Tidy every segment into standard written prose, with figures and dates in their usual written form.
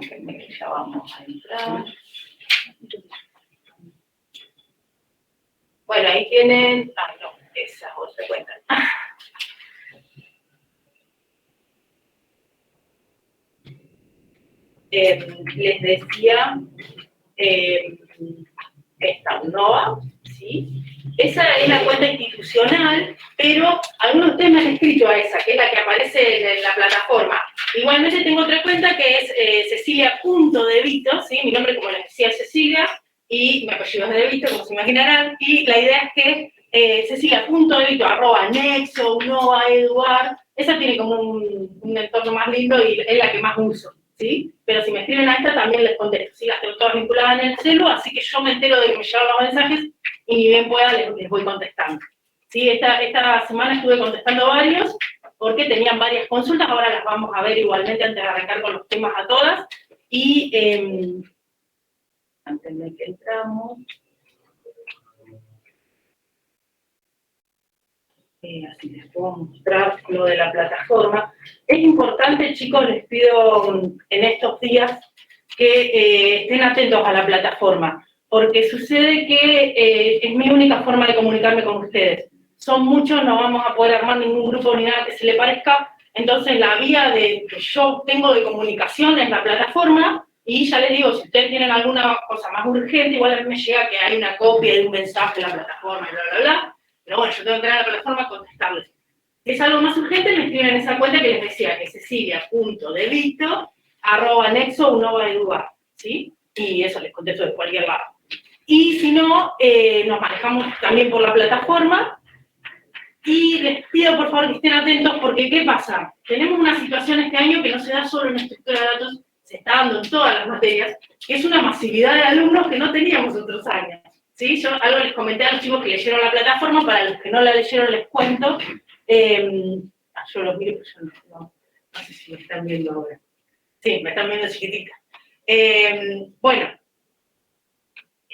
Ya vamos a entrar. Bueno, ahí tienen... Ah, no, esa es otra cuenta. Les decía, esta Nova, ¿sí? Esa es la cuenta institucional, pero algunos de ustedes me han escrito a esa, que es la que aparece en la plataforma. Igualmente tengo otra cuenta que es Cecilia.devito, ¿sí? Mi nombre, como les decía, es Cecilia, y mi apellido es Devito, como se imaginarán, y la idea es que Cecilia.devito, @nexo, Nova, Eduard, esa tiene como un entorno más lindo y es la que más uso, ¿sí? Pero si me escriben a esta también les contesto, ¿sí? Las tengo todas vinculadas en el celu, así que yo me entero de que me llegan los mensajes y ni bien pueda les voy contestando. ¿Sí? Esta semana estuve contestando varios porque tenían varias consultas, ahora las vamos a ver igualmente antes de arrancar con los temas a todas. Y antes de que entramos, así les puedo mostrar lo de la plataforma. Es importante, chicos, les pido en estos días que estén atentos a la plataforma, porque sucede que es mi única forma de comunicarme con ustedes. Son muchos, no vamos a poder armar ningún grupo ni nada que se le parezca, entonces la vía que yo tengo de comunicación es la plataforma, y ya les digo, si ustedes tienen alguna cosa más urgente, igual a mí me llega que hay una copia de un mensaje en la plataforma y bla, bla, bla, pero bueno, yo tengo que entrar a la plataforma a contestarles. Si es algo más urgente, me escriben en esa cuenta que les decía, que es Cecilia.devito, @nexo, Nova, Eduard, ¿sí? Y eso les contesto de cualquier lado. Y si no, nos manejamos también por la plataforma, y les pido por favor que estén atentos, porque ¿qué pasa? Tenemos una situación este año que no se da solo en estructura de datos, se está dando en todas las materias, que es una masividad de alumnos que no teníamos otros años. ¿Sí? Yo algo les comenté a los chicos que leyeron la plataforma, para los que no la leyeron les cuento. Yo los miro, pero yo no sé si me están viendo ahora. Sí, me están viendo chiquitita. Bueno,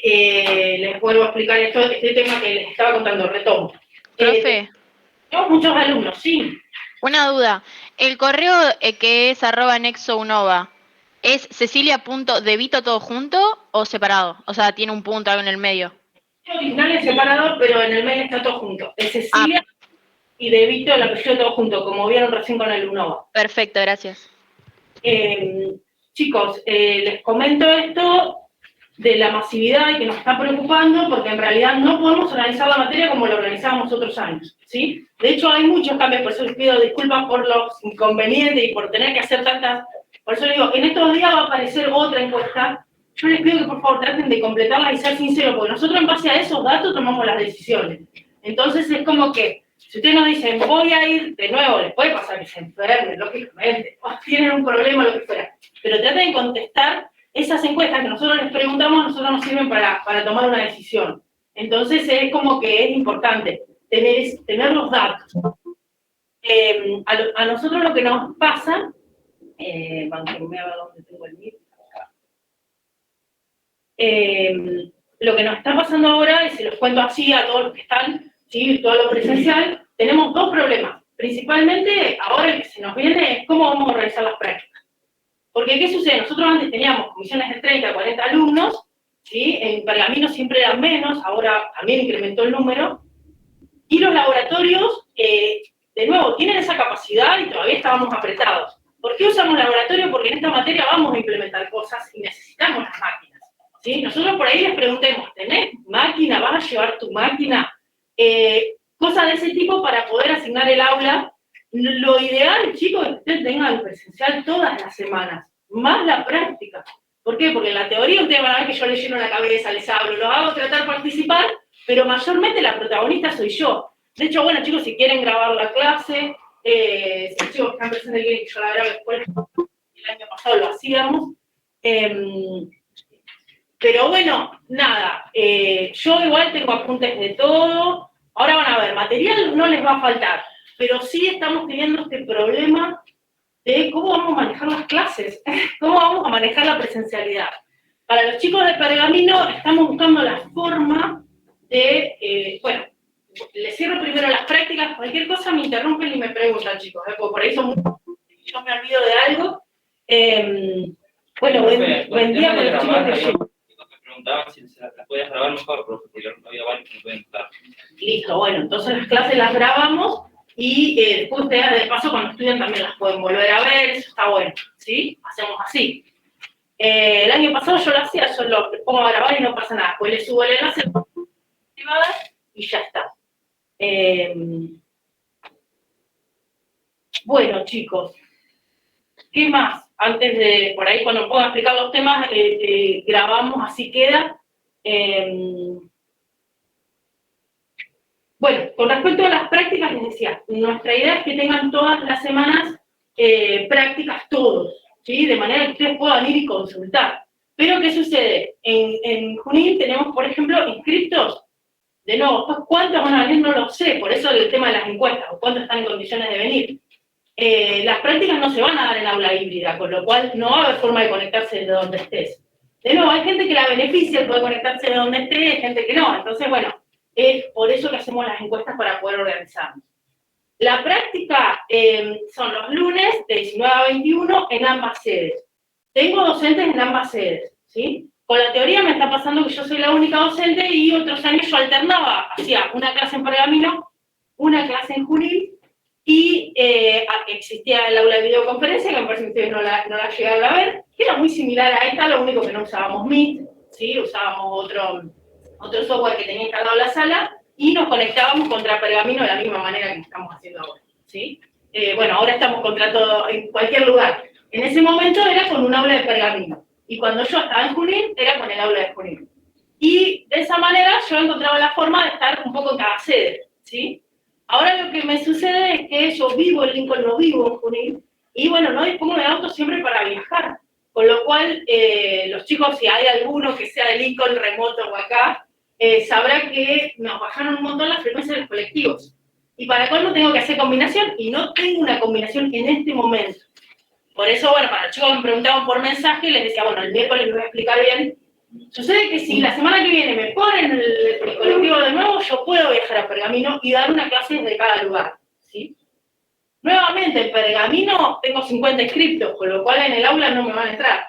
les vuelvo a explicar este tema que les estaba contando, retomo. Profe. Tenemos muchos alumnos, sí. Una duda. El correo que es @nexounova, ¿es cecilia.devito todo junto o separado? O sea, tiene un punto algo en el medio. El original es separado, pero en el mail está todo junto. Es Cecilia y Devito, el apellido todo junto, como vieron recién con el Unova. Perfecto, gracias. Chicos, les comento esto de la masividad y que nos está preocupando, porque en realidad no podemos organizar la materia como la organizábamos otros años, ¿sí? De hecho, hay muchos cambios, por eso les pido disculpas por los inconvenientes y por tener que hacer tantas... Por eso les digo, en estos días va a aparecer otra encuesta. Yo les pido que por favor traten de completarla y ser sinceros, porque nosotros en base a esos datos tomamos las decisiones. Entonces es como que, si ustedes nos dicen, voy a ir de nuevo, les puede pasar que se enfermen, lógicamente, o tienen un problema, lo que fuera. Pero traten de contestar esas encuestas que nosotros les preguntamos, a nosotros nos sirven para tomar una decisión. Entonces es como que es importante tener los datos. A nosotros lo que nos pasa, manténme a ver dónde tengo el mío. Lo que nos está pasando ahora, y se los cuento así a todos los que están, ¿sí? Todo lo presencial, tenemos dos problemas. Principalmente, ahora el que se nos viene es cómo vamos a organizar las prácticas. Porque, ¿qué sucede? Nosotros antes teníamos comisiones de 30, 40 alumnos, ¿sí? En Pergamino siempre eran menos, ahora también incrementó el número. Y los laboratorios, de nuevo, tienen esa capacidad y todavía estábamos apretados. ¿Por qué usamos laboratorio? Porque en esta materia vamos a implementar cosas y necesitamos las máquinas, ¿sí? Nosotros por ahí les preguntemos, ¿tenés máquina? ¿Vas a llevar tu máquina? Cosas de ese tipo para poder asignar el aula. Lo ideal, chicos, es que ustedes tengan el presencial todas las semanas, más la práctica. ¿Por qué? Porque en la teoría ustedes van a ver que yo les lleno la cabeza, les hablo, los hago tratar de participar, pero mayormente la protagonista soy yo. De hecho, bueno, chicos, si quieren grabar la clase, si los chicos que están presentes quieren que yo la grabe después, el año pasado lo hacíamos. Pero bueno, nada, yo igual tengo apuntes de todo. Ahora van a ver, material no les va a faltar, pero sí estamos teniendo este problema de cómo vamos a manejar las clases, cómo vamos a manejar la presencialidad. Para los chicos de Pergamino estamos buscando la forma de, bueno, les cierro primero las prácticas, cualquier cosa me interrumpen y me preguntan, chicos, porque por ahí son muchos, yo me olvido de algo. Bueno, buen día con los chicos que llegan. Me preguntaban si se las podías grabar mejor, profe, porque no había varios que no pueden estar. Listo, bueno, entonces las clases las grabamos y después ustedes, de paso, cuando estudian también las pueden volver a ver, eso está bueno, ¿sí? Hacemos así. El año pasado yo lo hacía, yo lo pongo a grabar y no pasa nada, pues le subo el enlace privada y ya está. Bueno, chicos, ¿qué más? Antes de, por ahí cuando pueda explicar los temas, grabamos, así queda. Bueno, con respecto a las prácticas, les decía, nuestra idea es que tengan todas las semanas prácticas todos, ¿sí? De manera que ustedes puedan ir y consultar. Pero, ¿qué sucede? En Junín tenemos, por ejemplo, inscriptos. De nuevo, pues, ¿cuántos van a venir? No lo sé, por eso el tema de las encuestas, o cuántos están en condiciones de venir. Las prácticas no se van a dar en aula híbrida, con lo cual no va a haber forma de conectarse desde donde estés. De nuevo, hay gente que la beneficia, puede conectarse de donde esté, hay gente que no. Entonces, bueno, es por eso que hacemos las encuestas para poder organizarnos. La práctica son los lunes de 19 a 21 en ambas sedes. Tengo docentes en ambas sedes, ¿sí? Con la teoría me está pasando que yo soy la única docente y otros años yo alternaba, hacía una clase en Pergamino, una clase en Junín, y existía el aula de videoconferencia, que me parece que ustedes no la llegaron a ver, que era muy similar a esta, lo único que no usábamos Meet, ¿sí? Usábamos otro software que tenía instalado la sala, y nos conectábamos contra Pergamino de la misma manera que estamos haciendo ahora, ¿sí? Bueno, ahora estamos contra todo, en cualquier lugar. En ese momento era con un aula de Pergamino, y cuando yo estaba en Junín, era con el aula de Junín. Y de esa manera yo encontraba la forma de estar un poco en cada sede, ¿sí? Ahora lo que me sucede es que yo vivo en Lincoln, no vivo en Junín, y bueno, no dispongo de auto siempre para viajar. Con lo cual, los chicos, si hay alguno que sea de Lincoln, remoto o acá, sabrá que nos bajaron un montón las frecuencias de los colectivos. Y para colmo tengo que hacer combinación, y no tengo una combinación en este momento. Por eso, bueno, para los chicos que me preguntaban por mensaje, les decía, bueno, el miércoles les voy a explicar bien. Sucede que si la semana que viene me ponen el colectivo de nuevo, yo puedo viajar a Pergamino y dar una clase desde cada lugar, ¿sí? Nuevamente, en Pergamino tengo 50 inscriptos, con lo cual en el aula no me van a entrar.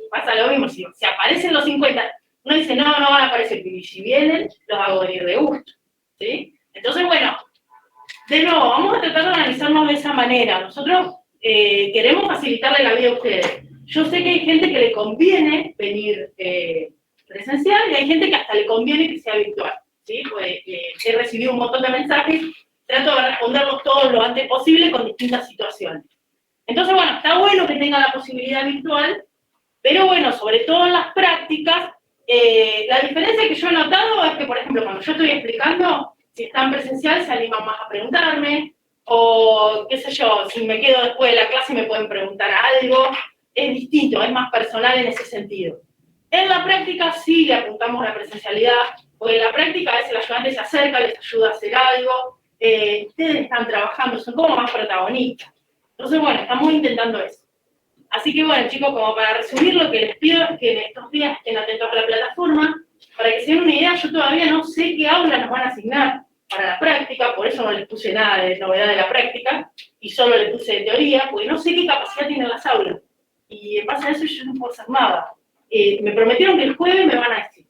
Pasa lo mismo, si aparecen los 50, uno dice, no van a aparecer, y si vienen, los hago venir de gusto, ¿sí? Entonces, bueno, de nuevo, vamos a tratar de analizarnos de esa manera. Nosotros queremos facilitarle la vida a ustedes. Yo sé que hay gente que le conviene venir presencial y hay gente que hasta le conviene que sea virtual, ¿sí? Pues, he recibido un montón de mensajes, trato de responderlos todos lo antes posible con distintas situaciones. Entonces, bueno, está bueno que tenga la posibilidad virtual, pero bueno, sobre todo en las prácticas, la diferencia que yo he notado es que, por ejemplo, cuando yo estoy explicando, si está en presencial se animan más a preguntarme, o qué sé yo, si me quedo después de la clase me pueden preguntar algo, es distinto, es más personal en ese sentido. En la práctica sí le apuntamos a la presencialidad, porque en la práctica a veces el ayudante se acerca, les ayuda a hacer algo, ustedes están trabajando, son como más protagonistas. Entonces, bueno, estamos intentando eso. Así que, bueno, chicos, como para resumir, lo que les pido es que en estos días estén atentos a la plataforma. Para que se den una idea, yo todavía no sé qué aula nos van a asignar para la práctica, por eso no les puse nada de novedad de la práctica, y solo les puse de teoría, porque no sé qué capacidad tienen las aulas. Y en base a eso yo no puedo hacer nada. Me prometieron que el jueves me van a decir,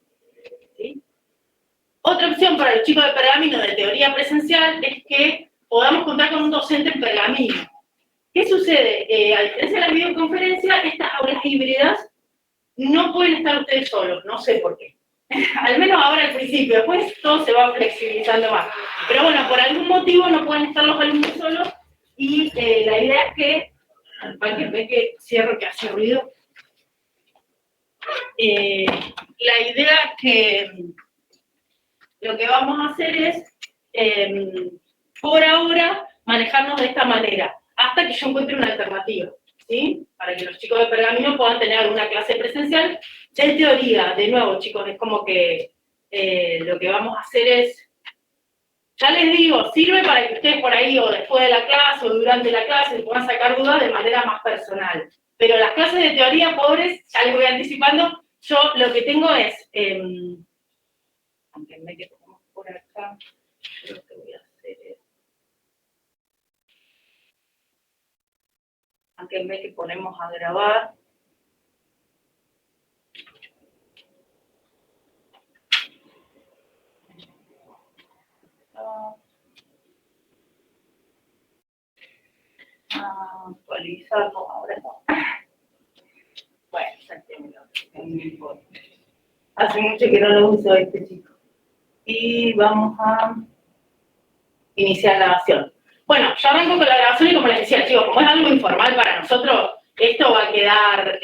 ¿sí? Otra opción para los chicos de Pergamino de teoría presencial es que podamos contar con un docente en Pergamino. ¿Qué sucede? A diferencia de la videoconferencia, estas aulas híbridas no pueden estar ustedes solos, no sé por qué. Al menos ahora al principio, después todo se va flexibilizando más. Pero bueno, por algún motivo no pueden estar los alumnos solos y la idea es que, cualquier vez que cierro que hace ruido, la idea es que lo que vamos a hacer es, por ahora, manejarnos de esta manera, hasta que yo encuentre una alternativa, ¿sí? Para que los chicos de Pergamino puedan tener alguna clase presencial de teoría. De nuevo, chicos, es como que lo que vamos a hacer es, ya les digo, sirve para que ustedes por ahí, o después de la clase, o durante la clase, puedan sacar dudas de manera más personal. Pero las clases de teoría, pobres, ya les voy anticipando, yo lo que tengo es, aunque me quedo por acá, yo lo que voy a hacer es, aunque en vez que ponemos a grabar, Actualizarlo, ahora no. Bueno, saltémoslo. Hace mucho que no lo uso este chico. Y vamos a iniciar la grabación. Bueno, yo arranco con la grabación y como les decía, chicos, como es algo informal para nosotros, esto va a quedar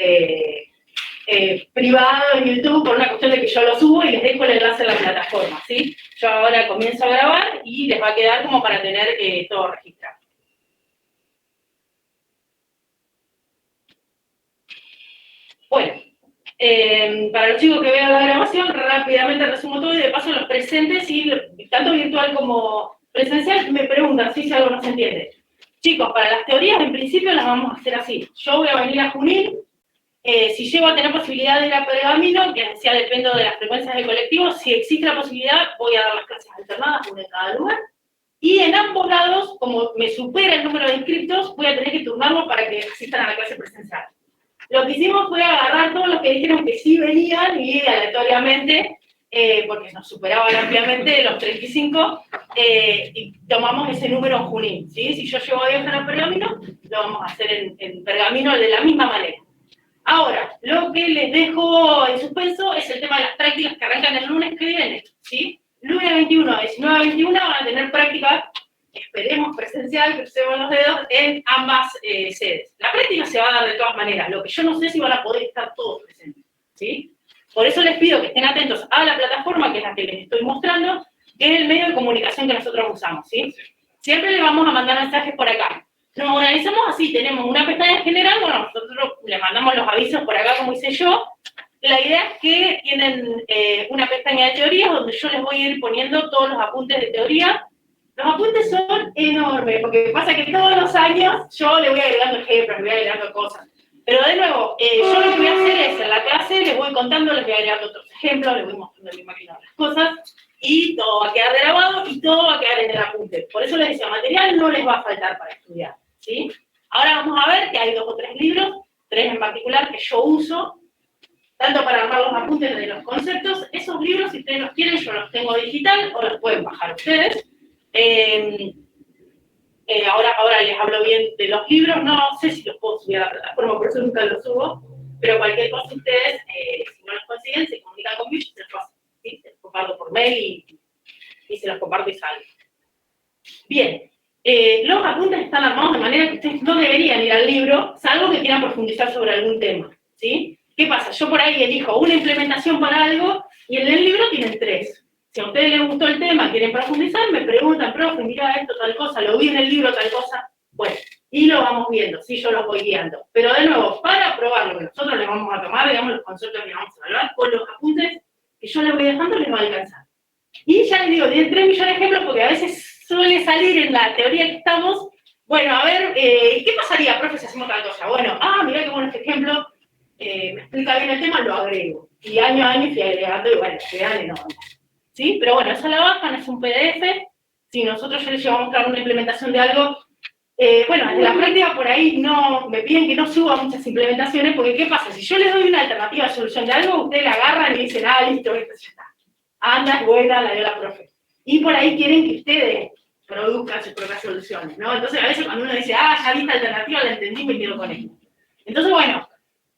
privado en YouTube por una cuestión de que yo lo subo y les dejo el enlace en la plataforma, ¿sí? Yo ahora comienzo a grabar y les va a quedar como para tener todo registrado. Bueno, para los chicos que vean la grabación, rápidamente resumo todo y de paso los presentes, y tanto virtual como presencial, me preguntan si algo no se entiende. Chicos, para las teorías en principio las vamos a hacer así. Yo voy a venir a Junín, si llego a tener posibilidad de ir a Pergamino, que decía dependo de las frecuencias del colectivo, si existe la posibilidad voy a dar las clases alternadas, una en cada lugar. Y en ambos lados, como me supera el número de inscriptos, voy a tener que turnarlo para que asistan a la clase presencial. Lo que hicimos fue agarrar todos los que dijeron que sí venían y aleatoriamente, porque nos superaban ampliamente los 35, y tomamos ese número en Junín, ¿sí? Si yo llego a viajar a Pergamino, lo vamos a hacer en Pergamino de la misma manera. Ahora, lo que les dejo en suspenso es el tema de las prácticas que arrancan el lunes que viene, ¿sí? Lunes 21 a 19 a 21 van a tener prácticas, esperemos presencial, crucemos los dedos, en ambas sedes. La práctica se va a dar de todas maneras, lo que yo no sé si van a poder estar todos presentes, ¿sí? Por eso les pido que estén atentos a la plataforma, que es la que les estoy mostrando, que es el medio de comunicación que nosotros usamos, ¿sí? Siempre les vamos a mandar mensajes por acá. Nos organizamos así, tenemos una pestaña en general, bueno, nosotros les mandamos los avisos por acá como hice yo. La idea es que tienen una pestaña de teorías donde yo les voy a ir poniendo todos los apuntes de teoría. Los apuntes son enormes, porque pasa que todos los años yo le voy agregando ejemplos, le voy agregando cosas. Pero de nuevo, yo lo que voy a hacer es, en la clase, les voy contando, les voy agregando otros ejemplos, les voy mostrando en mi máquina otras cosas, y todo va a quedar grabado y todo va a quedar en el apunte. Por eso les decía, material no les va a faltar para estudiar, ¿sí? Ahora vamos a ver que hay 2 o 3 libros, 3 en particular, que yo uso, tanto para armar los apuntes de los conceptos. Esos libros, si ustedes los quieren, yo los tengo digital, o los pueden bajar ustedes. Ahora les hablo bien de los libros, no sé si los puedo subir a la plataforma, por eso nunca los subo, pero cualquier cosa ustedes, si no los consiguen, se comunican conmigo y se los paso, ¿sí? Se los comparto por mail y se los comparto y sale. Bien, los apuntes están armados de manera que ustedes no deberían ir al libro, salvo que quieran profundizar sobre algún tema, ¿sí? ¿Qué pasa? Yo por ahí elijo una implementación para algo y en el libro tienen 3. Si a ustedes les gustó el tema, quieren profundizar, me preguntan, profe, mira esto, tal cosa, lo vi en el libro, tal cosa. Bueno, y lo vamos viendo, sí, yo los voy guiando. Pero de nuevo, para probar lo que nosotros les vamos a tomar, digamos, los conceptos que vamos a evaluar, con los apuntes que yo les voy dejando, les va a alcanzar. Y ya les digo, tienen 3 millones de ejemplos, porque a veces suele salir en la teoría que estamos, bueno, a ver, ¿qué pasaría, profe, si hacemos tal cosa? Bueno, mirá qué bueno este ejemplo, me explica bien el tema, lo agrego. Y año a año fui agregando, y bueno, quedan enormes. ¿Sí? Pero bueno, esa la bajan, es un PDF. Si nosotros ya les llevamos a mostrar una implementación de algo, bueno, desde la práctica por ahí no me piden que no suba muchas implementaciones, porque ¿qué pasa? Si yo les doy una alternativa de solución de algo, ustedes la agarran y dicen, listo, esto ya está. Anda, es buena, la dio la profe. Y por ahí quieren que ustedes produzcan sus propias soluciones, ¿no? Entonces a veces cuando uno dice, ya vi esta alternativa, la entendí, me quedo con esto. Entonces, bueno,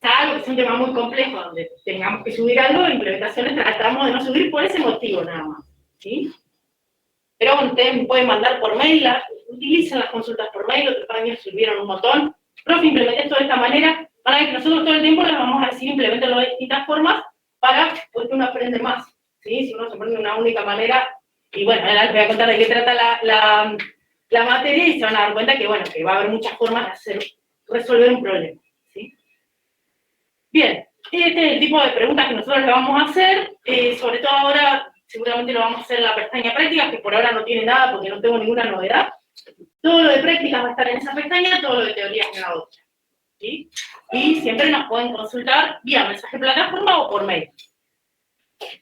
algo que es un tema muy complejo, donde tengamos que subir algo, implementaciones tratamos de no subir por ese motivo nada más, ¿sí? Pero bueno, ustedes me pueden mandar por mail, utilicen las consultas por mail, otros años subieron un montón. Profe, implementé esto de esta manera, para que nosotros todo el tiempo les vamos a decir, implementenlo de distintas formas, para que uno aprende más, ¿sí? Si uno se aprende de una única manera, y bueno, ahora les voy a contar de qué trata la materia, y se van a dar cuenta que, bueno, que va a haber muchas formas de resolver un problema. Bien, este es el tipo de preguntas que nosotros le vamos a hacer, sobre todo ahora, seguramente lo vamos a hacer en la pestaña prácticas, que por ahora no tiene nada porque no tengo ninguna novedad. Todo lo de prácticas va a estar en esa pestaña, todo lo de teorías en la otra, ¿sí? Y siempre nos pueden consultar vía mensaje plataforma o por mail.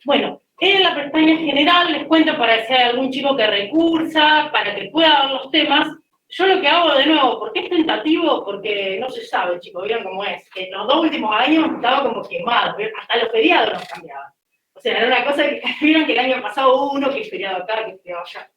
Bueno, en la pestaña general les cuento para si hay algún chico que recursa, para que pueda ver los temas. Yo lo que hago de nuevo, ¿por qué es tentativo? Porque no se sabe, chicos, vieron cómo es. En los 2 últimos años estaba como quemado, hasta los feriados nos cambiaban. O sea, era una cosa que vieron que el año pasado hubo uno que es feriado acá, que es feriado allá.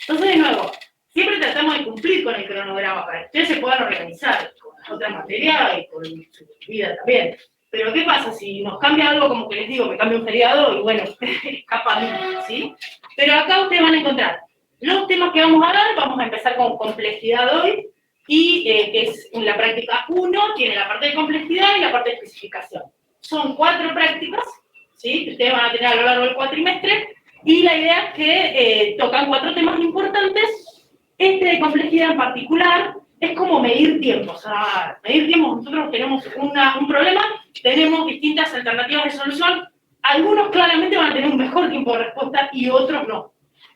Entonces, de nuevo, siempre tratamos de cumplir con el cronograma para que ustedes se puedan organizar con la otra materia y con su vida también. Pero ¿qué pasa? Si nos cambia algo, como que les digo, me cambia un feriado y bueno, escapa a mí, ¿sí? Pero acá ustedes van a encontrar los temas que vamos a dar. Vamos a empezar con complejidad hoy, y que es la práctica 1, tiene la parte de complejidad y la parte de especificación. Son 4 prácticas, ¿sí? Que ustedes van a tener a lo largo del cuatrimestre, y la idea es que tocan 4 temas importantes. Este de complejidad en particular es como medir tiempos. O sea, medir tiempos, nosotros tenemos un problema, tenemos distintas alternativas de solución. Algunos claramente van a tener un mejor tiempo de respuesta y otros no.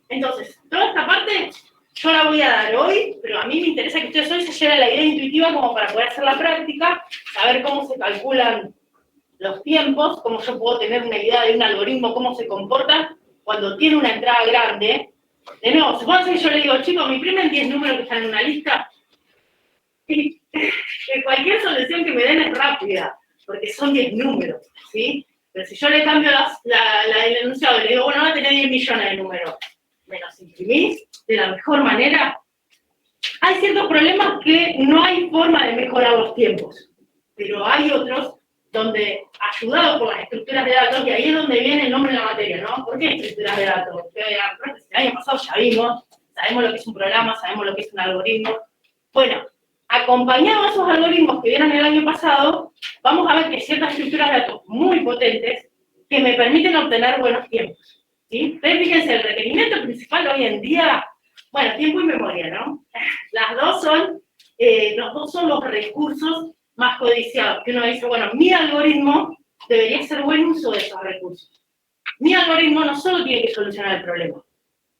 Entonces, toda esta parte yo la voy a dar hoy, pero a mí me interesa que ustedes hoy se lleven la idea intuitiva como para poder hacer la práctica, saber cómo se calculan los tiempos, cómo yo puedo tener una idea de un algoritmo, cómo se comporta cuando tiene una entrada grande. De nuevo, supongamos que yo le digo, chicos, me imprimen 10 números que están en una lista, y que cualquier solución que me den es rápida, porque son 10 números, ¿sí? Pero si yo le cambio el enunciado y le digo, bueno, ahora tenés 10 millones de números, ¿me los imprimís de la mejor manera? Hay ciertos problemas que no hay forma de mejorar los tiempos, pero hay otros donde, ayudados por las estructuras de datos, y ahí es donde viene el nombre de la materia, ¿no? ¿Por qué estructuras de datos? El año pasado ya vimos, sabemos lo que es un programa, sabemos lo que es un algoritmo. Bueno, acompañado a esos algoritmos que vieron el año pasado, vamos a ver que hay ciertas estructuras de datos muy potentes que me permiten obtener buenos tiempos, ¿sí? Ustedes fíjense, el requerimiento principal hoy en día, bueno, tiempo y memoria, ¿no? Los dos son los recursos más codiciados, que uno dice, bueno, mi algoritmo debería hacer buen uso de esos recursos. Mi algoritmo no solo tiene que solucionar el problema,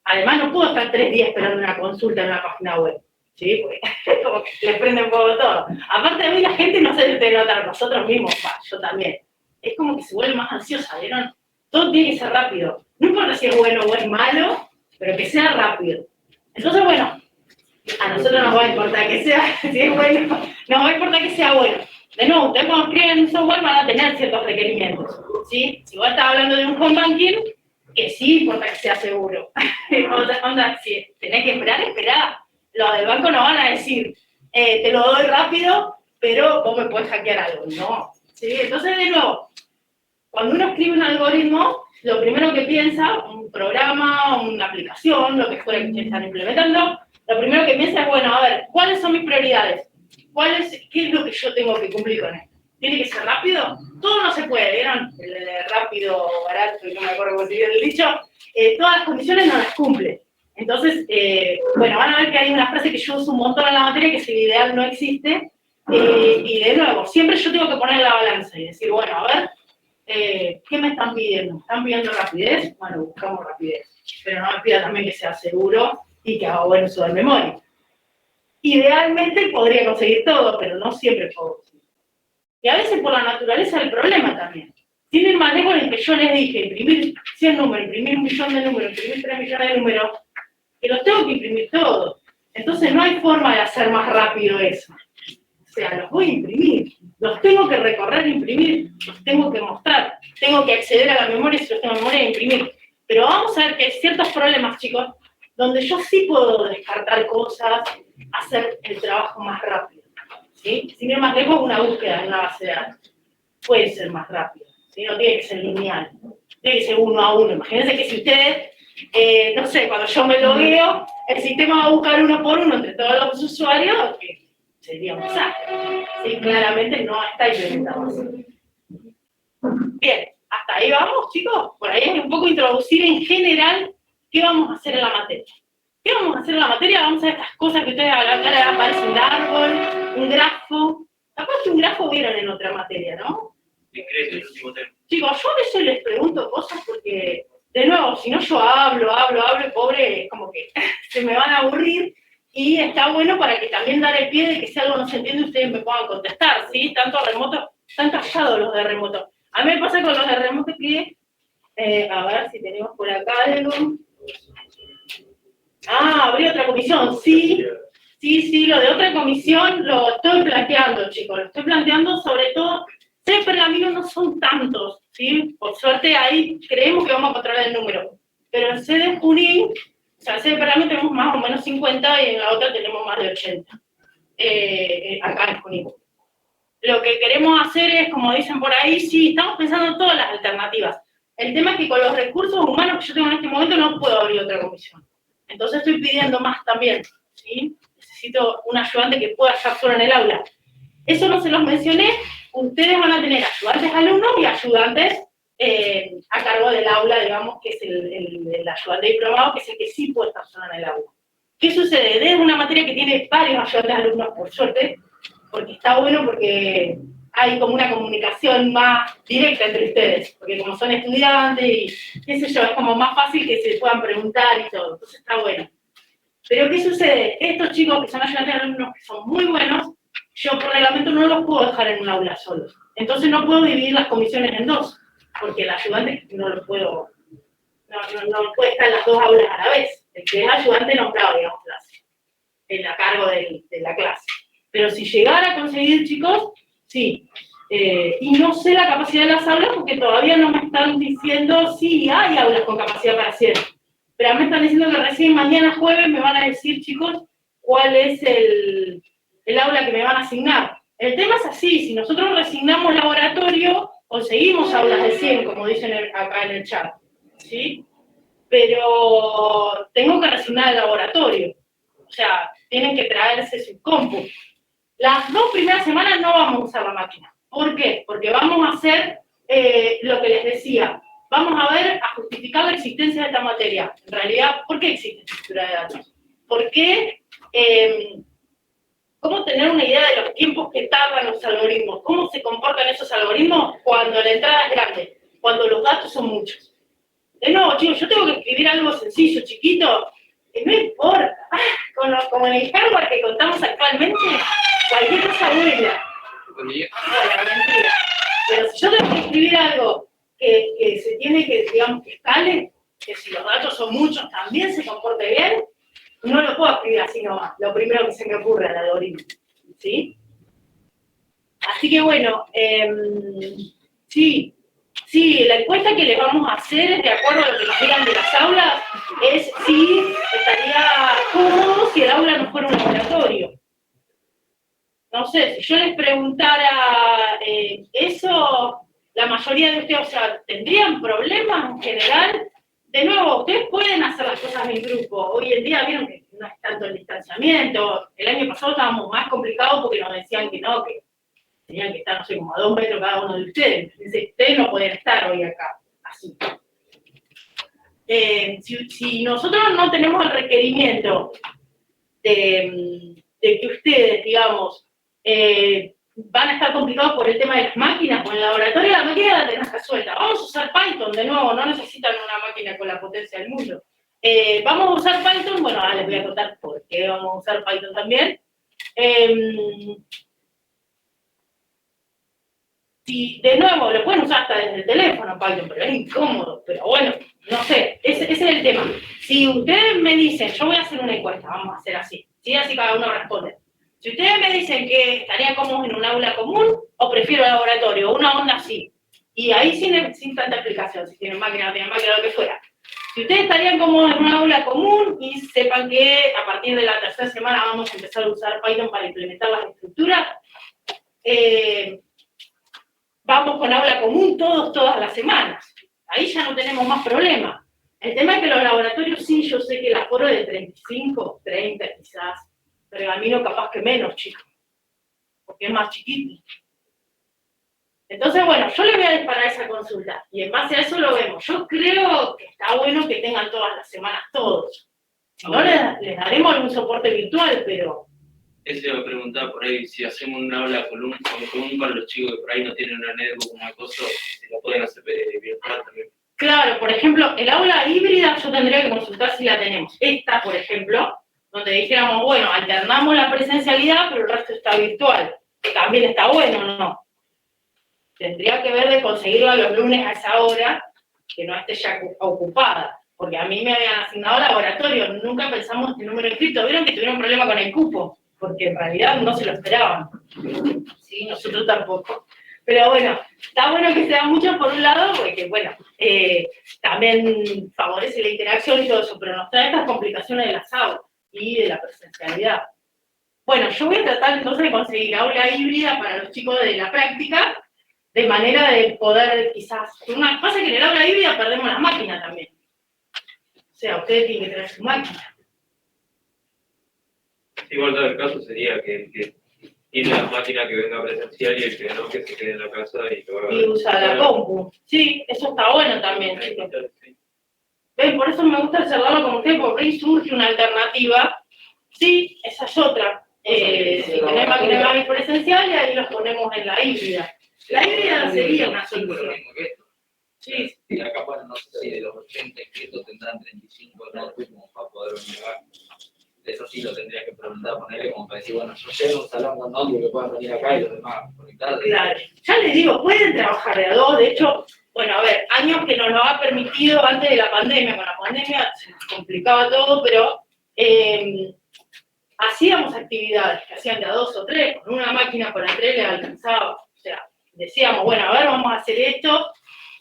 además no puedo estar 3 días esperando una consulta en una página web, ¿sí? Porque como que les prende un poco todo. Aparte de mí, la gente no se debe notar, nosotros mismos, yo también. Es como que se vuelve más ansiosa, ¿vieron? Todo tiene que ser rápido. No importa si es bueno o es malo, pero que sea rápido. Entonces, bueno, a nosotros nos va a importar que sea, si es bueno, nos va a importar que sea bueno. De nuevo, ustedes cuando escriben un software van a tener ciertos requerimientos, ¿sí? Si vos estás hablando de un home banking, que sí importa que sea seguro. Onda, si tenés que esperar, esperá. Los del banco no van a decir, te lo doy rápido, pero vos me podés hackear algo. No. ¿Sí? Entonces, de nuevo, cuando uno escribe un algoritmo, lo primero que piensa, un programa, una aplicación, lo que fuera que ustedes están implementando, lo primero que piensa es, bueno, a ver, ¿cuáles son mis prioridades? ¿Qué es lo que yo tengo que cumplir con esto? ¿Tiene que ser rápido? Todo no se puede, ¿vieron? El rápido, barato, no me acuerdo cómo se dice el dicho, todas las condiciones no las cumple. Entonces, bueno, van a ver que hay una frase que yo uso un montón en la materia, que es el ideal no existe, y de nuevo, siempre yo tengo que poner la balanza y decir, bueno, a ver, ¿qué me están pidiendo? ¿Me están pidiendo rapidez? Bueno, buscamos rapidez, pero no me pida también que sea seguro y que haga buen uso de memoria. Idealmente podría conseguir todo, pero no siempre puedo conseguir. Y a veces por la naturaleza del problema también. Sin ir más lejos en el que yo les dije, imprimir 100 números, imprimir 1 millón de números, imprimir 3 millones de números, que los tengo que imprimir todos. Entonces no hay forma de hacer más rápido eso. O sea, los voy a imprimir, los tengo que recorrer e imprimir, los tengo que mostrar, tengo que acceder a la memoria si los tengo memoria e imprimir. Pero vamos a ver que hay ciertos problemas, chicos, donde yo sí puedo descartar cosas, hacer el trabajo más rápido, ¿sí? Sin ir más lejos, una búsqueda en una base de datos puede ser más rápida, ¿sí? No tiene que ser lineal, tiene que ser 1 a 1. Imagínense que si ustedes, no sé, cuando yo me logueo, el sistema va a buscar 1 por 1 entre todos los usuarios, que sería un desastre. Sí, claramente no está implementado así. Bien, hasta ahí vamos, chicos. Por ahí es un poco introducir en general qué vamos a hacer en la materia. ¿Qué vamos a hacer en la materia? Vamos a hacer estas cosas que ustedes acá aparece un árbol, un grafo. Capaz que un grafo vieron en otra materia, ¿no? Discreto, el último tema. Chicos, yo a veces les pregunto cosas porque, de nuevo, si no yo hablo, pobre, es como que se me van a aburrir. Y está bueno para que también dar el pie de que si algo no se entiende, ustedes me puedan contestar, ¿sí? Tanto remoto, están callados los de remoto. A mí me pasa con los de remoto que, a ver si tenemos por acá algo. Ah, abrí otra comisión, sí, lo de otra comisión lo estoy planteando, chicos, lo estoy planteando sobre todo, sé que pergaminos no son tantos, ¿sí? Por suerte ahí creemos que vamos a controlar el número, pero en sede Junín sea, separadamente tenemos más o menos 50 y en la otra tenemos más de 80, acá en Junín. Lo que queremos hacer es, como dicen por ahí, sí, estamos pensando en todas las alternativas. El tema es que con los recursos humanos que yo tengo en este momento no puedo abrir otra comisión. Entonces estoy pidiendo más también, ¿sí? Necesito un ayudante que pueda estar solo en el aula. Eso no se los mencioné, ustedes van a tener ayudantes alumnos y ayudantes a cargo del aula, digamos, que es el ayudante diplomado, que es el que sí puede estar solo en el aula. ¿Qué sucede? Es una materia que tiene varios ayudantes alumnos, por suerte, porque está bueno porque hay como una comunicación más directa entre ustedes, porque como son estudiantes y qué sé yo, es como más fácil que se puedan preguntar y todo, entonces está bueno. Pero ¿qué sucede? Estos chicos que son ayudantes alumnos que son muy buenos, yo por reglamento no los puedo dejar en un aula solos. Entonces no puedo dividir las comisiones en dos, porque el ayudante no lo puedo, no puede estar en las dos aulas a la vez. El que es ayudante nombrado, digamos, a cargo de la clase. Pero si llegara a conseguir, chicos, sí. Y no sé la capacidad de las aulas porque todavía no me están diciendo si hay aulas con capacidad para 100. Pero me están diciendo que recién mañana jueves me van a decir, chicos, cuál es el aula que me van a asignar. El tema es así, si nosotros resignamos laboratorio, conseguimos aulas de 100, como dicen acá en el chat, ¿sí? Pero tengo que resignar el laboratorio. O sea, tienen que traerse su compu. Las 2 primeras semanas no vamos a usar la máquina. ¿Por qué? Porque vamos a hacer lo que les decía. Vamos a ver, a justificar la existencia de esta materia. En realidad, ¿por qué existe estructura de datos? ¿Por qué? ¿Cómo tener una idea de los tiempos que tardan los algoritmos? ¿Cómo se comportan esos algoritmos cuando la entrada es grande? Cuando los datos son muchos. De nuevo, chicos, yo tengo que escribir algo sencillo, chiquito, que no importa. Como en el hardware que contamos actualmente, cualquier cosa vuela. Pero si yo tengo que escribir algo que se tiene que, digamos, que escale, que si los datos son muchos también se comporte bien, no lo puedo escribir así nomás, lo primero que se me ocurre al algoritmo, ¿sí? Así que bueno, sí, la encuesta que le vamos a hacer, de acuerdo a lo que nos digan de las aulas, es si estaría cómodo si el aula no fuera un laboratorio. No sé, si yo les preguntara eso, la mayoría de ustedes, o sea, ¿tendrían problemas en general? De nuevo, ustedes pueden hacer las cosas en grupo. Hoy en día vieron que no es tanto el distanciamiento. El año pasado estábamos más complicados porque nos decían que no, que tenían que estar, no sé, como a 2 metros cada uno de ustedes. Entonces, ustedes no pueden estar hoy acá, así. Si nosotros no tenemos el requerimiento de que ustedes, digamos, van a estar complicados por el tema de las máquinas o en el laboratorio, la máquina la tenés resuelta. Vamos a usar Python, de nuevo, no necesitan una máquina con la potencia del mundo. Vamos a usar Python, bueno, ahora les voy a contar por qué vamos a usar Python también. Si, de nuevo, lo pueden usar hasta desde el teléfono Python, pero es incómodo, pero bueno, no sé, ese es el tema. Si ustedes me dicen, yo voy a hacer una encuesta, vamos a hacer así, ¿sí? Así cada uno responde. Si ustedes me dicen que estarían cómodos en un aula común o prefiero el laboratorio, una onda así, y ahí sin tanta explicación, si tienen máquina, no tienen máquina, lo que fuera. Si ustedes estarían cómodos en un aula común y sepan que a partir de la tercera semana vamos a empezar a usar Python para implementar las estructuras, vamos con aula común todas las semanas. Ahí ya no tenemos más problemas. El tema es que los laboratorios sí, yo sé que el aforo de 35, 30 quizás, Pergamino capaz que menos, chicos, porque es más chiquito. Entonces, bueno, yo le voy a disparar esa consulta, y en base a eso lo vemos. Yo creo que está bueno que tengan todas las semanas todos. Si no, les daremos algún soporte virtual, pero... Eso iba a preguntar por ahí, si hacemos un aula común con los chicos que por ahí no tienen una netbook, una cosa, si lo pueden hacer virtual también. Claro, por ejemplo, el aula híbrida yo tendría que consultar si la tenemos. Esta, por ejemplo, donde dijéramos, bueno, alternamos la presencialidad, pero el resto está virtual. Que también está bueno, ¿no? Tendría que ver de conseguirla los lunes a esa hora, que no esté ya ocupada. Porque a mí me habían asignado laboratorio, nunca pensamos en número inscrito. Vieron que tuvieron un problema con el cupo, porque en realidad no se lo esperaban. Sí, nosotros tampoco. Pero bueno, está bueno que sean muchos por un lado, porque bueno, también favorece la interacción y todo eso, pero nos trae estas complicaciones de las aulas y de la presencialidad. Bueno, yo voy a tratar entonces de conseguir aula híbrida para los chicos de la práctica, de manera de poder quizás... Una cosa es que en el aula híbrida perdemos las máquinas también. O sea, ustedes tienen que tener su máquina. Igual todo el caso sería que tiene la máquina que venga presencial y el que no, que se quede en la casa y lo haga. Y usa la compu. Sí, eso está bueno también, chicos. ¿Ven? Por eso me gusta charlarlo con ustedes, porque ahí surge una alternativa. Sí, esa es otra. Si tenés máquina presencial, y ahí los ponemos en la híbrida. La híbrida sería una solución. Sí. Y acá, bueno, no sé si de los 80 inscritos tendrán 35 notebooks como para poder llegar. Eso sí lo tendría que preguntar, ponerle como para decir, bueno, yo llego a un salón con notebook que puedan venir acá y los demás conectados. Claro. Ya les digo, pueden trabajar de a dos. De hecho, bueno, a ver, años que nos lo ha permitido antes de la pandemia. Con la pandemia se nos complicaba todo, pero hacíamos actividades que hacían de a 2 o 3, con una máquina para 3 les alcanzaba. O sea, decíamos, bueno, a ver, vamos a hacer esto,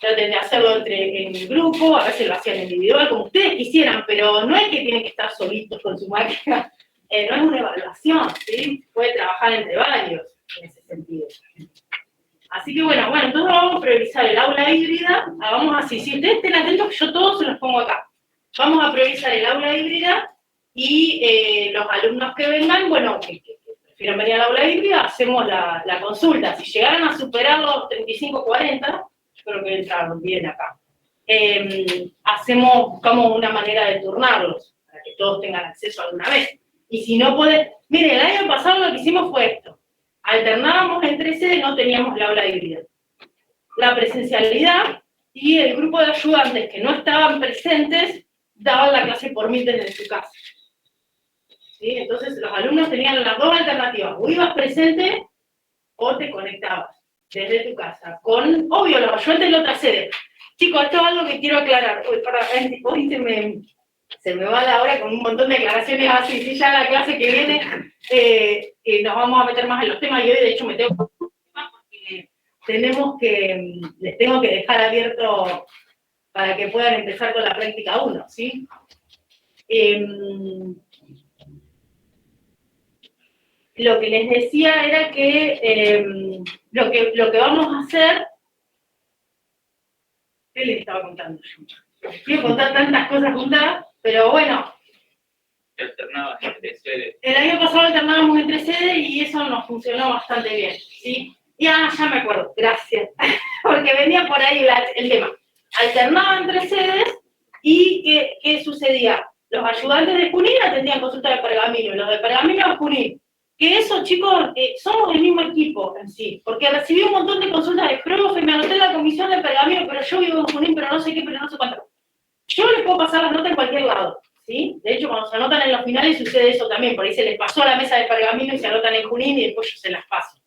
traten de hacerlo en el grupo, a veces lo hacían individual, como ustedes quisieran, pero no es que tienen que estar solitos con su máquina, no es una evaluación, ¿sí? Puede trabajar entre varios en ese sentido. Así que bueno, entonces vamos a priorizar el aula híbrida, hagamos así, si ustedes estén atentos que yo todos se los pongo acá. Vamos a priorizar el aula híbrida y los alumnos que vengan, bueno, que prefieran venir al aula híbrida, hacemos la consulta. Si llegaran a superar los 35-40, creo que entraron bien acá. Buscamos una manera de turnarlos, para que todos tengan acceso alguna vez. Y si no pueden, miren, el año pasado lo que hicimos fue esto. Alternábamos entre sedes, no teníamos la aula híbrida. La presencialidad y el grupo de ayudantes que no estaban presentes daban la clase por Meet desde su casa. ¿Sí? Entonces los alumnos tenían las dos alternativas. O ibas presente o te conectabas desde tu casa, con, obvio, los ayudantes de la otra sede. Chicos, esto es algo que quiero aclarar. Hoy se me va la hora con un montón de aclaraciones así, si ya la clase que viene nos vamos a meter más en los temas, y hoy de hecho me tengo porque les tengo que dejar abierto para que puedan empezar con la práctica 1, ¿sí? Lo que les decía era que lo que vamos a hacer... ¿Qué les estaba contando yo? Quiero contar tantas cosas juntas, pero bueno. Alternabas entre sedes. El año pasado alternábamos entre sedes y eso nos funcionó bastante bien, ¿sí? Ya me acuerdo, gracias. Porque venía por ahí el tema. Alternaba entre sedes y ¿qué sucedía? Los ayudantes de Junín atendían consultas de Pergamino, y los de Pergamino de Junín. Que eso, chicos, somos el mismo equipo en sí, porque recibí un montón de consultas de profe, me anoté en la comisión de Pergamino, pero yo vivo en Junín, pero no sé qué, pero no sé cuánto. Yo les puedo pasar las notas en cualquier lado, ¿sí? De hecho, cuando se anotan en los finales sucede eso también, por ahí se les pasó a la mesa de Pergamino y se anotan en Junín y después yo se las paso.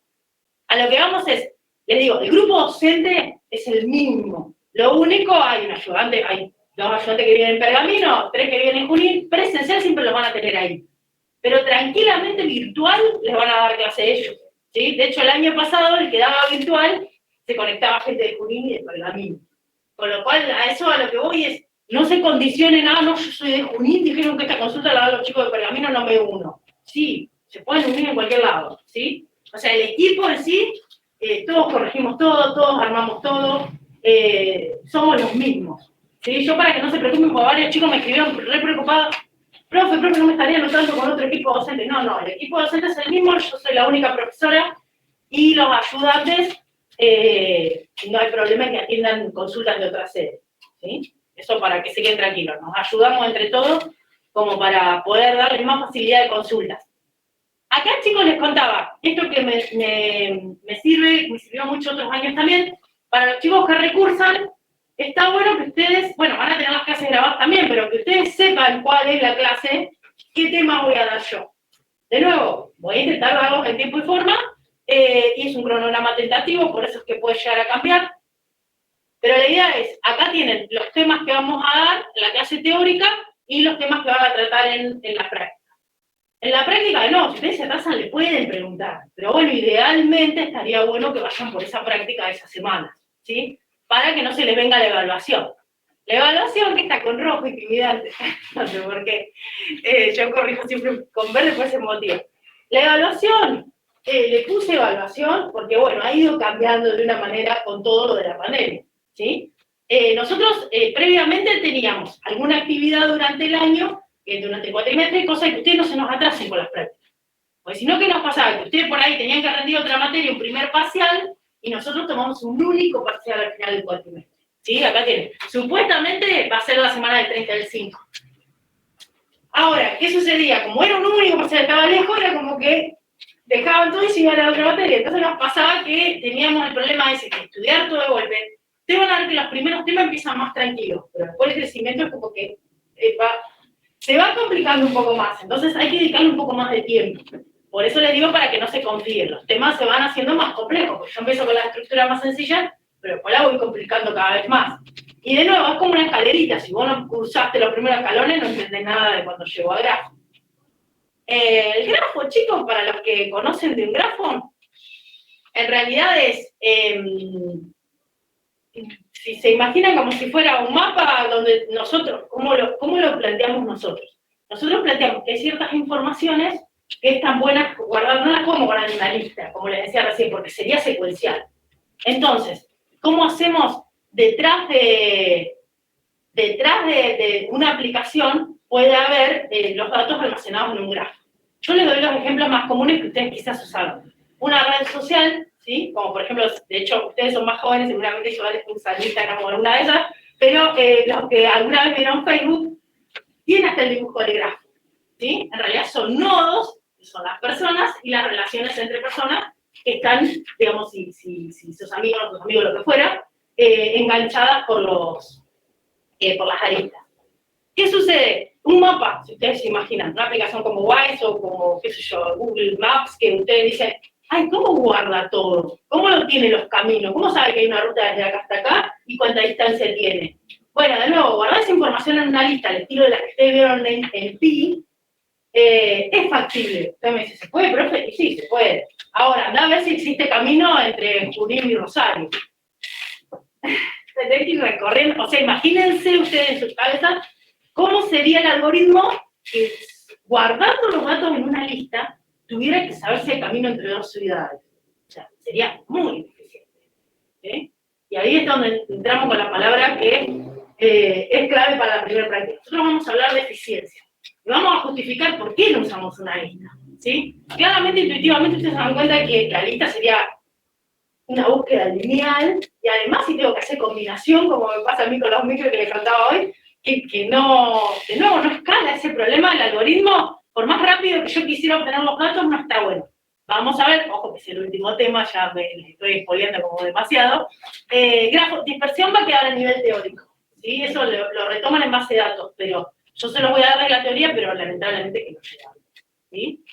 A lo que vamos es, les digo, el grupo docente es el mismo. Lo único, hay un ayudante, hay 2 ayudantes que viven en Pergamino, 3 que viven en Junín, presencial siempre los van a tener ahí. Pero tranquilamente virtual les van a dar clase ellos, ¿sí? De hecho, el año pasado, el que daba virtual, se conectaba gente de Junín y de Pergamino. Con lo cual, a lo que voy es, no se condicionen, no, yo soy de Junín, dijeron que esta consulta la dan los chicos de Pergamino, no me uno. Sí, se pueden unir en cualquier lado, ¿sí? O sea, el equipo en sí, todos corregimos todo, todos armamos todo, somos los mismos, ¿sí? Yo, para que no se preocupen, porque varios chicos me escribieron re preocupados, profe, no me estaría anotando con otro equipo docente. No, el equipo docente es el mismo, yo soy la única profesora, y los ayudantes, no hay problema en que atiendan consultas de otra sede, ¿sí? Eso para que se queden tranquilos, nos ayudamos entre todos como para poder darles más facilidad de consultas. Acá, chicos, les contaba, esto que me sirvió mucho otros años también, para los chicos que recursan, está bueno que ustedes, bueno, van a tener las clases grabadas también, pero que ustedes sepan cuál es la clase, qué tema voy a dar yo. De nuevo, voy a intentar darlos en tiempo y forma, y es un cronograma tentativo, por eso es que puede llegar a cambiar. Pero la idea es, acá tienen los temas que vamos a dar en la clase teórica y los temas que van a tratar en la práctica. En la práctica no, si ustedes se atrasan le pueden preguntar, pero bueno, idealmente estaría bueno que vayan por esa práctica de esas semanas, ¿sí? Para que no se les venga la evaluación. La evaluación que está con rojo intimidante, no sé por qué, yo corrijo siempre con verde por ese motivo. La evaluación, le puse evaluación porque bueno, ha ido cambiando de una manera con todo lo de la pandemia, ¿sí? Nosotros previamente teníamos alguna actividad durante el año, durante el cuatrimestre, cosa que ustedes no se nos atrasen con las prácticas. Porque si no, ¿qué nos pasaba? Que ustedes por ahí tenían que rendir otra materia, un primer parcial, y nosotros tomamos un único parcial al final del cuatrimestre. ¿Sí? Acá tienen. Supuestamente va a ser la semana del 30 del 5. Ahora, ¿qué sucedía? Como era un único parcial, estaba lejos, era como que dejaban todo y se iban a la otra materia. Entonces nos pasaba que teníamos el problema ese, que estudiar todo de golpe. Ustedes van a ver que los primeros temas empiezan más tranquilos, pero después el crecimiento es como que se va complicando un poco más, entonces hay que dedicarle un poco más de tiempo. Por eso les digo para que no se confíen, los temas se van haciendo más complejos, porque yo empiezo con la estructura más sencilla, pero después la voy complicando cada vez más. Y de nuevo, es como una escalerita, si vos no cursaste los primeros escalones, no entendés nada de cuando llegó a grafo. El grafo, chicos, para los que conocen de un grafo, en realidad es, si se imaginan como si fuera un mapa donde nosotros, ¿cómo lo planteamos nosotros? Nosotros planteamos que hay ciertas informaciones que están buenas guardar, no las podemos guardar en una lista, como les decía recién, porque sería secuencial. Entonces, ¿cómo hacemos detrás de una aplicación puede haber los datos almacenados en un grafo? Yo les doy los ejemplos más comunes que ustedes quizás usaron. Una red social, ¿sí? Como por ejemplo, de hecho, ustedes son más jóvenes, seguramente yo les puse Instagram o alguna de esas, pero los que alguna vez vieron Facebook, tienen hasta el dibujo del grafo, ¿sí? En realidad son nodos, que son las personas, y las relaciones entre personas que están, digamos, si sus amigos, lo que fuera, enganchadas por las aristas. ¿Qué sucede? Un mapa, si ustedes se imaginan, una aplicación como Wise o como, qué sé yo, Google Maps, que ustedes dicen, ay, ¿cómo guarda todo? ¿Cómo lo tiene los caminos? ¿Cómo sabe que hay una ruta desde acá hasta acá y cuánta distancia tiene? Bueno, de nuevo, guardar esa información en una lista, al estilo de la que ustedes vieron en Pi, es factible. Usted me dice, ¿se puede, profe? Y sí, se puede. Ahora, anda a ver si existe camino entre Junín y Rosario. Tendré que ir recorriendo, o sea, imagínense ustedes en sus cabezas cómo sería el algoritmo que, guardando los datos en una lista, tuviera que saberse el camino entre dos ciudades. O sea, sería muy ineficiente. ¿Sí? Y ahí es donde entramos con la palabra que es clave para la primera práctica. Nosotros vamos a hablar de eficiencia. Y vamos a justificar por qué no usamos una lista. ¿Sí? Claramente, intuitivamente, ustedes se dan cuenta que la lista sería una búsqueda lineal, y además si tengo que hacer combinación, como me pasa a mí con los micros que les contaba hoy, que no, de nuevo, no escala ese problema del algoritmo, por más rápido que yo quisiera obtener los datos, no está bueno. Vamos a ver, ojo que es el último tema, ya me estoy spoileando como demasiado. Dispersión va a quedar a nivel teórico, ¿sí? Eso lo retoman en base de datos, pero yo se los voy a dar de la teoría, pero lamentablemente que no llega. ¿Sí?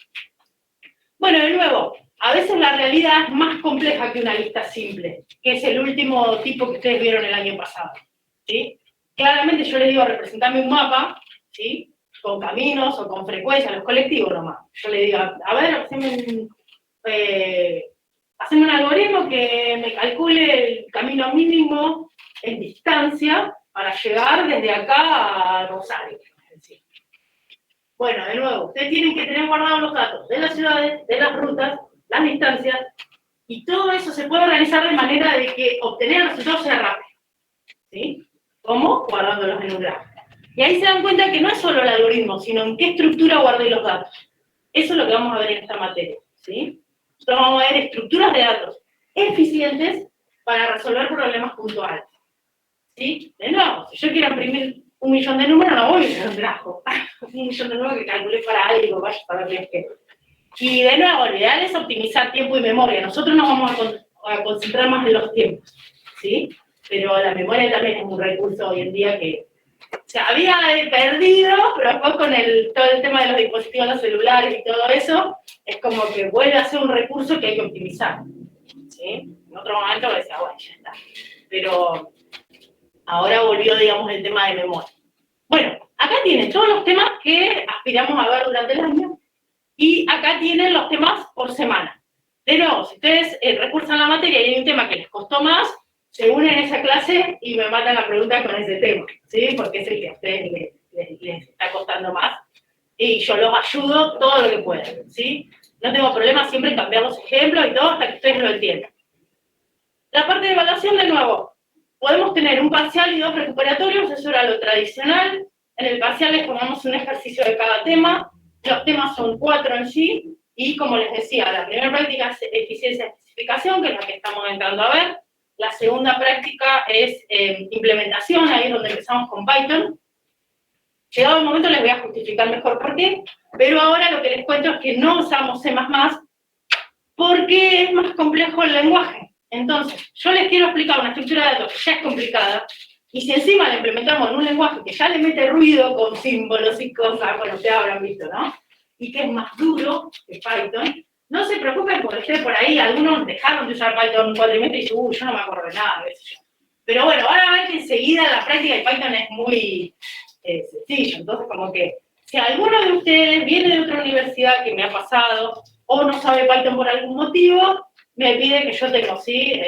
Bueno, de nuevo, a veces la realidad es más compleja que una lista simple, que es el último tipo que ustedes vieron el año pasado. ¿Sí? Claramente yo les digo, representame un mapa, ¿sí? Con caminos o con frecuencia, los colectivos nomás. Yo le digo, a ver, haceme un algoritmo que me calcule el camino mínimo en distancia para llegar desde acá a Rosario. Bueno, de nuevo, ustedes tienen que tener guardados los datos de las ciudades, de las rutas, las distancias, y todo eso se puede organizar de manera de que obtener el resultado sea rápido. ¿Sí? ¿Cómo? Guardándolos en un grafo. Y ahí se dan cuenta que no es solo el algoritmo, sino en qué estructura guardé los datos. Eso es lo que vamos a ver en esta materia. ¿Sí? Nosotros vamos a ver estructuras de datos eficientes para resolver problemas puntuales. ¿Sí? De nuevo, si yo quiero imprimir 1 millón de números, no voy a usar un grafo. 1 millón de números que calculé para algo, vaya a saber qué. Y de nuevo, lo ideal es optimizar tiempo y memoria. Nosotros nos vamos a concentrar más en los tiempos. ¿Sí? Pero la memoria también es un recurso hoy en día que se había perdido, pero después con todo el tema de los dispositivos los celulares y todo eso, es como que vuelve a ser un recurso que hay que optimizar. ¿Sí? En otro momento decía, bueno, ya está. Pero ahora volvió, digamos, el tema de memoria. Bueno, acá tienen todos los temas que aspiramos a ver durante el año. Y acá tienen los temas por semana. De nuevo, si ustedes recursan la materia y hay un tema que les costó más, se unen a esa clase y me matan la pregunta con ese tema, ¿sí? Porque es el que a ustedes les está costando más. Y yo los ayudo todo lo que pueda, ¿sí? No tengo problema siempre en cambiar los ejemplos y todo hasta que ustedes lo entiendan. La parte de evaluación, de nuevo, podemos tener un parcial y 2 recuperatorios, eso era lo tradicional. En el parcial les tomamos un ejercicio de cada tema, los temas son 4 en sí, y como les decía, la primera práctica es eficiencia de especificación, que es la que estamos entrando a ver. La segunda práctica es implementación, ahí es donde empezamos con Python. Llegado el momento les voy a justificar mejor por qué, pero ahora lo que les cuento es que no usamos C++ porque es más complejo el lenguaje. Entonces, yo les quiero explicar una estructura de datos que ya es complicada, y si encima la implementamos en un lenguaje que ya le mete ruido con símbolos y cosas, bueno, ustedes habrán visto, ¿no? Y que es más duro que Python, no se preocupen porque ustedes por ahí, algunos dejaron de usar Python un cuatrimestre y dicen, yo no me acuerdo de nada, qué sé yo. Pero bueno, ahora ven que enseguida la práctica de Python es muy sencillo, entonces como que si alguno de ustedes viene de otra universidad que me ha pasado, o no sabe Python por algún motivo, me pide que yo tengo, ¿sí?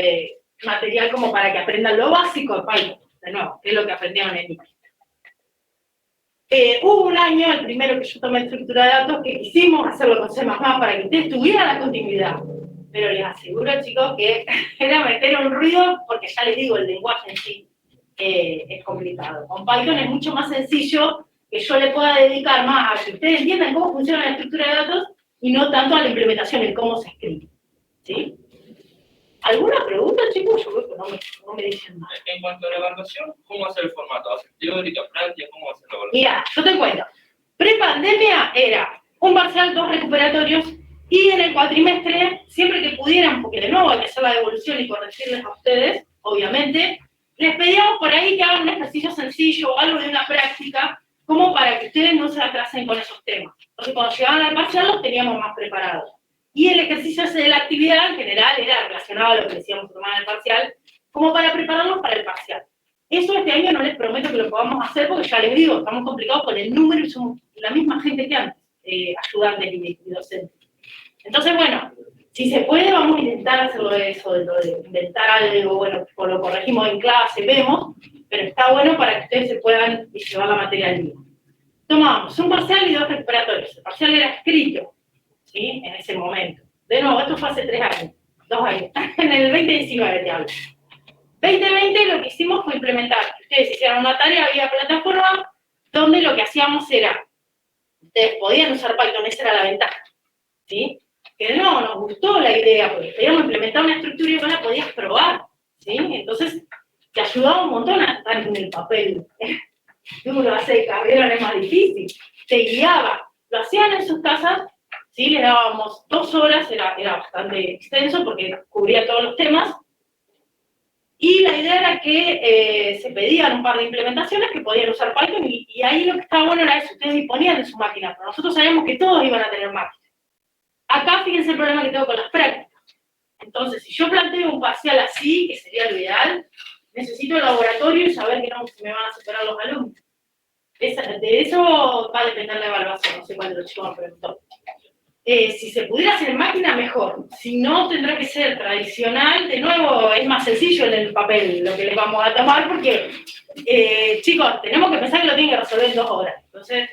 Material como para que aprendan lo básico de Python, de nuevo, que es lo que aprendieron en IPI. Hubo un año, el primero que yo tomé estructura de datos, que quisimos hacerlo con C++ para que ustedes tuvieran la continuidad. Pero les aseguro, chicos, que era meter un ruido, porque ya les digo, el lenguaje en sí es complicado. Con Python es mucho más sencillo que yo le pueda dedicar más a que ustedes entiendan cómo funciona la estructura de datos y no tanto a la implementación, en cómo se escribe. ¿Sí? ¿Alguna pregunta, chicos? Yo creo que no me dicen nada. En cuanto a la evaluación, ¿cómo hacer el formato? ¿Hacer teórica, práctica? ¿Cómo hacer la evaluación? Mira, yo te cuento. Pre-pandemia era un parcial, 2 recuperatorios, y en el cuatrimestre, siempre que pudieran, porque de nuevo hay que hacer la devolución y corregirles a ustedes, obviamente, les pedíamos por ahí que hagan un ejercicio sencillo o algo de una práctica, como para que ustedes no se atrasen con esos temas. Entonces, cuando llegaban al parcial, los teníamos más preparados. Y el ejercicio ese de la actividad, en general, era relacionado a lo que decíamos tomar en el parcial, como para prepararlos para el parcial. Eso este año no les prometo que lo podamos hacer, porque ya les digo, estamos complicados con el número y somos la misma gente que antes, ayudantes y docentes. Entonces, bueno, si se puede, vamos a intentar hacerlo de eso, de lo de inventar algo, bueno, lo corregimos en clase, vemos, pero está bueno para que ustedes se puedan llevar la materia al día. Tomamos un parcial y 2 recuperatorios. El parcial era escrito, ¿sí? En ese momento. De nuevo, esto fue hace 3 años, 2 años, en el 2019 te hablo. 2020 lo que hicimos fue implementar, ustedes hicieron una tarea vía plataforma, donde lo que hacíamos era, ustedes podían usar Python, esa era la ventaja, ¿sí? Que no, nos gustó la idea, porque podíamos implementar una estructura y vos la podías probar, ¿sí? Entonces, te ayudaba un montón a estar en el papel. Duro, hacer carrera es más difícil. Te guiaba. Lo hacían en sus casas, ¿sí? Les dábamos 2 horas, era bastante extenso porque cubría todos los temas. Y la idea era que se pedían un par de implementaciones que podían usar Python y ahí lo que estaba bueno era eso, ustedes disponían de su máquina, pero nosotros sabíamos que todos iban a tener máquina. Acá fíjense el problema que tengo con las prácticas. Entonces, si yo planteo un parcial así, que sería lo ideal, necesito el laboratorio y saber que no me van a superar los alumnos. De eso va a depender la evaluación, no sé cuándo los chicos me preguntó. Si se pudiera hacer en máquina, mejor. Si no, tendrá que ser tradicional. De nuevo, es más sencillo en el papel lo que les vamos a tomar, porque, chicos, tenemos que pensar que lo tienen que resolver en 2 horas. Entonces,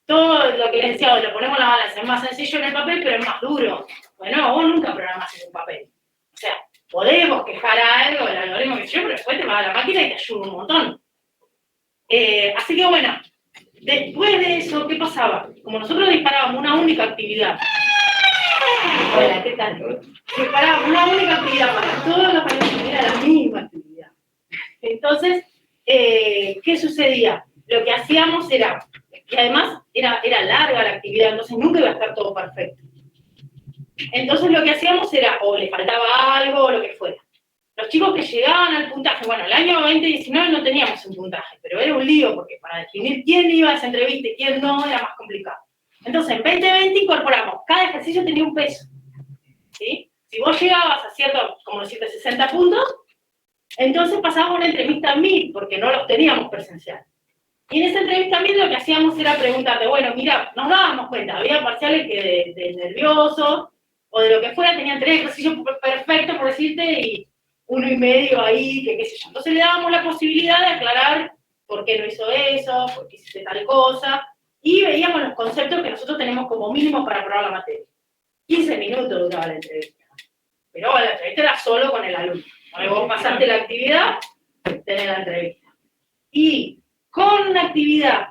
todo lo que les decía, lo ponemos en la balanza, es más sencillo en el papel, pero es más duro. Bueno, vos nunca programás en un papel. O sea, podemos quejar a algo, el algoritmo que yo, pero después te va a la máquina y te ayuda un montón. Así que bueno, después de eso, ¿qué pasaba? Como nosotros disparábamos una única actividad. Hola, ¿qué tal? Disparábamos una única actividad para todos los alumnos, era la misma actividad. Entonces, ¿qué sucedía? Lo que hacíamos era, y además era larga la actividad, entonces nunca iba a estar todo perfecto. Entonces lo que hacíamos era, o le faltaba algo, o lo que fuera. Los chicos que llegaban al puntaje, bueno, el año 2019 no teníamos un puntaje, pero era un lío, porque para definir quién iba a esa entrevista y quién no, era más complicado. Entonces, en 2020 incorporamos, cada ejercicio tenía un peso, ¿sí? Si vos llegabas a cierto, como decirte, 60 puntos, entonces pasabas una entrevista en 1000, porque no los teníamos presencial. Y en ese entrevista también lo que hacíamos era preguntarte, bueno, mira, nos dábamos cuenta, había parciales que de nerviosos, o de lo que fuera, tenían 3 ejercicios perfectos, por decirte, y 1,5 ahí, que qué sé yo. Entonces le dábamos la posibilidad de aclarar por qué no hizo eso, por qué hiciste tal cosa, y veíamos los conceptos que nosotros tenemos como mínimo para aprobar la materia. 15 minutos duraba la entrevista. Pero la entrevista era solo con el alumno. Cuando vos pasaste la actividad, tenés la entrevista. Y con una actividad,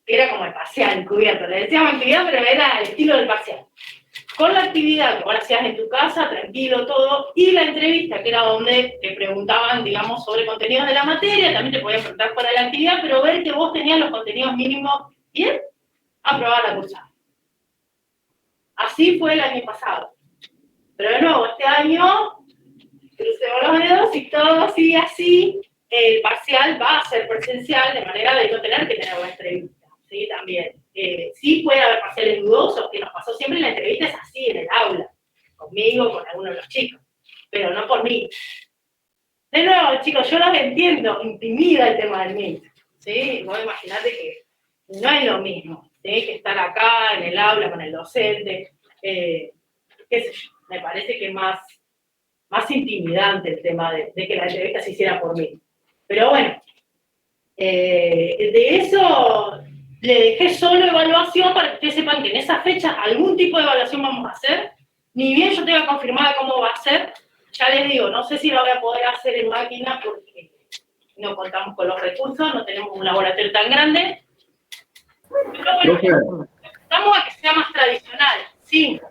que era como el parcial encubierto, le decíamos actividad, pero era el estilo del parcial. Con la actividad que vos hacías en tu casa, tranquilo, todo, y la entrevista, que era donde te preguntaban, digamos, sobre contenidos de la materia, también te podían preguntar fuera de la actividad, pero ver que vos tenías los contenidos mínimos bien, aprobar la cursada. Así fue el año pasado. Pero de nuevo, este año, crucemos los dedos y todo sigue así, el parcial va a ser presencial, de manera de no tener que tener la entrevista, ¿sí? También. Sí puede haber parciales dudosos, que nos pasó siempre, la entrevista es así, en el aula, conmigo, con alguno de los chicos, pero no por mí. De nuevo, chicos, yo los entiendo, intimida el tema del MIT, ¿sí? Vos imaginate que no es lo mismo, ¿sí? Que estar acá, en el aula, con el docente, qué sé yo, me parece que es más intimidante el tema de que la entrevista se hiciera por mí. Pero bueno, de eso le dejé solo evaluación para que ustedes sepan que en esa fecha algún tipo de evaluación vamos a hacer. Ni bien yo tenga confirmada cómo va a ser, ya les digo, no sé si lo voy a poder hacer en máquina porque no contamos con los recursos, no tenemos un laboratorio tan grande. Pero bueno, estamos a que sea más tradicional, sí.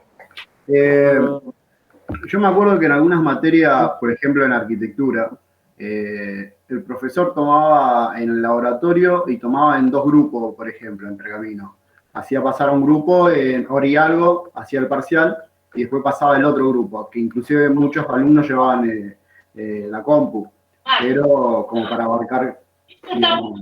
Yo me acuerdo que en algunas materias, por ejemplo en arquitectura, el profesor tomaba en el laboratorio y tomaba en 2 grupos, por ejemplo, en Pergamino. Hacía pasar a un grupo en hora y algo, hacía el parcial, y después pasaba el otro grupo, que inclusive muchos alumnos llevaban la compu, pero como para abarcar, digamos.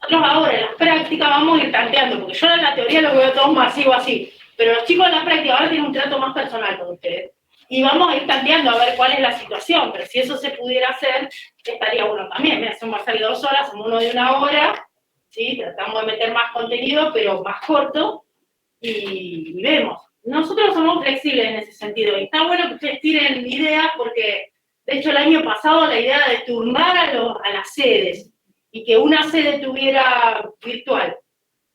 Nosotros ahora en las prácticas vamos a ir tanteando, porque yo en la teoría lo veo todo masivo así, pero los chicos en la práctica ahora tienen un trato más personal con ustedes. Y vamos a ir tanteando a ver cuál es la situación, pero si eso se pudiera hacer, estaría bueno también. Mira, son parcial de 2 horas, son uno de 1 hora, ¿sí? Tratamos de meter más contenido, pero más corto, y vemos. Nosotros somos flexibles en ese sentido, y está bueno que ustedes tiren ideas, porque de hecho el año pasado la idea de turnar a las sedes, y que una sede tuviera virtual,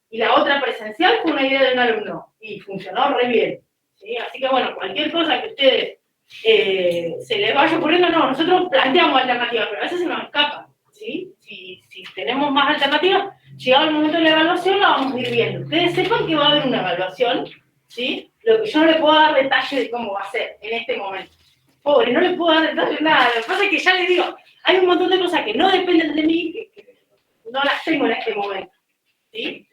y la otra presencial, fue una idea de un alumno, y funcionó re bien. ¿Sí? Así que bueno, cualquier cosa que a ustedes se les vaya ocurriendo, no, nosotros planteamos alternativas, pero a veces se nos escapa, ¿sí? Si tenemos más alternativas, llegado el momento de la evaluación, la vamos a ir viendo. Ustedes sepan que va a haber una evaluación, ¿sí? Lo que yo no le puedo dar detalle de cómo va a ser en este momento. Pobre, no le puedo dar detalle de nada. Lo que pasa es que ya les digo, hay un montón de cosas que no dependen de mí, que no las tengo en este momento, ¿sí?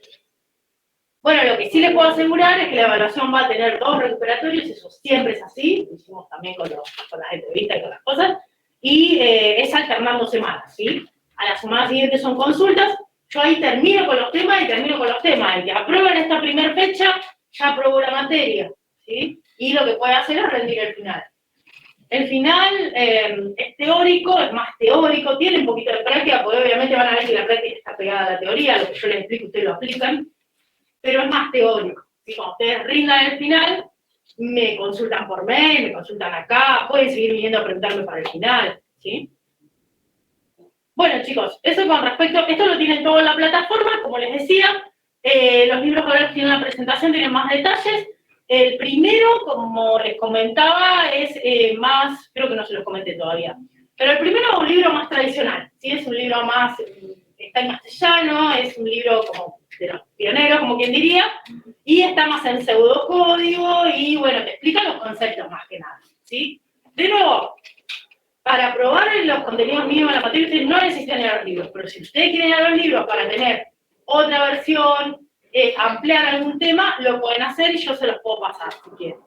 Bueno, lo que sí les puedo asegurar es que la evaluación va a tener 2 recuperatorios, eso siempre es así, lo hicimos también con las entrevistas y con las cosas, y es alternando semanas, ¿sí? A la semana siguiente son consultas, yo ahí termino con los temas y termino con los temas. El que aprueba en esta primera fecha, ya aprobó la materia, ¿sí? Y lo que puede hacer es rendir el final. El final es teórico, es más teórico, tiene un poquito de práctica, porque obviamente van a ver que la práctica está pegada a la teoría, lo que yo les explico, ustedes lo aplican, pero es más teórico. ¿Sí? Cuando ustedes rindan el final, me consultan por mail, me consultan acá, pueden seguir viniendo a preguntarme para el final, ¿sí? Bueno, chicos, eso con respecto, esto lo tienen todo en la plataforma, como les decía, los libros que ahora tienen la presentación tienen más detalles. El primero, como les comentaba, es más, creo que no se los comenté todavía, pero el primero es un libro más tradicional, ¿sí? Es un libro más, está en castellano, es un libro como de los pioneros, como quien diría, y está más en pseudocódigo, y bueno, te explica los conceptos más que nada, ¿sí? De nuevo, para probar los contenidos mínimos de la materia, ustedes no necesitan leer los libros, pero si ustedes quieren leer los libros para tener otra versión, ampliar algún tema, lo pueden hacer y yo se los puedo pasar si quieren.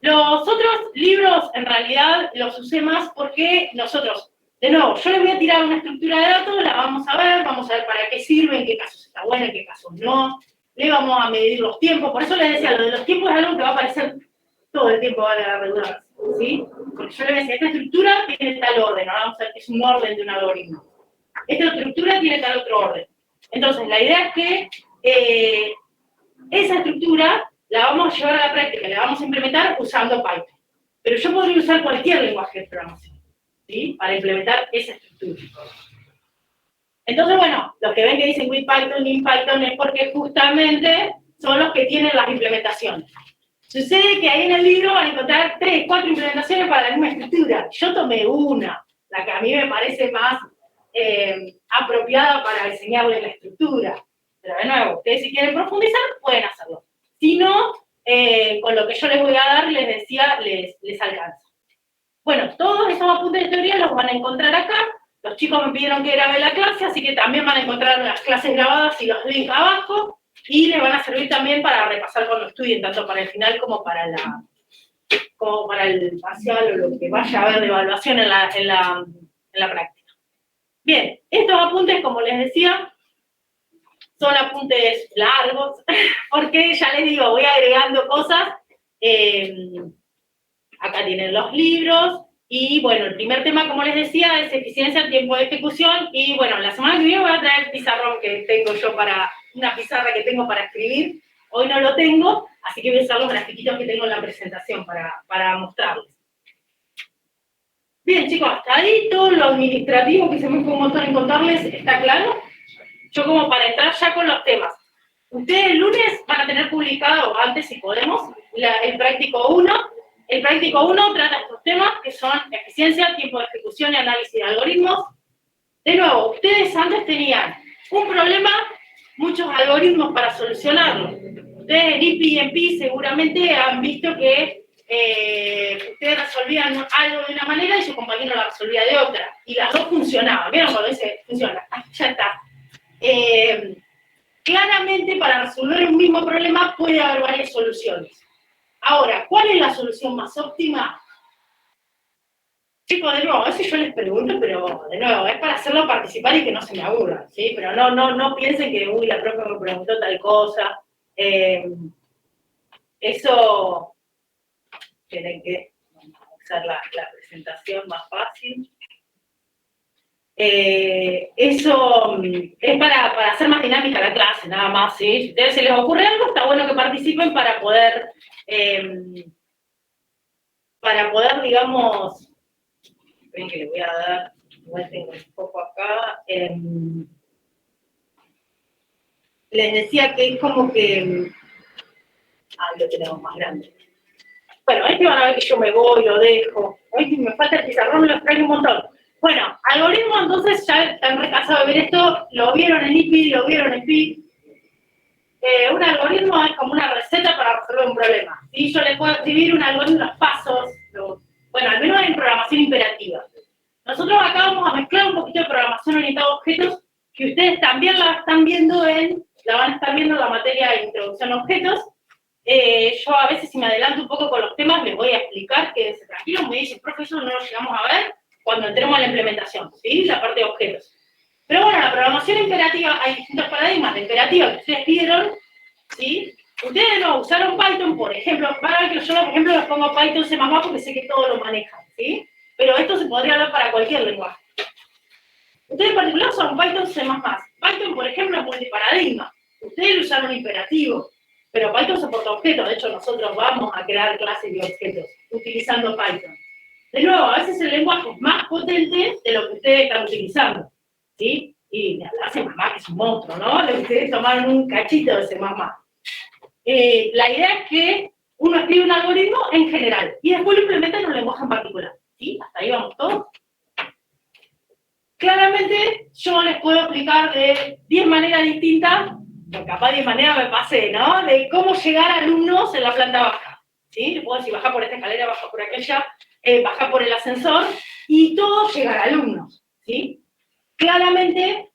Los otros libros, en realidad, los usé más porque nosotros, de nuevo, yo les voy a tirar una estructura de datos, la vamos a ver para qué sirve, en qué casos está buena, en qué casos no, le vamos a medir los tiempos, por eso les decía, lo de los tiempos es algo que va a aparecer todo el tiempo, vale la redundancia, ¿sí? Porque yo les decía, esta estructura tiene tal orden, ahora vamos a ver que es un orden de un algoritmo. Esta estructura tiene tal otro orden. Entonces, la idea es que esa estructura la vamos a llevar a la práctica, la vamos a implementar usando Python. Pero yo podría usar cualquier lenguaje de programación, ¿sí? Para implementar esa estructura. Entonces, bueno, los que ven que dicen with Python, in Python, es porque justamente son los que tienen las implementaciones. Sucede que ahí en el libro van a encontrar 3, 4 implementaciones para la misma estructura. Yo tomé una, la que a mí me parece más apropiada para enseñarles la estructura. Pero de nuevo, ustedes si quieren profundizar, pueden hacerlo. Si no, con lo que yo les voy a dar, les decía, les alcanza. Bueno, todos esos apuntes de teoría los van a encontrar acá. Los chicos me pidieron que grabe la clase, así que también van a encontrar las clases grabadas y los links abajo. Y les van a servir también para repasar cuando estudien, tanto para el final como para el parcial o lo que vaya a haber de evaluación en la práctica. Bien, estos apuntes, como les decía, son apuntes largos, porque ya les digo, voy agregando cosas. Acá tienen los libros. Y bueno, el primer tema, como les decía, es eficiencia en tiempo de ejecución. Y bueno, la semana que viene voy a traer el pizarrón que tengo yo una pizarra que tengo para escribir. Hoy no lo tengo, así que voy a usar los grafiquitos que tengo en la presentación para mostrarles. Bien, chicos, hasta ahí todo lo administrativo que se me fue un montón en contarles, ¿está claro? Yo como para entrar ya con los temas. Ustedes el lunes van a tener publicado, antes si podemos, el práctico 1. El práctico 1 trata estos temas que son eficiencia, tiempo de ejecución y análisis de algoritmos. De nuevo, ustedes antes tenían un problema, muchos algoritmos para solucionarlo. Ustedes en IPI y en PI seguramente han visto que ustedes resolvían algo de una manera y su compañero la resolvía de otra. Y las dos funcionaban. ¿Vieron cuando dice funciona? Ah, ya está. Claramente para resolver un mismo problema puede haber varias soluciones. Ahora, ¿cuál es la solución más óptima? Chicos, de nuevo, a veces yo les pregunto, pero de nuevo, es para hacerlo participar y que no se me aburran, ¿sí? Pero no piensen que, uy, la profe me preguntó tal cosa. Eso, tienen que usar la presentación más fácil. Eso es para hacer más dinámica la clase, nada más, ¿sí? Si a ustedes se les ocurre algo, está bueno que participen para poder, digamos, ven que les voy a dar, igual tengo un poco acá, les decía que es como que, lo tenemos más grande. Bueno, van a ver que yo me voy, lo dejo, me falta el pizarrón, lo extraño un montón. Bueno, algoritmo, entonces ya están recasados de ver esto, lo vieron en IPI, lo vieron en PI. Un algoritmo es como una receta para resolver un problema. ¿Sí? Yo les puedo escribir un algoritmo, los pasos, bueno, al menos en programación imperativa. Nosotros acá vamos a mezclar un poquito de programación orientada a objetos, que ustedes también la van a estar viendo en la materia de introducción a objetos. Yo a veces, si me adelanto un poco con los temas, les voy a explicar, quédense tranquilos, me dicen, profe, eso no lo llegamos a ver cuando entremos a la implementación, ¿sí? La parte de objetos. Pero bueno, la programación imperativa, hay distintos paradigmas de imperativa que ustedes vieron, ¿sí? Ustedes no usaron Python, por ejemplo, van a ver que yo, por ejemplo, les pongo Python C++ porque sé que todos lo manejan, ¿sí? Pero esto se podría hablar para cualquier lenguaje. Ustedes en particular usaron Python C++. Python, por ejemplo, es multiparadigma. Ustedes lo usaron imperativo, pero Python soporta objetos. De hecho, nosotros vamos a crear clases de objetos utilizando Python. De nuevo, a veces el lenguaje es más potente de lo que ustedes están utilizando, ¿sí? Y la C++, que es un monstruo, ¿no? Ustedes tomaron un cachito de C++. La idea es que uno escribe un algoritmo en general y después lo implementa en un lenguaje en particular, ¿sí? Hasta ahí vamos todos. Claramente, yo les puedo explicar de 10 maneras distintas, porque capaz de 10 maneras me pasé, ¿no? De cómo llegar a alumnos en la planta baja, ¿sí? Les puedo decir, bajar por esta escalera, bajar por aquella, bajar por el ascensor, y todo llegar a alumnos, ¿sí? Claramente,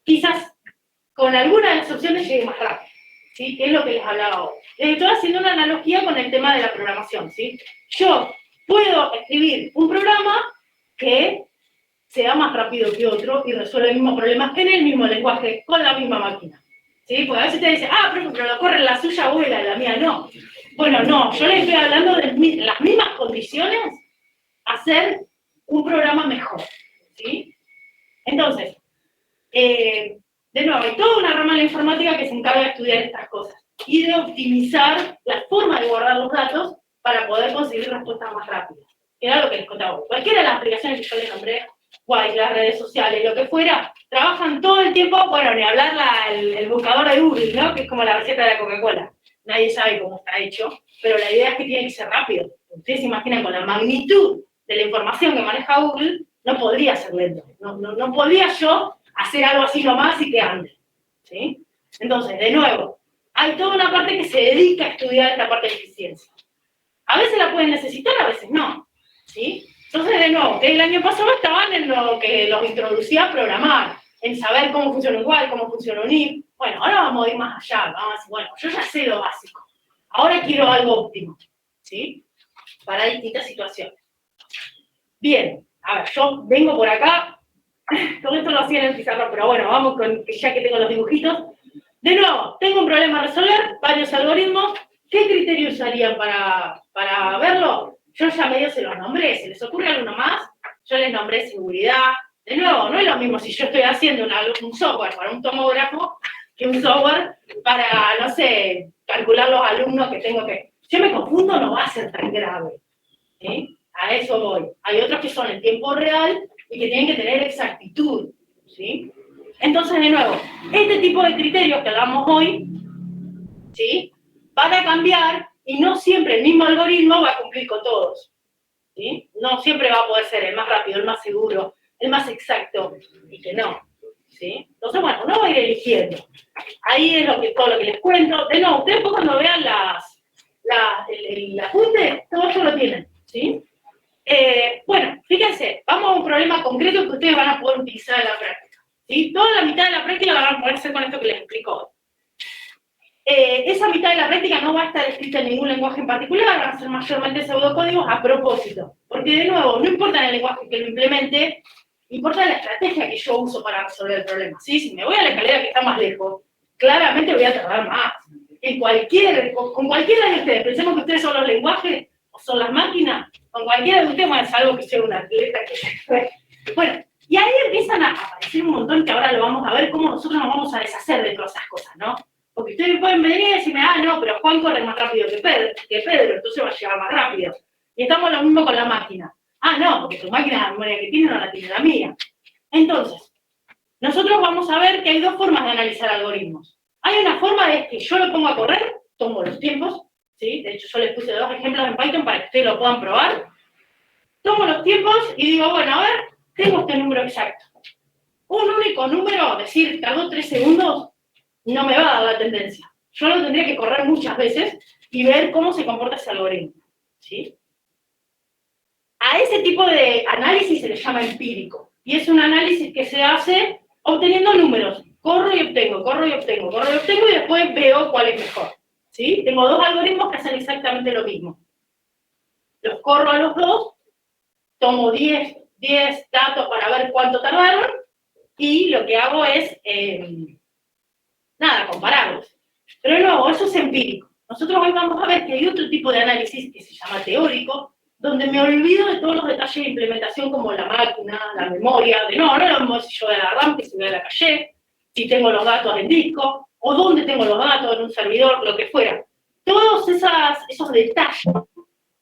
quizás con alguna de las opciones llegue más rápido, ¿sí? Que es lo que les hablaba hoy. Estoy haciendo una analogía con el tema de la programación, ¿sí? Yo puedo escribir un programa que sea más rápido que otro y resuelve el mismo problema en el mismo lenguaje, con la misma máquina, ¿sí? Porque a veces te dicen, pero lo corre la suya abuela, la mía no. Bueno, no, yo les estoy hablando de las mismas condiciones, hacer un programa mejor, ¿sí? Entonces, de nuevo, encarga de estudiar estas cosas y de optimizar la forma de guardar los datos para poder conseguir respuestas más rápidas. Era lo que les contaba hoy. Cualquiera de las aplicaciones que yo les nombré, Wise, las redes sociales, lo que fuera, trabajan todo el tiempo, bueno, ni hablar el buscador de Google, ¿no? Que es como la receta de la Coca-Cola. Nadie sabe cómo está hecho, pero la idea es que tiene que ser rápido. Ustedes se imaginan con la magnitud de la información que maneja Google, no podría ser lento. No podría yo hacer algo así nomás y que ande. ¿Sí? Entonces, de nuevo, hay toda una parte que se dedica a estudiar esta parte de eficiencia. A veces la pueden necesitar, a veces no. ¿Sí? Entonces, de nuevo, el año pasado estaban en lo que los introducía a programar, en saber cómo funciona un while, cómo funciona un if. Bueno, ahora vamos a ir más allá. Vamos a decir, bueno, yo ya sé lo básico. Ahora quiero algo óptimo. ¿Sí? Para distintas situaciones. Bien, a ver, yo vengo por acá. Todo esto lo hacía en el pizarrón, pero bueno, vamos con, ya que tengo los dibujitos. De nuevo, tengo un problema a resolver, varios algoritmos. ¿Qué criterios usarían para verlo? Yo ya medio se los nombré. ¿Se les ocurre alguno más? Yo les nombré seguridad. De nuevo, no es lo mismo si yo estoy haciendo un software para un tomógrafo que un software para, no sé, calcular los alumnos que tengo que... Si yo me confundo, no va a ser tan grave. ¿Sí? A eso voy. Hay otros que son en tiempo real y que tienen que tener exactitud. ¿Sí? Entonces, de nuevo, este tipo de criterios que hablamos hoy, ¿sí? Van a cambiar y no siempre el mismo algoritmo va a cumplir con todos. ¿Sí? No siempre va a poder ser el más rápido, el más seguro, el más exacto, y que no. ¿Sí? Entonces, bueno, uno va a ir eligiendo. Ahí es todo lo que les cuento. De nuevo, ustedes cuando vean el apunte, todo eso lo tienen. ¿Sí? Bueno, fíjense, vamos a un problema concreto que ustedes van a poder utilizar en la práctica. ¿Sí? Toda la mitad de la práctica la van a poder hacer con esto que les explico hoy. Esa mitad de la práctica no va a estar escrita en ningún lenguaje en particular, van a ser mayormente pseudocódigos a propósito. Porque, de nuevo, no importa el lenguaje que lo implemente, importa la estrategia que yo uso para resolver el problema. ¿Sí? Si me voy a la escalera que está más lejos, claramente voy a tardar más. Con cualquiera de ustedes, pensemos que ustedes son los lenguajes, o son las máquinas, con cualquiera de ustedes, bueno, es algo que sea un atleta que... Bueno, y ahí empiezan a aparecer un montón que ahora lo vamos a ver cómo nosotros nos vamos a deshacer de todas esas cosas, ¿no? Porque ustedes pueden venir y decirme, no, pero Juan corre más rápido que Pedro, entonces va a llegar más rápido. Y estamos lo mismo con la máquina. No, porque tu máquina, la memoria que tiene no la tiene la mía. Entonces, nosotros vamos a ver que hay dos formas de analizar algoritmos. Hay una forma de que yo lo pongo a correr, tomo los tiempos, ¿sí? De hecho, yo les puse 2 ejemplos en Python para que ustedes lo puedan probar. Tomo los tiempos y digo, bueno, a ver, tengo este número exacto. Un único número, decir, tardó 3 segundos, no me va a dar la tendencia. Yo lo tendría que correr muchas veces y ver cómo se comporta ese algoritmo. ¿Sí? A ese tipo de análisis se le llama empírico. Y es un análisis que se hace obteniendo números. Corro y obtengo, corro y obtengo, corro y obtengo y después veo cuál es mejor. ¿Sí? Tengo 2 algoritmos que hacen exactamente lo mismo. Los corro a los 2, tomo 10 datos para ver cuánto tardaron y lo que hago es... compararlos. Pero no, eso es empírico. Nosotros hoy vamos a ver que hay otro tipo de análisis que se llama teórico, donde me olvido de todos los detalles de implementación como la máquina, la memoria, no lo mismo si yo voy a la RAM que si voy a la caché, si tengo los datos en disco, o dónde tengo los datos en un servidor, lo que fuera. Todos esos detalles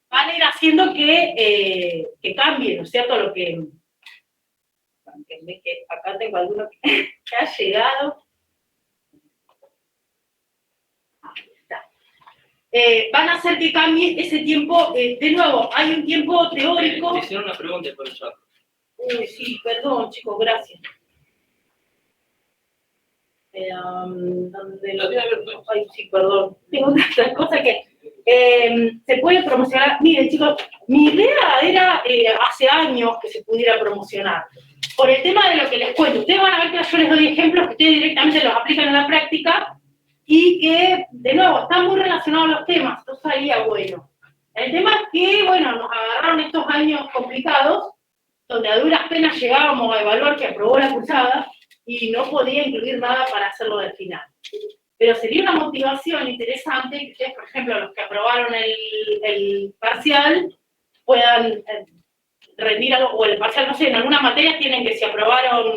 van a ir haciendo que cambie, ¿no es cierto? Lo que acá tengo alguno que ha llegado. Van a hacer que cambie ese tiempo. De nuevo, hay un tiempo teórico. Te hicieron una pregunta por el chat. Uy, sí, perdón, chicos, gracias. Ay, sí, perdón. Tengo otra cosa que... se puede promocionar. Miren, chicos, mi idea era hace años que se pudiera promocionar. Por el tema de lo que les cuento. Ustedes van a ver que yo les doy ejemplos que ustedes directamente los aplican en la práctica y que, de nuevo, están muy relacionados los temas. Esto sería bueno. El tema es que, bueno, nos agarraron estos años complicados, donde a duras penas llegábamos a evaluar que aprobó la cursada y no podía incluir nada para hacerlo del final. Pero sería una motivación interesante que ustedes, por ejemplo, los que aprobaron el parcial, puedan rendir algo, o el parcial, no sé, en alguna materia tienen que, si aprobaron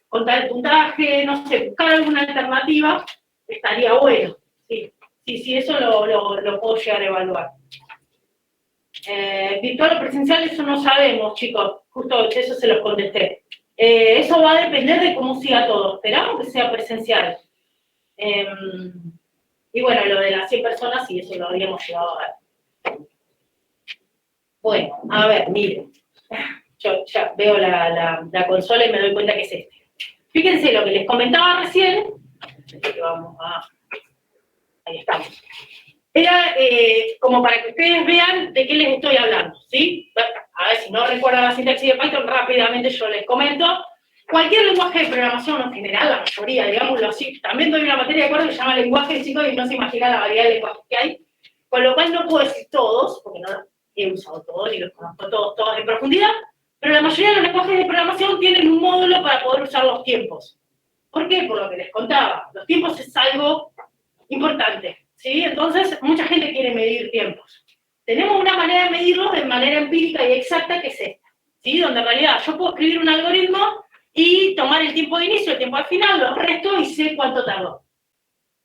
con tal puntaje, no sé, buscar alguna alternativa estaría bueno, sí. Sí, eso lo puedo llegar a evaluar. Virtual o presencial, eso no sabemos, chicos, justo eso se los contesté. Eso va a depender de cómo siga todo, esperamos que sea presencial. Y bueno, lo de las 100 personas, sí, eso lo habríamos llevado a ver. Bueno, a ver, miren. Yo ya veo la consola y me doy cuenta que es este. Fíjense lo que les comentaba recién. Ahí estamos. Era como para que ustedes vean de qué les estoy hablando, ¿sí? A ver, si no recuerdan la sintaxis de Python, rápidamente yo les comento. Cualquier lenguaje de programación, en general, la mayoría, digámoslo así, también doy una materia de acuerdo que se llama lenguaje, chicos, y no se imaginan la variedad de lenguajes que hay, con lo cual no puedo decir todos, porque no he usado todos y los conozco todos en profundidad, pero la mayoría de los lenguajes de programación tienen un módulo para poder usar los tiempos. ¿Por qué? Por lo que les contaba. Los tiempos es algo importante, ¿sí? Entonces, mucha gente quiere medir tiempos. Tenemos una manera de medirlos de manera empírica y exacta, que es esta, ¿sí? Donde en realidad yo puedo escribir un algoritmo y tomar el tiempo de inicio, el tiempo al final, los resto y sé cuánto tardó.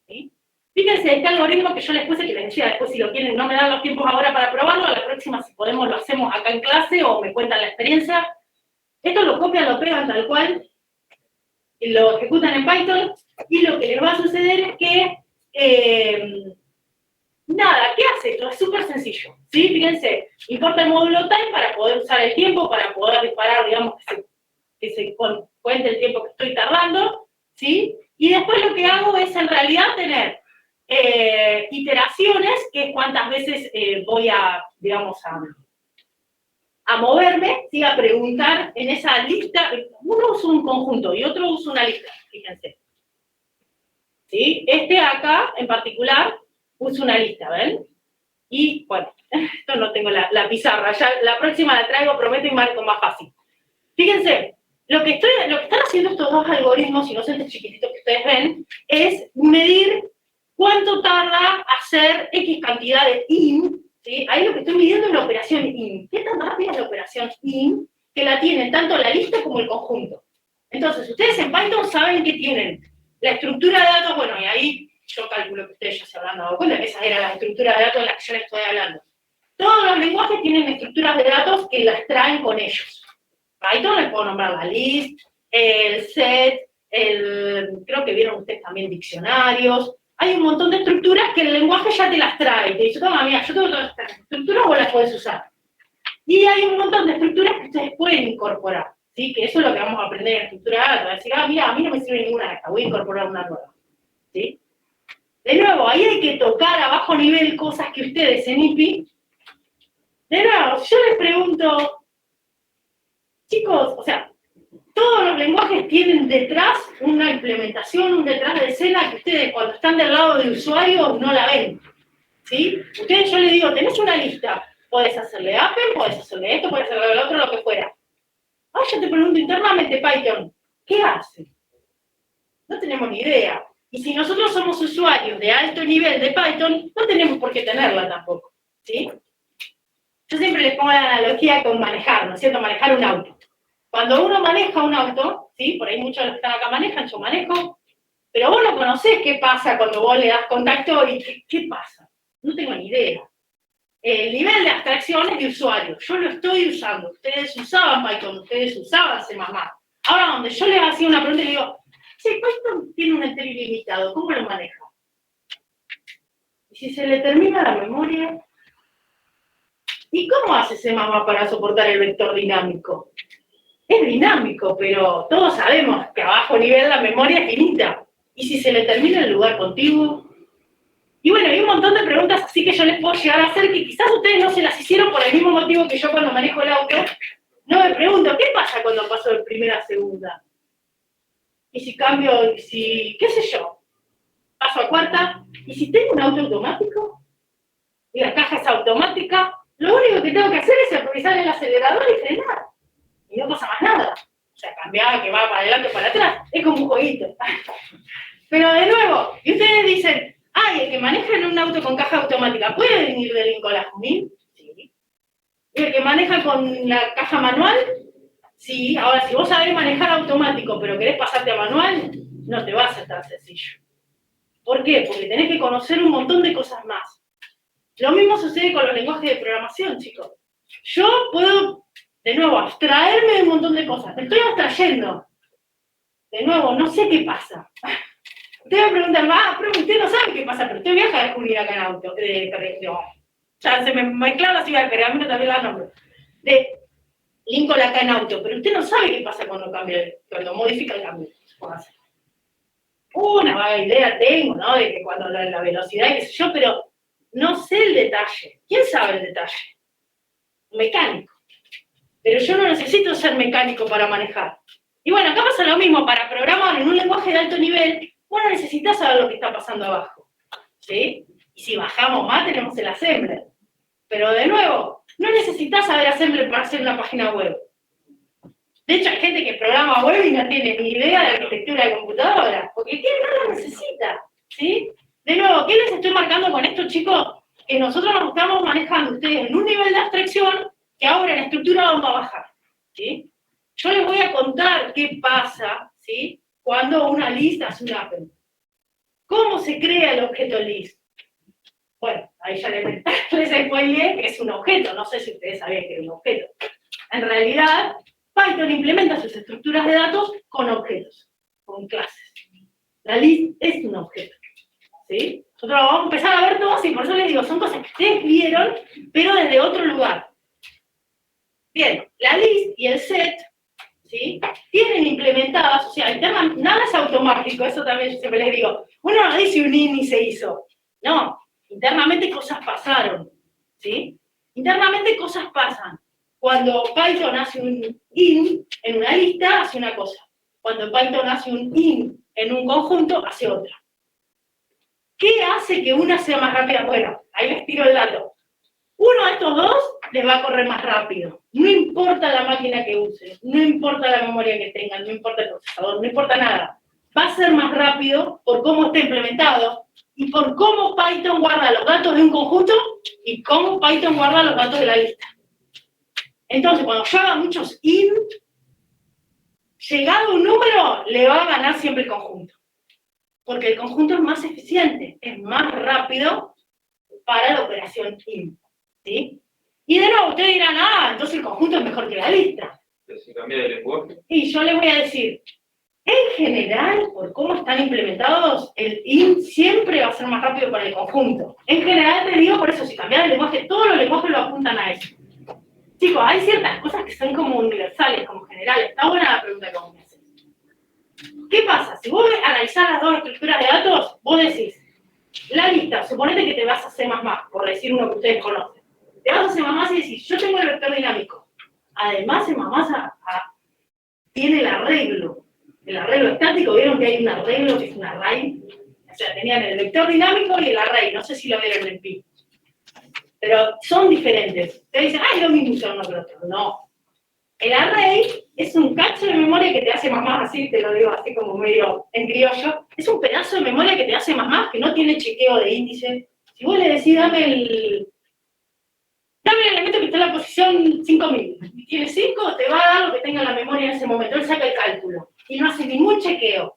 ¿Sí? Fíjense, este algoritmo que yo les puse, que les decía, después si lo quieren, no me dan los tiempos ahora para probarlo, a la próxima si podemos lo hacemos acá en clase o me cuentan la experiencia. Esto lo copian, lo pegan tal cual, y lo ejecutan en Python, y lo que les va a suceder es que, nada, ¿qué hace esto? Es súper sencillo, ¿sí? Fíjense, importa el módulo time para poder usar el tiempo, para poder disparar, digamos, que se cuente el tiempo que estoy tardando, ¿sí? Y después lo que hago es en realidad tener iteraciones, que es cuántas veces voy a, digamos, a moverme, ¿sí? A preguntar en esa lista. Uno usa un conjunto y otro usa una lista, fíjense. ¿Sí? Este acá, en particular, usa una lista, ¿ven? Y, bueno, esto no tengo la pizarra, ya la próxima la traigo, prometo, y marco más fácil. Fíjense, lo que están haciendo estos dos algoritmos inocentes chiquititos que ustedes ven, es medir cuánto tarda hacer X cantidad de in, ¿sí? Ahí lo que estoy midiendo es la operación in. ¿Qué tan rápida es la operación in? Que la tienen tanto la lista como el conjunto. Entonces, ustedes en Python saben que tienen la estructura de datos, bueno, y ahí yo calculo que ustedes ya se habrán dado cuenta que esas eran las estructuras de datos de las que yo les estoy hablando. Todos los lenguajes tienen estructuras de datos que las traen con ellos. Python les puedo nombrar la list, el set, creo que vieron ustedes también diccionarios. Hay un montón de estructuras que el lenguaje ya te las trae. Te dice, toma, mira, yo tengo todas estas estructuras, vos las podés usar. Y hay un montón de estructuras que ustedes pueden incorporar, ¿sí? Que eso es lo que vamos a aprender en estructura de datos. Decir, mira, a mí no me sirve ninguna de estas, voy a incorporar una nueva, ¿sí? De nuevo, ahí hay que tocar a bajo nivel cosas que ustedes en IPI. De nuevo, yo les pregunto, chicos, o sea, todos los lenguajes tienen detrás una implementación, un detrás de escena que ustedes cuando están del lado del usuario no la ven, ¿sí? Ustedes, yo les digo, tenés una lista, podés hacerle append, podés hacerle esto, podés hacerle lo otro, lo que fuera. Ahora yo te pregunto internamente, Python, ¿qué hace? No tenemos ni idea. Y si nosotros somos usuarios de alto nivel de Python, no tenemos por qué tenerla tampoco, ¿sí? Yo siempre les pongo la analogía con manejar, ¿no es cierto? Manejar un auto. Cuando uno maneja un auto, ¿sí? Por ahí muchos de los que están acá manejan, yo manejo, pero vos no conocés qué pasa cuando vos le das contacto y qué pasa. No tengo ni idea. El nivel de abstracción es de usuario. Yo lo estoy usando. Ustedes usaban Python, ustedes usaban C++. Ahora, donde yo les hacía una pregunta y le digo, sí, Python tiene un entero ilimitado, ¿cómo lo maneja? Y si se le termina la memoria, ¿y cómo hace C++ para soportar el vector dinámico? Es dinámico, pero todos sabemos que a bajo nivel la memoria es finita. ¿Y si se le termina el lugar contiguo? Y bueno, hay un montón de preguntas así que yo les puedo llegar a hacer que quizás ustedes no se las hicieron por el mismo motivo que yo cuando manejo el auto. No me pregunto, ¿qué pasa cuando paso de primera a segunda? ¿Y si cambio, qué sé yo, paso a cuarta? ¿Y si tengo un auto automático? ¿Y la caja es automática? Lo único que tengo que hacer es pisar el acelerador y frenar. Y no pasa más nada. O sea, cambiar, que va para adelante o para atrás, es como un jueguito. Pero de nuevo, y ustedes dicen, ay, el que maneja en un auto con caja automática, ¿puede venir de Lincoln a Junín? Sí. ¿Y el que maneja con la caja manual? Sí. Ahora, si vos sabés manejar automático, pero querés pasarte a manual, no te va a ser tan sencillo. ¿Por qué? Porque tenés que conocer un montón de cosas más. Lo mismo sucede con los lenguajes de programación, chicos. Yo puedo, de nuevo, abstraerme de un montón de cosas. Me estoy abstrayendo. De nuevo, no sé qué pasa. Usted me pregunta, pero usted no sabe qué pasa, pero usted viaja a descubrir acá en auto. Ya se me mezclaron las ciudades, pero a mí no también la nombro. De Lincoln acá en auto, pero usted no sabe qué pasa cuando modifica el cambio. Una vaga idea tengo, ¿no? De que cuando la velocidad, qué sé yo, pero no sé el detalle. ¿Quién sabe el detalle? Un mecánico. Pero yo no necesito ser mecánico para manejar. Y bueno, acá pasa lo mismo, para programar en un lenguaje de alto nivel, vos no necesitas saber lo que está pasando abajo, ¿sí? Y si bajamos más, tenemos el assembler. Pero de nuevo, no necesitas saber assembler para hacer una página web. De hecho, hay gente que programa web y no tiene ni idea de arquitectura de computadora, porque ¿quién no lo necesita? ¿Sí? De nuevo, ¿qué les estoy marcando con esto, chicos? Que nosotros nos estamos manejando ustedes en un nivel de abstracción que ahora en estructura vamos a bajar, ¿sí? Yo les voy a contar qué pasa, ¿sí? Cuando una list hace un append. ¿Cómo se crea el objeto list? Bueno, ahí ya les spoileé que es un objeto, no sé si ustedes sabían que era un objeto. En realidad, Python implementa sus estructuras de datos con objetos, con clases. La list es un objeto, ¿sí? Nosotros vamos a empezar a ver todo así, por eso les digo, son cosas que ustedes vieron, pero desde otro lugar. Bien, la list y el set, ¿sí? Tienen implementadas, o sea, nada es automático, eso también siempre les digo. Uno no dice un in y se hizo. No, internamente cosas pasaron, ¿sí? Internamente cosas pasan. Cuando Python hace un in en una lista, hace una cosa. Cuando Python hace un in en un conjunto, hace otra. ¿Qué hace que una sea más rápida? Bueno, ahí les tiro el dato. Uno de estos dos les va a correr más rápido. No importa la máquina que use, no importa la memoria que tengan, no importa el procesador, no importa nada. Va a ser más rápido por cómo está implementado y por cómo Python guarda los datos de un conjunto y cómo Python guarda los datos de la lista. Entonces, cuando yo haga muchos int, llegado un número, le va a ganar siempre el conjunto. Porque el conjunto es más eficiente, es más rápido para la operación int, ¿sí? Y de nuevo, ustedes dirán, entonces el conjunto es mejor que la lista. Pero si cambia de lenguaje. Y yo les voy a decir, en general, por cómo están implementados, el int siempre va a ser más rápido para el conjunto. En general te digo, por eso, si cambias de lenguaje, todos los lenguajes lo apuntan a eso. Chicos, hay ciertas cosas que son como universales, como generales. Está buena la pregunta que vos me haces. ¿Qué pasa? Si vos analizás las dos estructuras de datos, vos decís, la lista, suponete que te vas a C++, por decir uno que ustedes conocen. Te vas a C++ y decís, yo tengo el vector dinámico. Además, C++ tiene el arreglo estático. ¿Vieron que hay un arreglo que es un array? O sea, tenían el vector dinámico y el array. No sé si lo vieron en el PIB. Pero son diferentes. Ustedes dicen, es lo mismo usar uno que el otro. No. El array es un cacho de memoria que te hace más así, te lo digo así como medio en criollo. Es un pedazo de memoria que te hace más que no tiene chequeo de índice. Si vos le decís, dame el elemento que está en la posición 5000, y tiene 5, te va a dar lo que tenga en la memoria en ese momento. Él saca el cálculo y no hace ningún chequeo.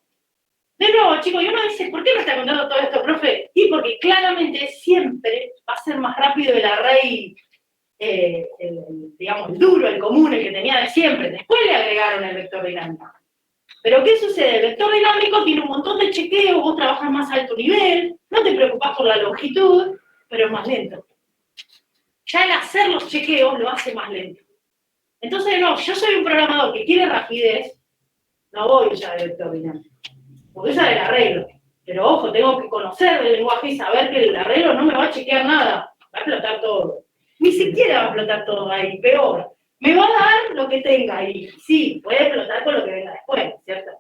De nuevo, chicos, y uno dice, ¿por qué me está contando todo esto, profe? Y porque claramente siempre va a ser más rápido el array, digamos, el duro, el común, el que tenía de siempre. Después le agregaron el vector dinámico. Pero ¿qué sucede? El vector dinámico tiene un montón de chequeos, vos trabajás más alto nivel, no te preocupás por la longitud, pero es más lento. Ya el hacer los chequeos lo hace más lento. Entonces, no, yo soy un programador que quiere rapidez, no voy a usar el vector dinámico. Porque esa es el arreglo. Pero ojo, tengo que conocer el lenguaje y saber que el arreglo no me va a chequear nada. Va a explotar todo. Ni siquiera va a explotar todo ahí, peor. Me va a dar lo que tenga ahí. Sí, puede explotar con lo que venga después, ¿cierto?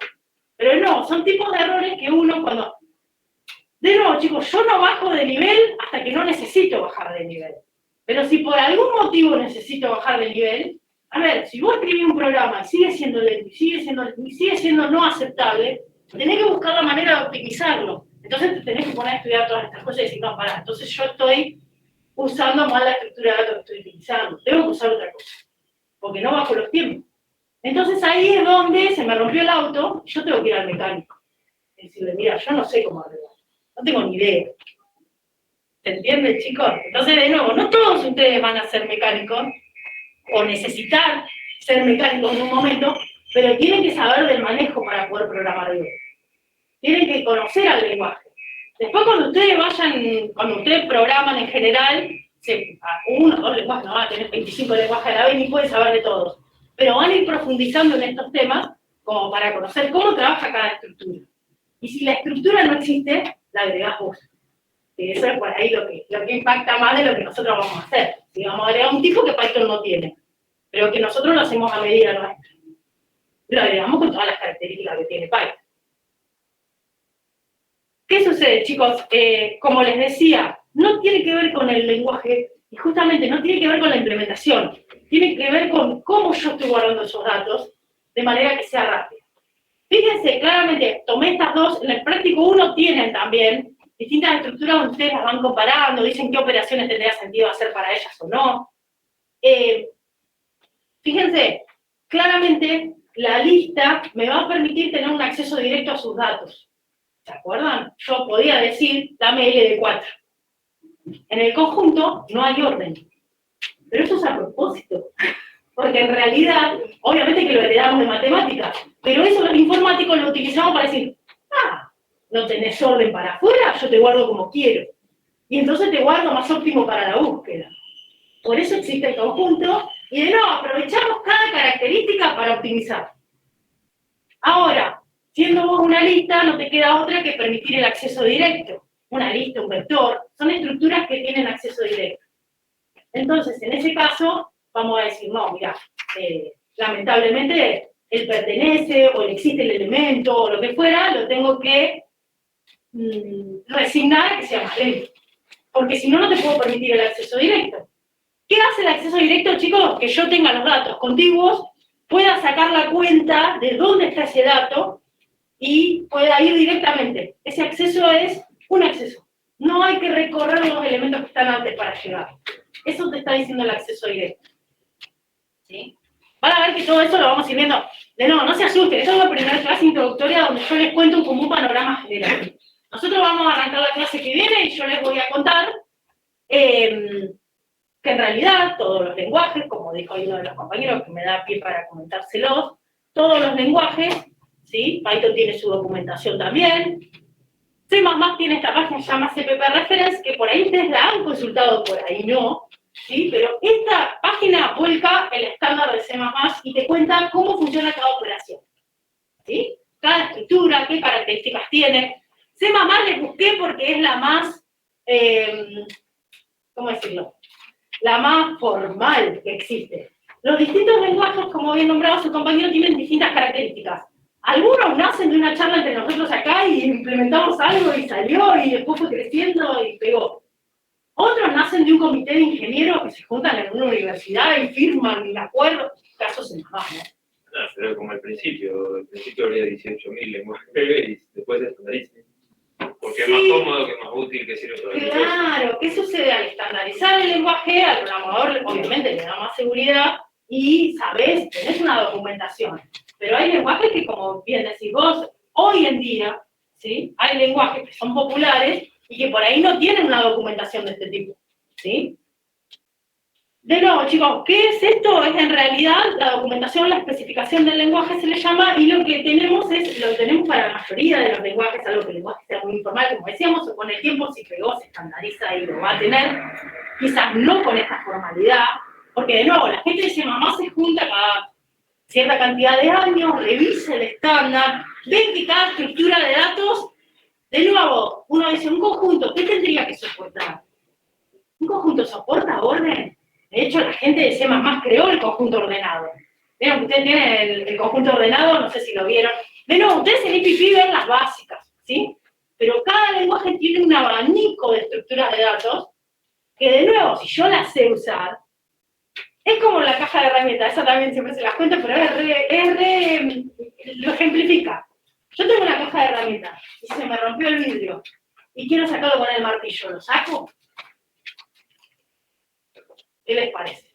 Pero no, son tipos de errores que uno cuando... De nuevo, chicos, yo no bajo de nivel hasta que no necesito bajar de nivel. Pero si por algún motivo necesito bajar de nivel, a ver, si vos escribís un programa y sigue siendo lento, sigue siendo no aceptable, tenés que buscar la manera de optimizarlo. Entonces te tenés que poner a estudiar todas estas cosas y decir, no, pará, entonces yo estoy usando mal la estructura de datos que estoy utilizando. Tengo que usar otra cosa, porque no bajo los tiempos. Entonces ahí es donde se me rompió el auto, yo tengo que ir al mecánico. Y decirle, mira, yo no sé cómo arreglar. No tengo ni idea. ¿Se entiende, chicos? Entonces, de nuevo, no todos ustedes van a ser mecánicos o necesitar ser mecánicos en un momento, pero tienen que saber del manejo para poder programar bien. Tienen que conocer al lenguaje. Después, cuando ustedes programan en general, uno o dos lenguajes, no van a tener 25 lenguajes a la vez ni pueden saber de todos. Pero van a ir profundizando en estos temas como para conocer cómo trabaja cada estructura. Y si la estructura no existe, la agregás vos. Y eso es por ahí lo que impacta más de lo que nosotros vamos a hacer. Si vamos a agregar un tipo que Python no tiene, pero que nosotros lo hacemos a medida nuestra. Lo agregamos con todas las características que tiene Python. ¿Qué sucede, chicos? Como les decía, no tiene que ver con el lenguaje, y justamente no tiene que ver con la implementación. Tiene que ver con cómo yo estoy guardando esos datos, de manera que sea rápido. Fíjense, claramente, tomé estas dos, en el práctico 1 tienen también distintas estructuras donde ustedes las van comparando, dicen qué operaciones tendría sentido hacer para ellas o no. Fíjense, claramente la lista me va a permitir tener un acceso directo a sus datos. ¿Se acuerdan? Yo podía decir, dame L de 4. En el conjunto no hay orden. Pero eso es a propósito. Porque en realidad, obviamente que lo heredamos de matemáticas, pero eso los informáticos lo utilizamos para decir, no tenés orden para afuera, yo te guardo como quiero. Y entonces te guardo más óptimo para la búsqueda. Por eso existe el conjunto, y de nuevo, aprovechamos cada característica para optimizar. Ahora, siendo vos una lista, no te queda otra que permitir el acceso directo. Una lista, un vector, son estructuras que tienen acceso directo. Entonces, en ese caso, vamos a decir, no, mira, lamentablemente, él pertenece, o le existe el elemento, o lo que fuera, lo tengo que resignar a que sea más lento. Porque si no, no te puedo permitir el acceso directo. ¿Qué hace el acceso directo, chicos? Que yo tenga los datos contiguos, pueda sacar la cuenta de dónde está ese dato, y pueda ir directamente. Ese acceso es un acceso. No hay que recorrer los elementos que están antes para llegar. Eso te está diciendo el acceso directo. ¿Sí? Van a ver que todo eso lo vamos a ir viendo. De nuevo, no se asusten, esta es la primera clase introductoria donde yo les cuento como un panorama general. Nosotros vamos a arrancar la clase que viene y yo les voy a contar que en realidad todos los lenguajes, como dijo uno de los compañeros que me da pie para comentárselos, todos los lenguajes, ¿sí? Python tiene su documentación también. C++ tiene esta página que se llama CPP Reference, que por ahí ustedes la han consultado, por ahí no, ¿sí? Pero esta página vuelca el estándar de C++ y te cuenta cómo funciona cada operación, ¿sí? Cada estructura, qué características tiene. C++ les busqué porque es la más, ¿cómo decirlo? La más formal que existe. Los distintos lenguajes, como bien nombrado su compañero, tienen distintas características. Algunos nacen de una charla entre nosotros acá y implementamos algo y salió y después fue creciendo y pegó. Otros nacen de un comité de ingenieros que se juntan en una universidad y firman un acuerdo, casos en más, ¿no? No, pero como al principio habría 18.000 lenguajes y después se estandariza. Porque es más cómodo, que es más útil, que sirve para Claro, ¿qué sucede al estandarizar el lenguaje? Al programador obviamente le da más seguridad y, ¿sabés? Tenés una documentación. Pero hay lenguajes que, como bien decís vos, hoy en día, ¿sí? Hay lenguajes que son populares y que por ahí no tienen una documentación de este tipo, ¿sí? De nuevo, chicos, ¿qué es esto? Es en realidad la documentación, la especificación del lenguaje se le llama, y lo que tenemos lo tenemos para la mayoría de los lenguajes, algo que el lenguaje sea muy informal, como decíamos, o con el tiempo si pegó, se estandariza y lo va a tener, quizás no con esta formalidad, porque de nuevo, la gente de C++ se junta cada cierta cantidad de años, revisa el estándar, ven que cada estructura de datos, de nuevo, uno dice, un conjunto, ¿qué tendría que soportar? ¿Un conjunto soporta orden? De hecho, la gente de C++ creó el conjunto ordenado. Vieron que ustedes tienen el conjunto ordenado, no sé si lo vieron. De nuevo, ustedes en IPP ven las básicas, ¿sí? Pero cada lenguaje tiene un abanico de estructuras de datos que, de nuevo, si yo las sé usar, es como la caja de herramientas, esa también siempre se las cuento, pero lo ejemplifica. Yo tengo una caja de herramientas y se me rompió el vidrio y quiero sacarlo con el martillo, ¿lo saco? ¿Qué les parece?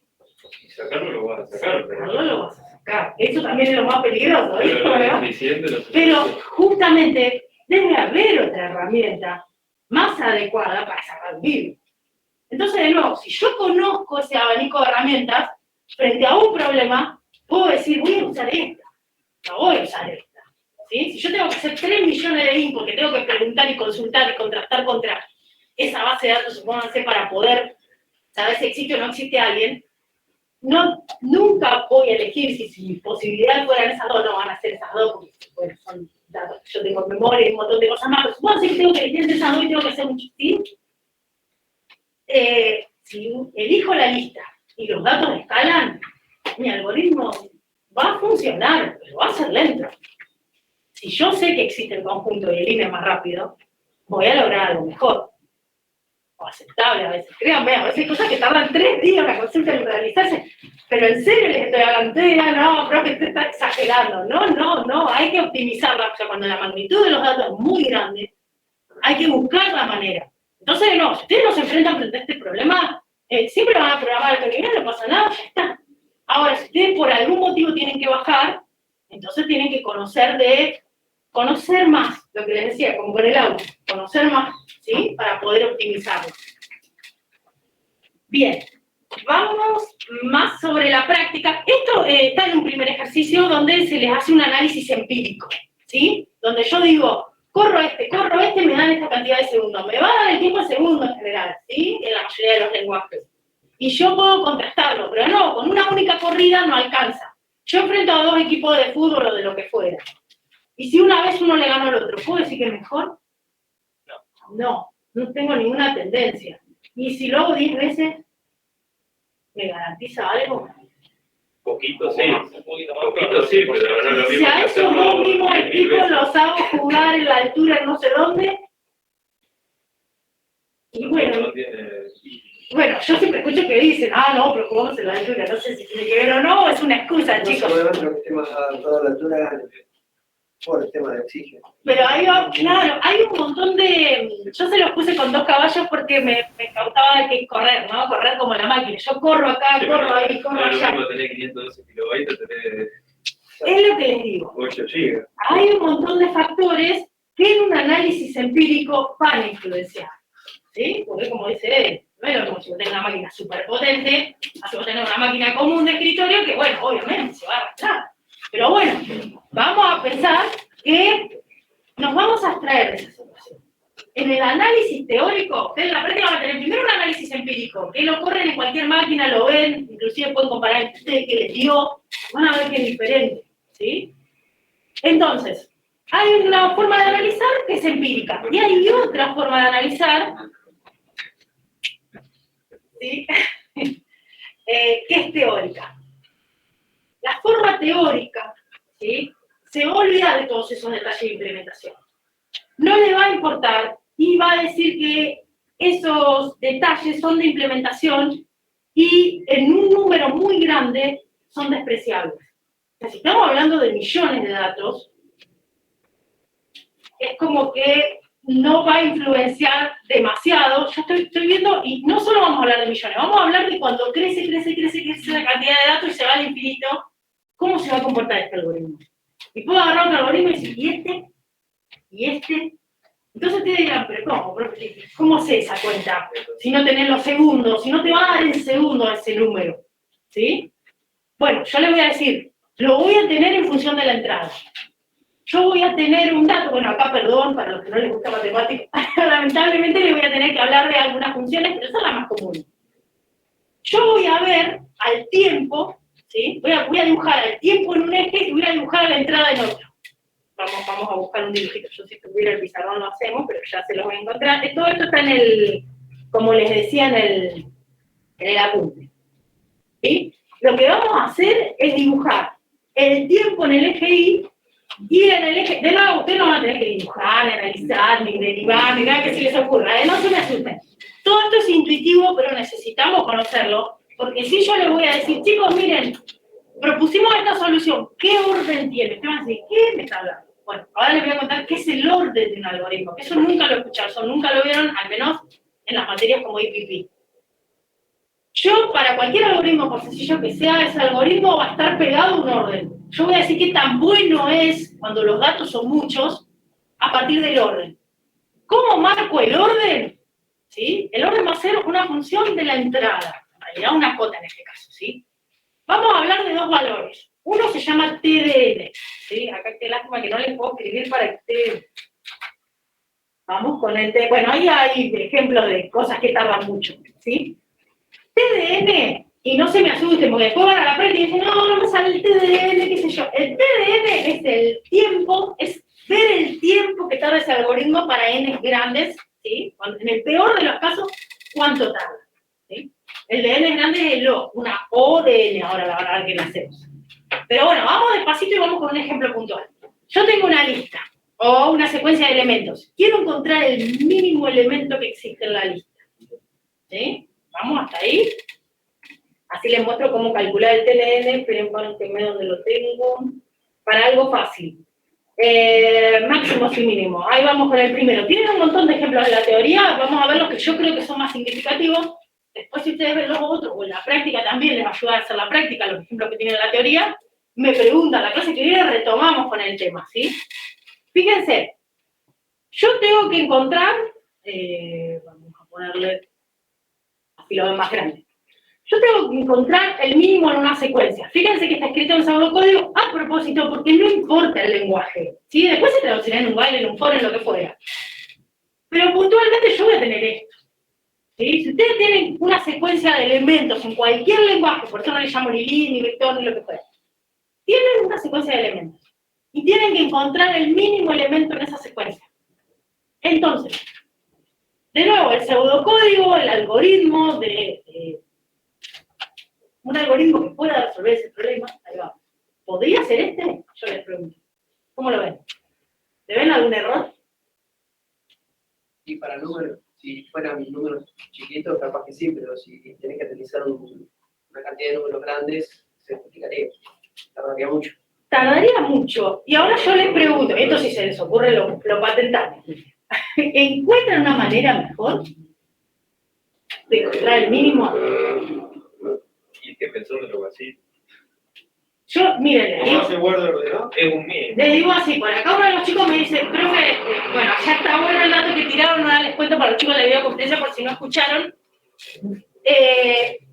Y sacarlo lo vas a sacar, pero No lo vas a sacar. Eso también es lo más peligroso, ¿viste? pero lo eficiente lo Pero justamente debe haber otra herramienta más adecuada para sacar un virus. Entonces, de nuevo, si yo conozco ese abanico de herramientas, frente a un problema, puedo decir, voy a usar esta, no voy a usar esta. ¿Sí? Si yo tengo que hacer 3 millones de inputs, que tengo que preguntar y consultar y contrastar contra esa base de datos, supónganse, para poder saber si existe o no existe alguien, nunca voy a elegir si posibilidad fueran esas dos, no van a ser esas dos, porque bueno, son datos que yo tengo en memoria y un montón de cosas más, pero supónganse que tengo que elegir entre esas dos y tengo que hacer un ¿sí? Si elijo la lista y los datos escalan, mi algoritmo va a funcionar, pero va a ser lento. Si yo sé que existe el conjunto y el INE más rápido, voy a lograr algo mejor. O aceptable a veces. Créanme, a veces hay cosas que tardan 3 días la consulta en realizarse, pero en serio les estoy hablando, no, creo que usted está exagerando. No, hay que optimizarla. O sea, cuando la magnitud de los datos es muy grande, hay que buscar la manera. Entonces, no, si ustedes no se enfrentan frente a este problema, siempre van a programar alto nivel, no pasa nada, ya está. Ahora, si ustedes por algún motivo tienen que bajar, entonces tienen que conocer más, lo que les decía, como con el auto, conocer más, ¿sí? Para poder optimizarlo. Bien, vamos más sobre la práctica. Esto está en un primer ejercicio donde se les hace un análisis empírico, ¿sí? Donde yo digo, corro este, me dan esta cantidad de segundos. Me va a dar el tiempo en segundos en general, ¿sí? En la mayoría de los lenguajes. Y yo puedo contrastarlo, pero no, con una única corrida no alcanza. Yo enfrento a 2 equipos de fútbol o de lo que fuera. Y si una vez uno le gana al otro, ¿puedo decir que es mejor? No tengo ninguna tendencia. Y si lo hago 10 veces, ¿me garantiza algo? Poquito sí, pero no es lo mismo. Si a esos dos mismos equipos los hago jugar en la altura no sé dónde, y bueno, yo siempre escucho que dicen, no, pero jugamos en la altura, no sé si tiene que ver o no, es una excusa, chicos. Lo que esté más adaptado a la altura por el tema de oxígeno. Pero ahí va, claro, hay un montón de... Yo se los puse con 2 caballos porque me causaba que correr, ¿no? Correr como la máquina. Yo corro acá, corro ahí, corro allá. Tener 512 kilobytes, tener... Es lo que les digo. 8 gigas. Hay un montón de factores que en un análisis empírico van a influenciar. ¿Sí? Porque como dice él, no es lo mismo si vos tenés una máquina súper potente, a si vos tenés una máquina común de escritorio que, bueno, obviamente se va a arrastrar. Pero bueno, vamos a pensar que nos vamos a abstraer de esa situación. En el análisis teórico, ustedes en la práctica van a tener primero un análisis empírico, que lo corren en cualquier máquina, lo ven, inclusive pueden comparar entre ustedes qué les dio, van a ver que es diferente, ¿sí? Entonces, hay una forma de analizar que es empírica, y hay otra forma de analizar, ¿sí? Que es teórica. La forma teórica, ¿sí? Se va a olvidar de todos esos detalles de implementación. No le va a importar y va a decir que esos detalles son de implementación y en un número muy grande son despreciables. O sea, si estamos hablando de millones de datos, es como que no va a influenciar demasiado. Yo estoy viendo, y no solo vamos a hablar de millones, vamos a hablar de cuando crece la cantidad de datos y se va al infinito, ¿cómo se va a comportar este algoritmo? Y puedo agarrar otro algoritmo y decir, ¿y este? ¿Y este? Entonces ustedes dirán, pero ¿cómo? ¿Cómo sé esa cuenta? Si no tenés los segundos, si no te va a dar en segundos ese número, ¿sí? Bueno, yo le voy a decir, lo voy a tener en función de la entrada. Yo voy a tener un dato, bueno, acá perdón, para los que no les gusta matemática, lamentablemente le voy a tener que hablar de algunas funciones, pero esa es la más común. Yo voy a ver al tiempo, ¿sí? Voy a dibujar al tiempo en un eje y voy a dibujar a la entrada en otro. Vamos a buscar un dibujito. Yo si tuviera el pizarrón lo hacemos, pero ya se los voy a encontrar. Todo esto está en el, como les decía, en el apunte. ¿Sí? Lo que vamos a hacer es dibujar el tiempo en el eje Y y en el eje, de nuevo, ustedes no van a tener que dibujar, ni analizar, ni derivar, ni nada que se les ocurra, no se me asusten. Todo esto es intuitivo, pero necesitamos conocerlo, porque si yo les voy a decir, chicos, miren, propusimos esta solución, ¿qué orden tiene? Ustedes van a decir, ¿qué me está hablando? Bueno, ahora les voy a contar qué es el orden de un algoritmo, que eso nunca lo escucharon, eso nunca lo vieron, al menos en las materias como IPP. Yo, para cualquier algoritmo, por sencillo que sea, ese algoritmo va a estar pegado a un orden. Yo voy a decir qué tan bueno es, cuando los datos son muchos, a partir del orden. ¿Cómo marco el orden? ¿Sí? El orden va a ser una función de la entrada, en realidad una cota en este caso, ¿sí? Vamos a hablar de dos valores. Uno se llama TDN, ¿sí? Acá qué lástima que no les puedo escribir para que ustedes... Vamos con el TDN. Bueno, ahí hay ejemplos de cosas que tardan mucho, ¿sí? TDN, y no se me asusten, porque después van a la práctica y dicen, no me sale el TDN, qué sé yo. El TDN es el tiempo, es ver el tiempo que tarda ese algoritmo para n grandes, ¿sí? En el peor de los casos, ¿cuánto tarda? ¿Sí? El de n grande es el O, una O de n, ahora la verdad que lo hacemos. Pero bueno, vamos despacito y vamos con un ejemplo puntual. Yo tengo una lista, o una secuencia de elementos. Quiero encontrar el mínimo elemento que existe en la lista. ¿Sí? Vamos hasta ahí. Así les muestro cómo calcular el TLN, esperen para un tema donde lo tengo. Para algo fácil. Máximos y mínimos. Ahí vamos con el primero. Tienen un montón de ejemplos en la teoría, vamos a ver los que yo creo que son más significativos. Después, si ustedes ven los otros, o en la práctica también les ayuda a hacer la práctica, los ejemplos que tienen en la teoría, me preguntan, la clase que viene retomamos con el tema, ¿sí? Fíjense, yo tengo que encontrar, vamos a ponerle, así lo ven más grande. Yo tengo que encontrar el mínimo en una secuencia. Fíjense que está escrito en pseudocódigo a propósito, porque no importa el lenguaje, ¿sí? Después se traducirá en un while, en un for, en lo que fuera. Pero puntualmente yo voy a tener esto. ¿Sí? Si ustedes tienen una secuencia de elementos en cualquier lenguaje, por eso no le llamo ni lit, ni vector, ni lo que fuera, tienen una secuencia de elementos y tienen que encontrar el mínimo elemento en esa secuencia. Entonces, de nuevo, el pseudocódigo, el algoritmo un algoritmo que pueda resolver ese problema, ahí va. ¿Podría ser este? Yo les pregunto. ¿Cómo lo ven? ¿Le ven algún error? Y para números, si fueran números chiquitos, capaz que sí, pero si tenés que utilizar una cantidad de números grandes, se complicaría. Tardaría mucho. Tardaría mucho. Y ahora yo les pregunto, esto si se les ocurre lo patentable. ¿Encuentran una manera mejor de encontrar el mínimo? ¿Y qué pensó de lo así? Yo, miren, ¿Cómo se guarda el ordenador? Es un mínimo. les digo así, por acá uno de los chicos me dice, profe, bueno, ya está bueno el dato que tiraron, ahora les cuento para los chicos de la videoconferencia por si no escucharon.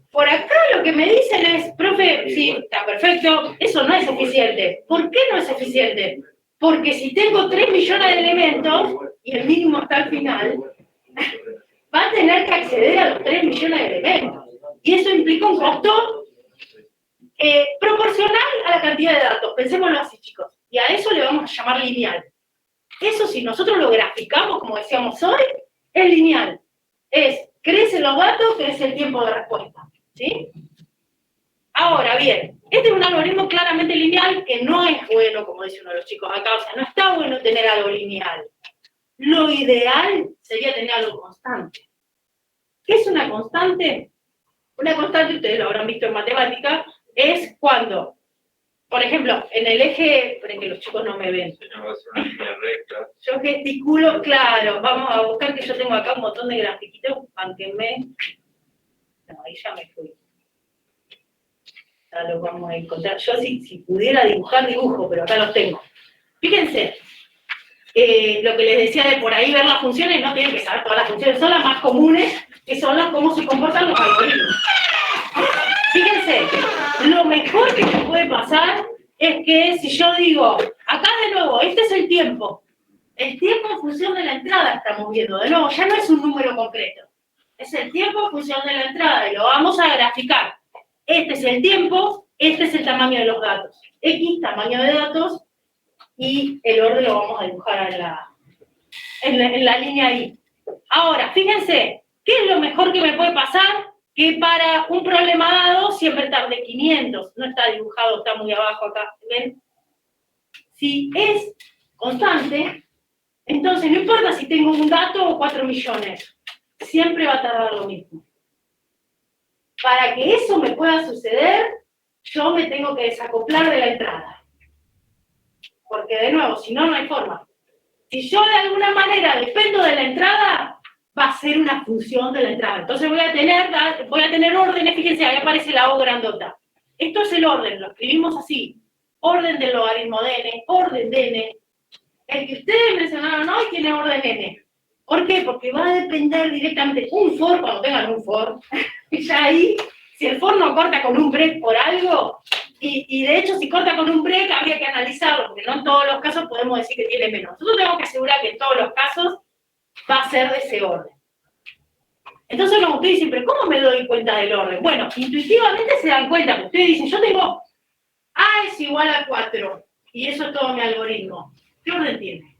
Por acá lo que me dicen es, profe, sí, está perfecto, eso no es eficiente. ¿Por qué no es eficiente? Porque si tengo 3 millones de elementos, y el mínimo está al final, va a tener que acceder a los 3 millones de elementos. Y eso implica un costo proporcional a la cantidad de datos. Pensémoslo así, chicos. Y a eso le vamos a llamar lineal. Eso, si nosotros lo graficamos, como decíamos hoy, es lineal. Crecen los datos, crece el tiempo de respuesta. ¿Sí? Ahora, bien, este es un algoritmo claramente lineal que no es bueno, como dice uno de los chicos acá. O sea, no está bueno tener algo lineal. Lo ideal sería tener algo constante. ¿Qué es una constante? Una constante, ustedes lo habrán visto en matemática, es cuando, por ejemplo, en el eje, esperen que los chicos no me ven. Va a ser una línea recta. Yo gesticulo, claro, vamos a buscar que yo tengo acá un montón de grafiquitos, mánquenme. No, ahí ya me fui. Ya los vamos a encontrar. Yo si pudiera dibujar, dibujo, pero acá los tengo. Fíjense, lo que les decía de por ahí ver las funciones, no tienen que saber todas las funciones, son las más comunes, que son las cómo se comportan los algoritmos. Fíjense, lo mejor que me puede pasar es que si yo digo, acá de nuevo, este es el tiempo en función de la entrada estamos viendo, de nuevo, ya no es un número concreto, es el tiempo en función de la entrada y lo vamos a graficar. Este es el tiempo, este es el tamaño de los datos, X tamaño de datos y el orden lo vamos a dibujar en la línea Y. Ahora, fíjense, ¿qué es lo mejor que me puede pasar? Que para un problema dado siempre tarde 500, no está dibujado, está muy abajo acá, ¿ven? Si es constante, entonces no importa si tengo un dato o 4 millones, siempre va a tardar lo mismo. Para que eso me pueda suceder, yo me tengo que desacoplar de la entrada. Porque de nuevo, si no, no hay forma. Si yo de alguna manera dependo de la entrada, va a ser una función de la entrada. Entonces voy a tener órdenes, fíjense, ahí aparece la O grandota. Esto es el orden, lo escribimos así. Orden del logaritmo de n, orden de n. El que ustedes mencionaron hoy tiene orden n. ¿Por qué? Porque va a depender directamente, un for, cuando tengan un for, ya ahí, si el for no corta con un break por algo, y de hecho si corta con un break habría que analizarlo, porque no en todos los casos podemos decir que tiene menos. Nosotros tenemos que asegurar que en todos los casos va a ser de ese orden. Entonces como ustedes dicen, pero ¿cómo me doy cuenta del orden? Bueno, intuitivamente se dan cuenta, que ustedes dicen, yo tengo A es igual a 4, y eso es todo mi algoritmo. ¿Qué orden tiene?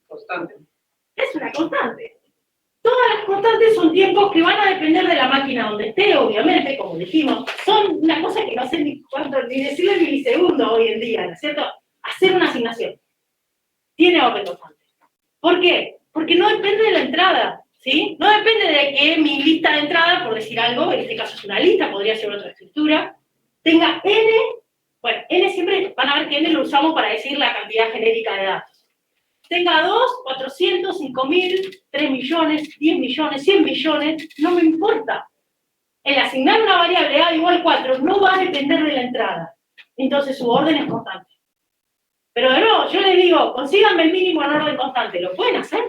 Constante. Es una constante. Todas las constantes son tiempos que van a depender de la máquina donde esté, obviamente, como dijimos. Son una cosa que no sé ni cuánto, ni decirle milisegundos hoy en día, ¿no es cierto? Hacer una asignación. Tiene orden constante. ¿Por qué? Porque no depende de la entrada, ¿sí? No depende de que mi lista de entrada, por decir algo, en este caso es una lista, podría ser otra estructura, tenga n, bueno, n siempre van a ver que n lo usamos para decir la cantidad genérica de datos. Tenga 2, 400, 5.000, 3 millones, 10 millones, 100 millones, no me importa. El asignar una variable a igual 4 no va a depender de la entrada. Entonces su orden es constante. Pero de nuevo, yo les digo, consíganme el mínimo en orden constante. ¿Lo pueden hacer?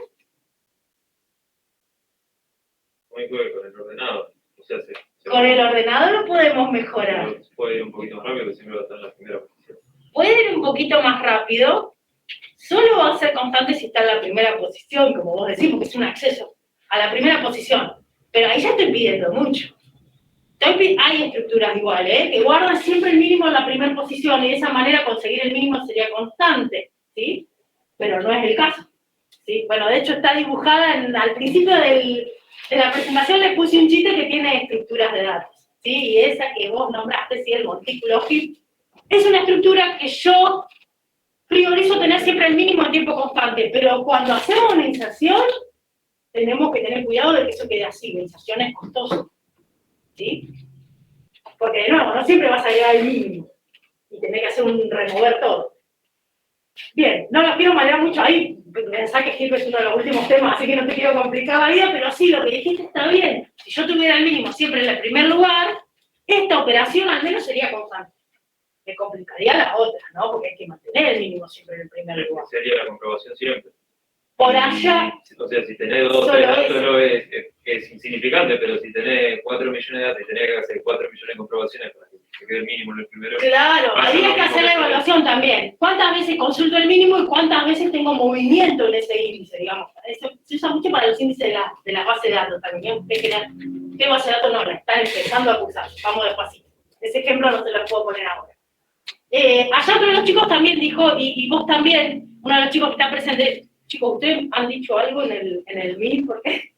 Muy bien con el ordenado. O sea, Con el ordenador lo podemos mejorar. Puede ir un poquito más rápido, que siempre va a estar en la primera posición. Puede ir un poquito más rápido. Solo va a ser constante si está en la primera posición, como vos decís, porque es un acceso a la primera posición. Pero ahí ya estoy pidiendo mucho. Hay estructuras iguales, que guardan siempre el mínimo en la primera posición y de esa manera conseguir el mínimo sería constante, ¿sí? Pero no es el caso, ¿sí? Bueno, de hecho está dibujada al principio de la presentación les puse un chiste que tiene estructuras de datos, ¿sí? Y esa que vos nombraste, ¿sí? El montículo HIP, es una estructura que yo priorizo tener siempre el mínimo en tiempo constante, pero cuando hacemos una inserción, tenemos que tener cuidado de que eso quede así, la inserción es costosa, ¿sí? Porque de nuevo, no siempre vas a llegar al mínimo, y tenés que hacer un remover todo. Bien, no los quiero marear mucho ahí, pensá que HIP es uno de los últimos temas, así que no te quiero complicar la vida, pero sí, lo que dijiste está bien. Si yo tuviera el mínimo siempre en el primer lugar, esta operación al menos sería constante. Me complicaría la otra, ¿no? Porque hay que mantener el mínimo siempre en el primer lugar. Sería la comprobación siempre. Por allá, O sea, si tenés 2 o 3 datos no es insignificante, pero si tenés 4 millones de datos y tenés que hacer 4 millones de comprobaciones para que se quede el mínimo en el primero. claro, ahí hay que hacer la evaluación también. ¿Cuántas veces consulto el mínimo y cuántas veces tengo movimiento en ese índice, digamos? Eso se usa mucho para los índices de la base de datos también. ¿Qué base de datos no? La están empezando a usar, vamos despacito. Ese ejemplo no se lo puedo poner ahora. Allá otro de los chicos también dijo, y vos también, uno de los chicos que está presente, chicos, ¿ustedes han dicho algo en el Meet? ¿Por qué?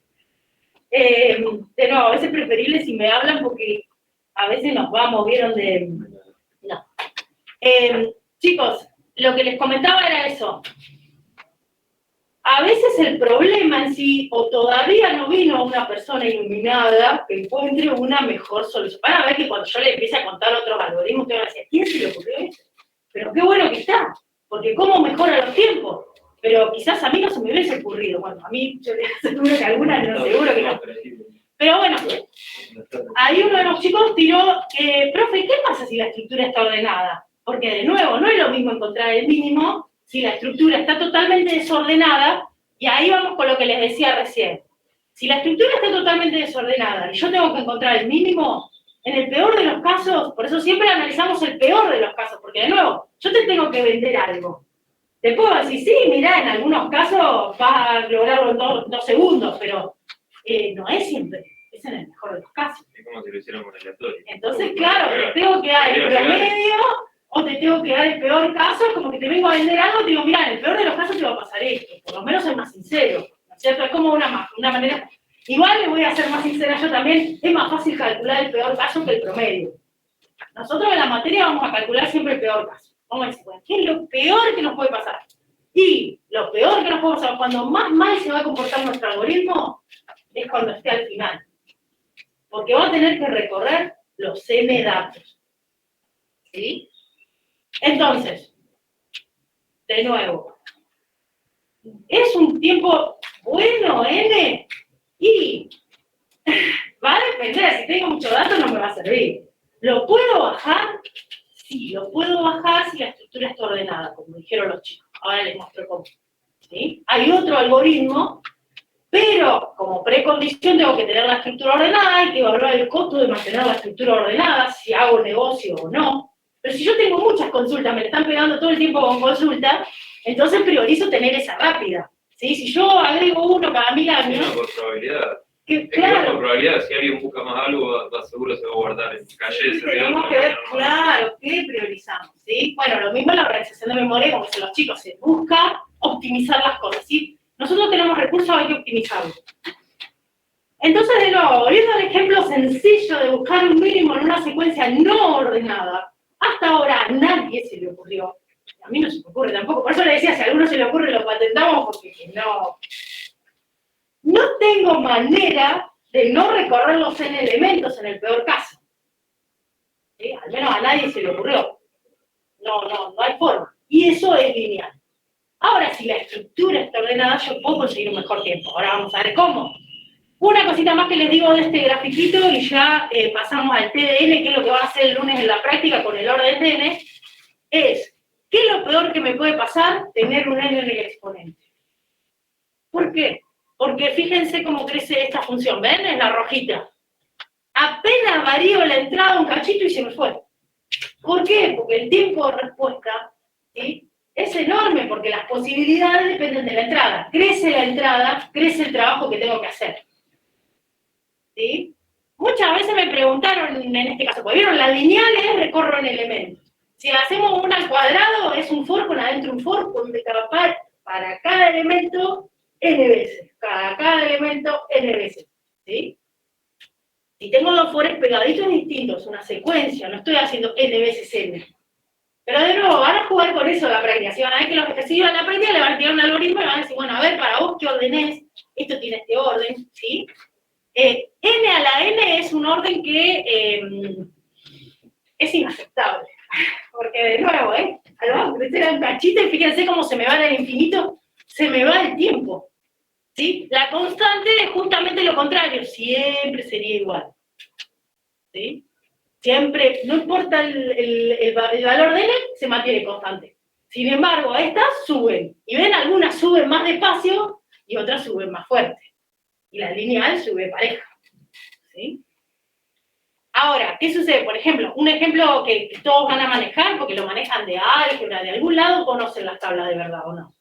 De nuevo, a veces es preferible si me hablan porque a veces nos vamos, ¿vieron? No. Chicos, lo que les comentaba era eso. A veces el problema en sí, o todavía no vino una persona iluminada que encuentre una mejor solución. Van a ver que cuando yo le empiece a contar otros algoritmos, ustedes van a decir, ¿quién se le ocurrió eso? Pero qué bueno que está, porque cómo mejora los tiempos. Pero quizás a mí no se me hubiese ocurrido. Bueno, a mí, yo les aseguro que algunas no, seguro que no. Pero bueno, ahí uno de los chicos tiró, profe, ¿qué pasa si la estructura está ordenada? Porque de nuevo, no es lo mismo encontrar el mínimo si la estructura está totalmente desordenada, y ahí vamos con lo que les decía recién. Si la estructura está totalmente desordenada y yo tengo que encontrar el mínimo, en el peor de los casos, por eso siempre analizamos el peor de los casos, porque de nuevo, yo te tengo que vender algo. Te puedo decir, sí, mirá, en algunos casos vas a lograrlo en 2 segundos, pero no es siempre, es en el mejor de los casos. Es como si lo hiciéramos aleatorio. Entonces, claro, te tengo que dar el promedio, o te tengo que dar el peor caso, es como que te vengo a vender algo y te digo, mira, en el peor de los casos te va a pasar esto, por lo menos soy más sincero, ¿no es cierto? Es como una manera, igual le voy a ser más sincera yo también, es más fácil calcular el peor caso que el promedio. Nosotros en la materia vamos a calcular siempre el peor caso. Vamos a decir, bueno, ¿qué es lo peor que nos puede pasar? Y lo peor que nos puede pasar, cuando más mal se va a comportar nuestro algoritmo, es cuando esté al final. Porque va a tener que recorrer los M datos. ¿Sí? Entonces, de nuevo, ¿es un tiempo bueno, N? Y va a depender, si tengo muchos datos no me va a servir. ¿Lo puedo bajar? Sí, lo puedo bajar si la estructura está ordenada, como dijeron los chicos. Ahora les muestro cómo. ¿sí? Hay otro algoritmo, pero como precondición tengo que tener la estructura ordenada, hay que evaluar el costo de mantener la estructura ordenada, si hago negocio o no. Pero si yo tengo muchas consultas, me están pegando todo el tiempo con consultas, entonces priorizo tener esa rápida. ¿Sí? Si yo agrego uno cada 1000 años... Por probabilidad. Que, Claro. claro, Por probabilidad, si alguien busca más algo, seguro se va a guardar en calle. sí, tenemos que ver, claro, qué priorizamos, ¿sí? Bueno, lo mismo en la organización de memoria, como dicen los chicos, se busca optimizar las cosas, ¿sí? Nosotros tenemos recursos, hay que optimizarlos. Entonces, de nuevo, volviendo al ejemplo sencillo de buscar un mínimo en una secuencia no ordenada, hasta ahora a nadie se le ocurrió. A mí no se me ocurre tampoco, por eso le decía, si a alguno se le ocurre lo patentamos, porque no tengo manera de no recorrer los n elementos en el peor caso. ¿Sí? Al menos a nadie se le ocurrió. No hay forma. Y eso es lineal. Ahora, si la estructura está ordenada, yo puedo conseguir un mejor tiempo. Ahora vamos a ver cómo. Una cosita más que les digo de este grafiquito y ya pasamos al TDN, que es lo que va a hacer el lunes en la práctica con el orden de n, es, ¿qué es lo peor que me puede pasar? Tener un n en el exponente. ¿Por qué? Porque fíjense cómo crece esta función, ¿ven? Es la rojita. Apenas varío la entrada un cachito y se me fue. ¿Por qué? Porque el tiempo de respuesta, ¿sí?, es enorme, porque las posibilidades dependen de la entrada. Crece la entrada, crece el trabajo que tengo que hacer. ¿Sí? Muchas veces me preguntaron, en este caso, porque vieron, las lineales recorro en elementos. Si hacemos una al cuadrado, es un for con adentro un for, con para cada elemento n veces. Cada elemento n veces. ¿Sí? Si tengo dos fores pegaditos distintos, una secuencia, no estoy haciendo n veces n. Pero de nuevo, van a jugar con eso en la práctica. Si van a ver que los que siguen la práctica le van a tirar un algoritmo y van a decir, bueno, a ver, para vos, ¿qué orden es? Esto tiene este orden, ¿sí? N a la n es un orden que es inaceptable. Porque de nuevo, al crecer un cachito y fíjense cómo se me va en el infinito, se me va el tiempo. ¿Sí? La constante es justamente lo contrario, siempre sería igual. ¿Sí? Siempre, no importa el valor de n, se mantiene constante. Sin embargo, estas suben. Y ven, algunas suben más despacio y otras suben más fuerte. Y la lineal sube pareja. ¿Sí? Ahora, ¿qué sucede? Por ejemplo, un ejemplo que todos van a manejar, porque lo manejan de álgebra, de algún lado, conocen las tablas de verdad, ¿o no?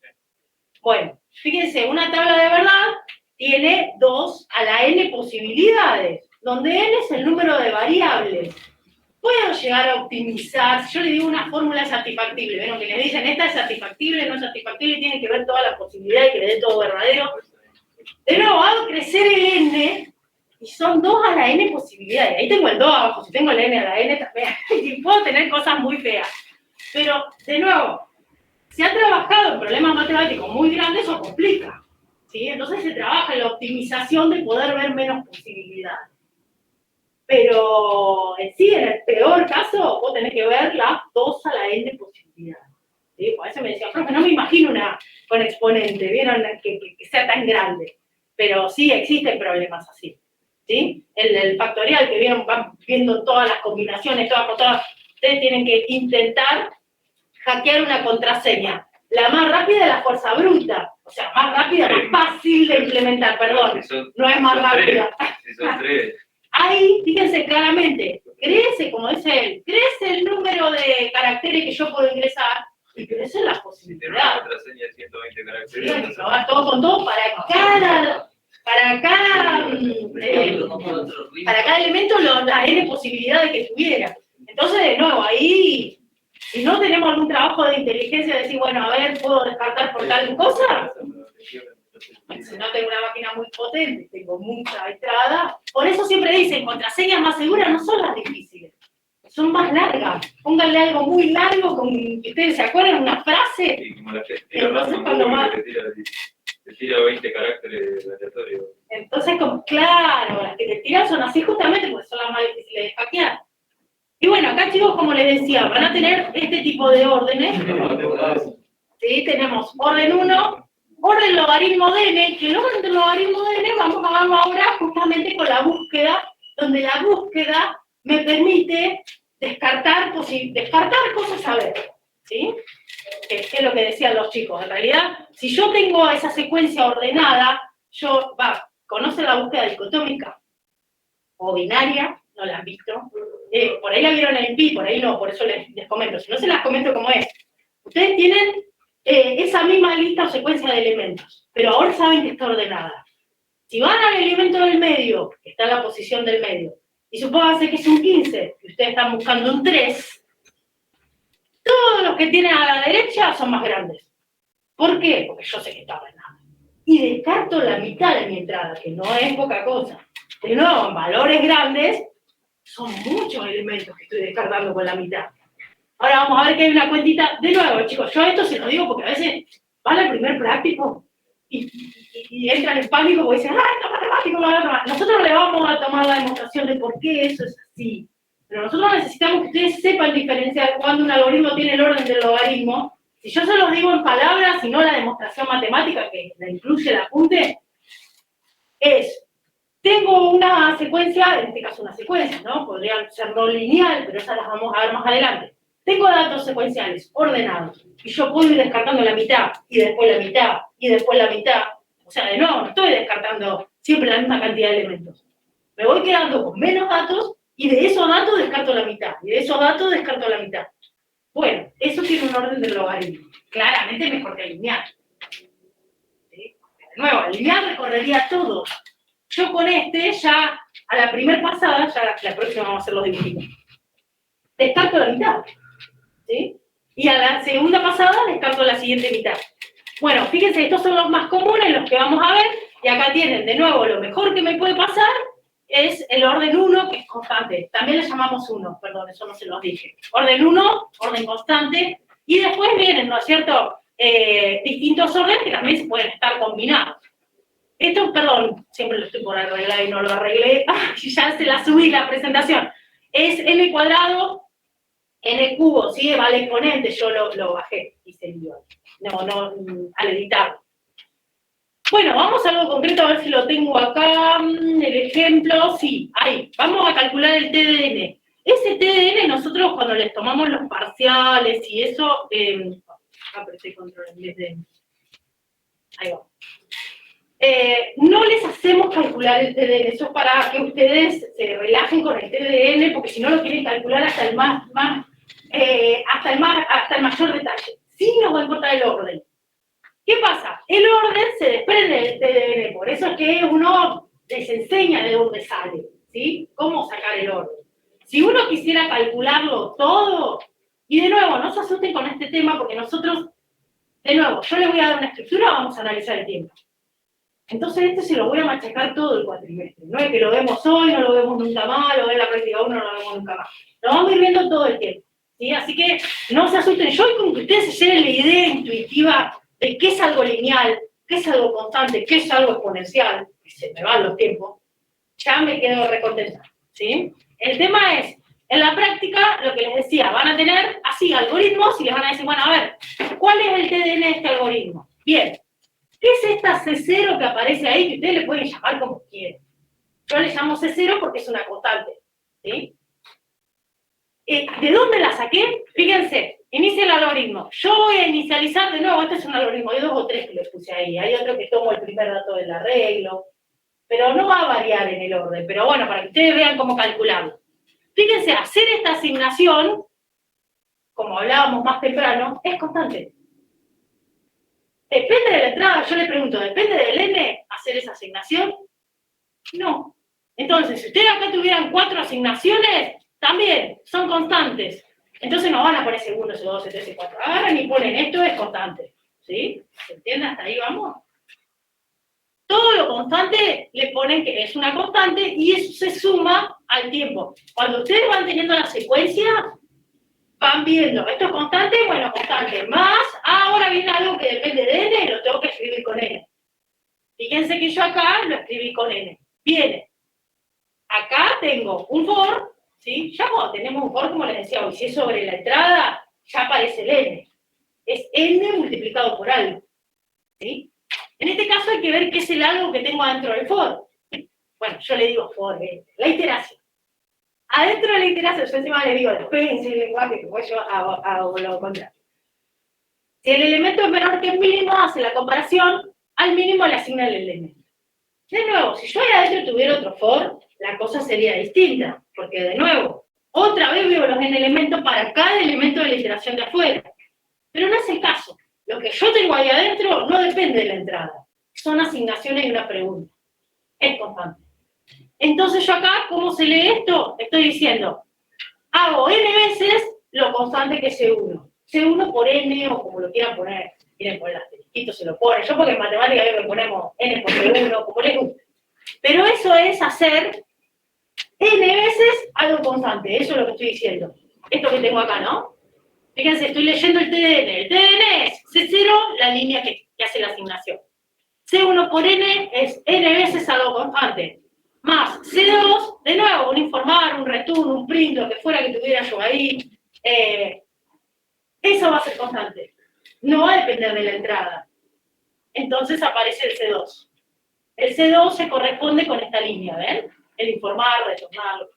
Bueno, fíjense, una tabla de verdad tiene 2 a la n posibilidades, donde n es el número de variables. Puedo llegar a optimizar, si yo le digo una fórmula satisfactible, ¿ven? Que le dicen, esta es satisfactible, no es satisfactible, tiene que ver todas las posibilidades y que le dé todo verdadero. De nuevo, hago crecer el n, y son 2 a la n posibilidades. Ahí tengo el 2 abajo, si tengo el n a la n también, y puedo tener cosas muy feas. Pero, de nuevo, si han trabajado en problemas matemáticos muy grandes, eso complica. ¿Sí? Entonces se trabaja en la optimización de poder ver menos posibilidades. Pero, sí, en el peor caso, vos tenés que ver las 2 a la n posibilidades. ¿Sí? Por eso me decía, profe, no me imagino una con exponente, ¿vieron? Que sea tan grande. Pero sí existen problemas así. ¿Sí? El factorial que vieron, van viendo todas las combinaciones, todas, ustedes tienen que intentar hackear una contraseña. La más rápida es la fuerza bruta. O sea, más rápida, más fácil de implementar, perdón. No es más rápida. Si son 3. Ahí, fíjense claramente, crece, como dice él, crece el número de caracteres que yo puedo ingresar y crecen las Si tenés una posibilidades. contraseña de 120 caracteres. Fíjense, probar todo con todo para cada elemento la n posibilidades que tuviera. Entonces, de nuevo, ahí, si no tenemos algún trabajo de inteligencia, de decir, bueno, a ver, ¿puedo descartar por tal cosa? Si no tengo una máquina muy potente, tengo mucha entrada. Por eso siempre dicen, contraseñas más seguras no son las difíciles, son más largas. Pónganle algo muy largo, con que ustedes se acuerdan, una frase. Y como la que tira más, te tira 20 caracteres aleatorios. Entonces, claro, las que te tiran son así justamente porque son las más difíciles de hackear. Y bueno, acá chicos, como les decía, van a tener este tipo de órdenes. ¿Sí? Tenemos orden 1, orden logaritmo de n, que el orden logaritmo de n vamos a verlo ahora justamente con la búsqueda, donde la búsqueda me permite descartar cosas a ver. ¿Sí? que es lo que decían los chicos. En realidad, si yo tengo esa secuencia ordenada, ¿conocen la búsqueda dicotómica? O binaria, no la han visto. Por ahí la vieron en el PI, por ahí no, por eso les comento. Si no, se las comento cómo es. Ustedes tienen esa misma lista o secuencia de elementos, pero ahora saben que está ordenada. Si van al elemento del medio, que está en la posición del medio, y supónganse que es un 15, y ustedes están buscando un 3, todos los que tienen a la derecha son más grandes. ¿Por qué? Porque yo sé que está ordenado. Y descarto la mitad de mi entrada, que no es poca cosa. De nuevo, en valores grandes, son muchos elementos que estoy descartando con la mitad. Ahora vamos a ver que hay una cuentita. De nuevo, chicos, yo esto se lo digo porque a veces van al primer práctico y entran en pánico porque dicen, esto es matemático, lo voy a tomar. Nosotros le vamos a tomar la demostración de por qué eso es así. Pero nosotros necesitamos que ustedes sepan diferenciar cuando un algoritmo tiene el orden del logaritmo. Si yo se los digo en palabras y no la demostración matemática que la incluye el apunte, tengo una secuencia, en este caso una secuencia, ¿no? Podría ser no lineal, pero esas las vamos a ver más adelante. Tengo datos secuenciales ordenados y yo puedo ir descartando la mitad y después la mitad y después la mitad. O sea, de nuevo, no estoy descartando siempre la misma cantidad de elementos. Me voy quedando con menos datos y de esos datos descarto la mitad y de esos datos descarto la mitad. Bueno, eso tiene un orden del logaritmo. Claramente mejor que el lineal. ¿Sí? De nuevo, el lineal recorrería todo. Yo con ya a la primera pasada, ya la próxima vamos a hacer los dibujitos, descarto la mitad. ¿Sí? Y a la segunda pasada descarto la siguiente mitad. Bueno, fíjense, estos son los más comunes, los que vamos a ver, y acá tienen, de nuevo, lo mejor que me puede pasar es el orden 1, que es constante. También le llamamos 1, perdón, eso no se los dije. Orden 1, orden constante, y después vienen, ¿no es cierto?, distintos órdenes que también se pueden estar combinados. Esto, perdón, siempre lo estoy por arreglar y no lo arreglé, ya se la subí la presentación. Es n cuadrado, n cubo, ¿sí? Vale exponente, yo lo bajé, hice el guión. No, al editarlo. Bueno, vamos a algo concreto, a ver si lo tengo acá, el ejemplo, sí, ahí, vamos a calcular el TDN. Ese TDN nosotros cuando les tomamos los parciales y eso, apreté control en vez de, ahí va. No les hacemos calcular el TDN, eso es para que ustedes se relajen con el TDN, porque si no lo quieren calcular hasta el mayor detalle. Sí nos va a importar el orden. ¿Qué pasa? El orden se desprende del TDN, por eso es que uno les enseña de dónde sale, ¿sí? Cómo sacar el orden. Si uno quisiera calcularlo todo, y de nuevo, no se asusten con este tema, porque nosotros, de nuevo, yo les voy a dar una estructura, vamos a analizar el tiempo. Entonces este se lo voy a machacar todo el cuatrimestre. No es que lo vemos hoy, no lo vemos nunca más, lo ven en la práctica 1, no lo vemos nunca más. Lo vamos a ir viendo todo el tiempo, ¿sí? Así que no se asusten. Yo con que ustedes se lleven la idea intuitiva de qué es algo lineal, qué es algo constante, qué es algo exponencial, que se me van los tiempos, ya me quedo recontenta, ¿sí? El tema es, en la práctica, lo que les decía, van a tener así algoritmos y les van a decir, bueno, a ver, ¿cuál es el TDN de este algoritmo? Bien. ¿Qué es esta C0 que aparece ahí, que ustedes le pueden llamar como quieran? Yo le llamo C0 porque es una constante, ¿sí? ¿De dónde la saqué? Fíjense, inicia el algoritmo. Yo voy a inicializar, de nuevo, este es un algoritmo, hay 2 o 3 que les puse ahí, hay otro que tomo el primer dato del arreglo, pero no va a variar en el orden, pero bueno, para que ustedes vean cómo calcularlo. Fíjense, hacer esta asignación, como hablábamos más temprano, es constante. ¿Depende de la entrada? Yo le pregunto, ¿depende del n hacer esa asignación? No. Entonces, si ustedes acá tuvieran 4 asignaciones, también son constantes. Entonces no van a poner segundos, 12, 13, 4. Agarran y ponen, esto es constante. ¿Sí? ¿Se entiende? ¿Hasta ahí vamos? Todo lo constante le ponen que es una constante y eso se suma al tiempo. Cuando ustedes van teniendo la secuencia, van viendo, esto es constante, bueno, constante, más, ahora viene algo que depende de n, lo tengo que escribir con n. Fíjense que yo acá lo escribí con n. Viene, acá tengo un for, ¿sí? Ya cuando tenemos un for, como les decía hoy, si es sobre la entrada, ya aparece el n. Es n multiplicado por algo, ¿sí? En este caso hay que ver qué es el algo que tengo adentro del for. Bueno, yo le digo for, la iteración. Adentro de la iteración, yo encima le digo, despense el lenguaje, que yo hago lo contrario. Si el elemento es menor que el mínimo, hace la comparación, al mínimo le asigna el elemento. De nuevo, si yo ahí adentro tuviera otro for, la cosa sería distinta, porque de nuevo, otra vez veo los n elementos para cada elemento de la iteración de afuera. Pero no es el caso. Lo que yo tengo ahí adentro no depende de la entrada. Son asignaciones y una pregunta. Es constante. Entonces yo acá, ¿cómo se lee esto? Estoy diciendo, hago n veces lo constante que es C1. C1 por n, o como lo quieran poner. Quieren poner el asterisquito, se lo ponen. Yo porque en matemática veo que ponemos n por C1, como les guste. Pero eso es hacer n veces algo constante. Eso es lo que estoy diciendo. Esto que tengo acá, ¿no? Fíjense, estoy leyendo el TDN. El TDN es C0, la línea que hace la asignación. C1 por n es n veces algo constante. Más C2, de nuevo, un informar, un return, un print, lo que fuera que tuviera yo ahí. Eso va a ser constante. No va a depender de la entrada. Entonces aparece el C2. El C2 se corresponde con esta línea, ¿ven? El informar, retornar.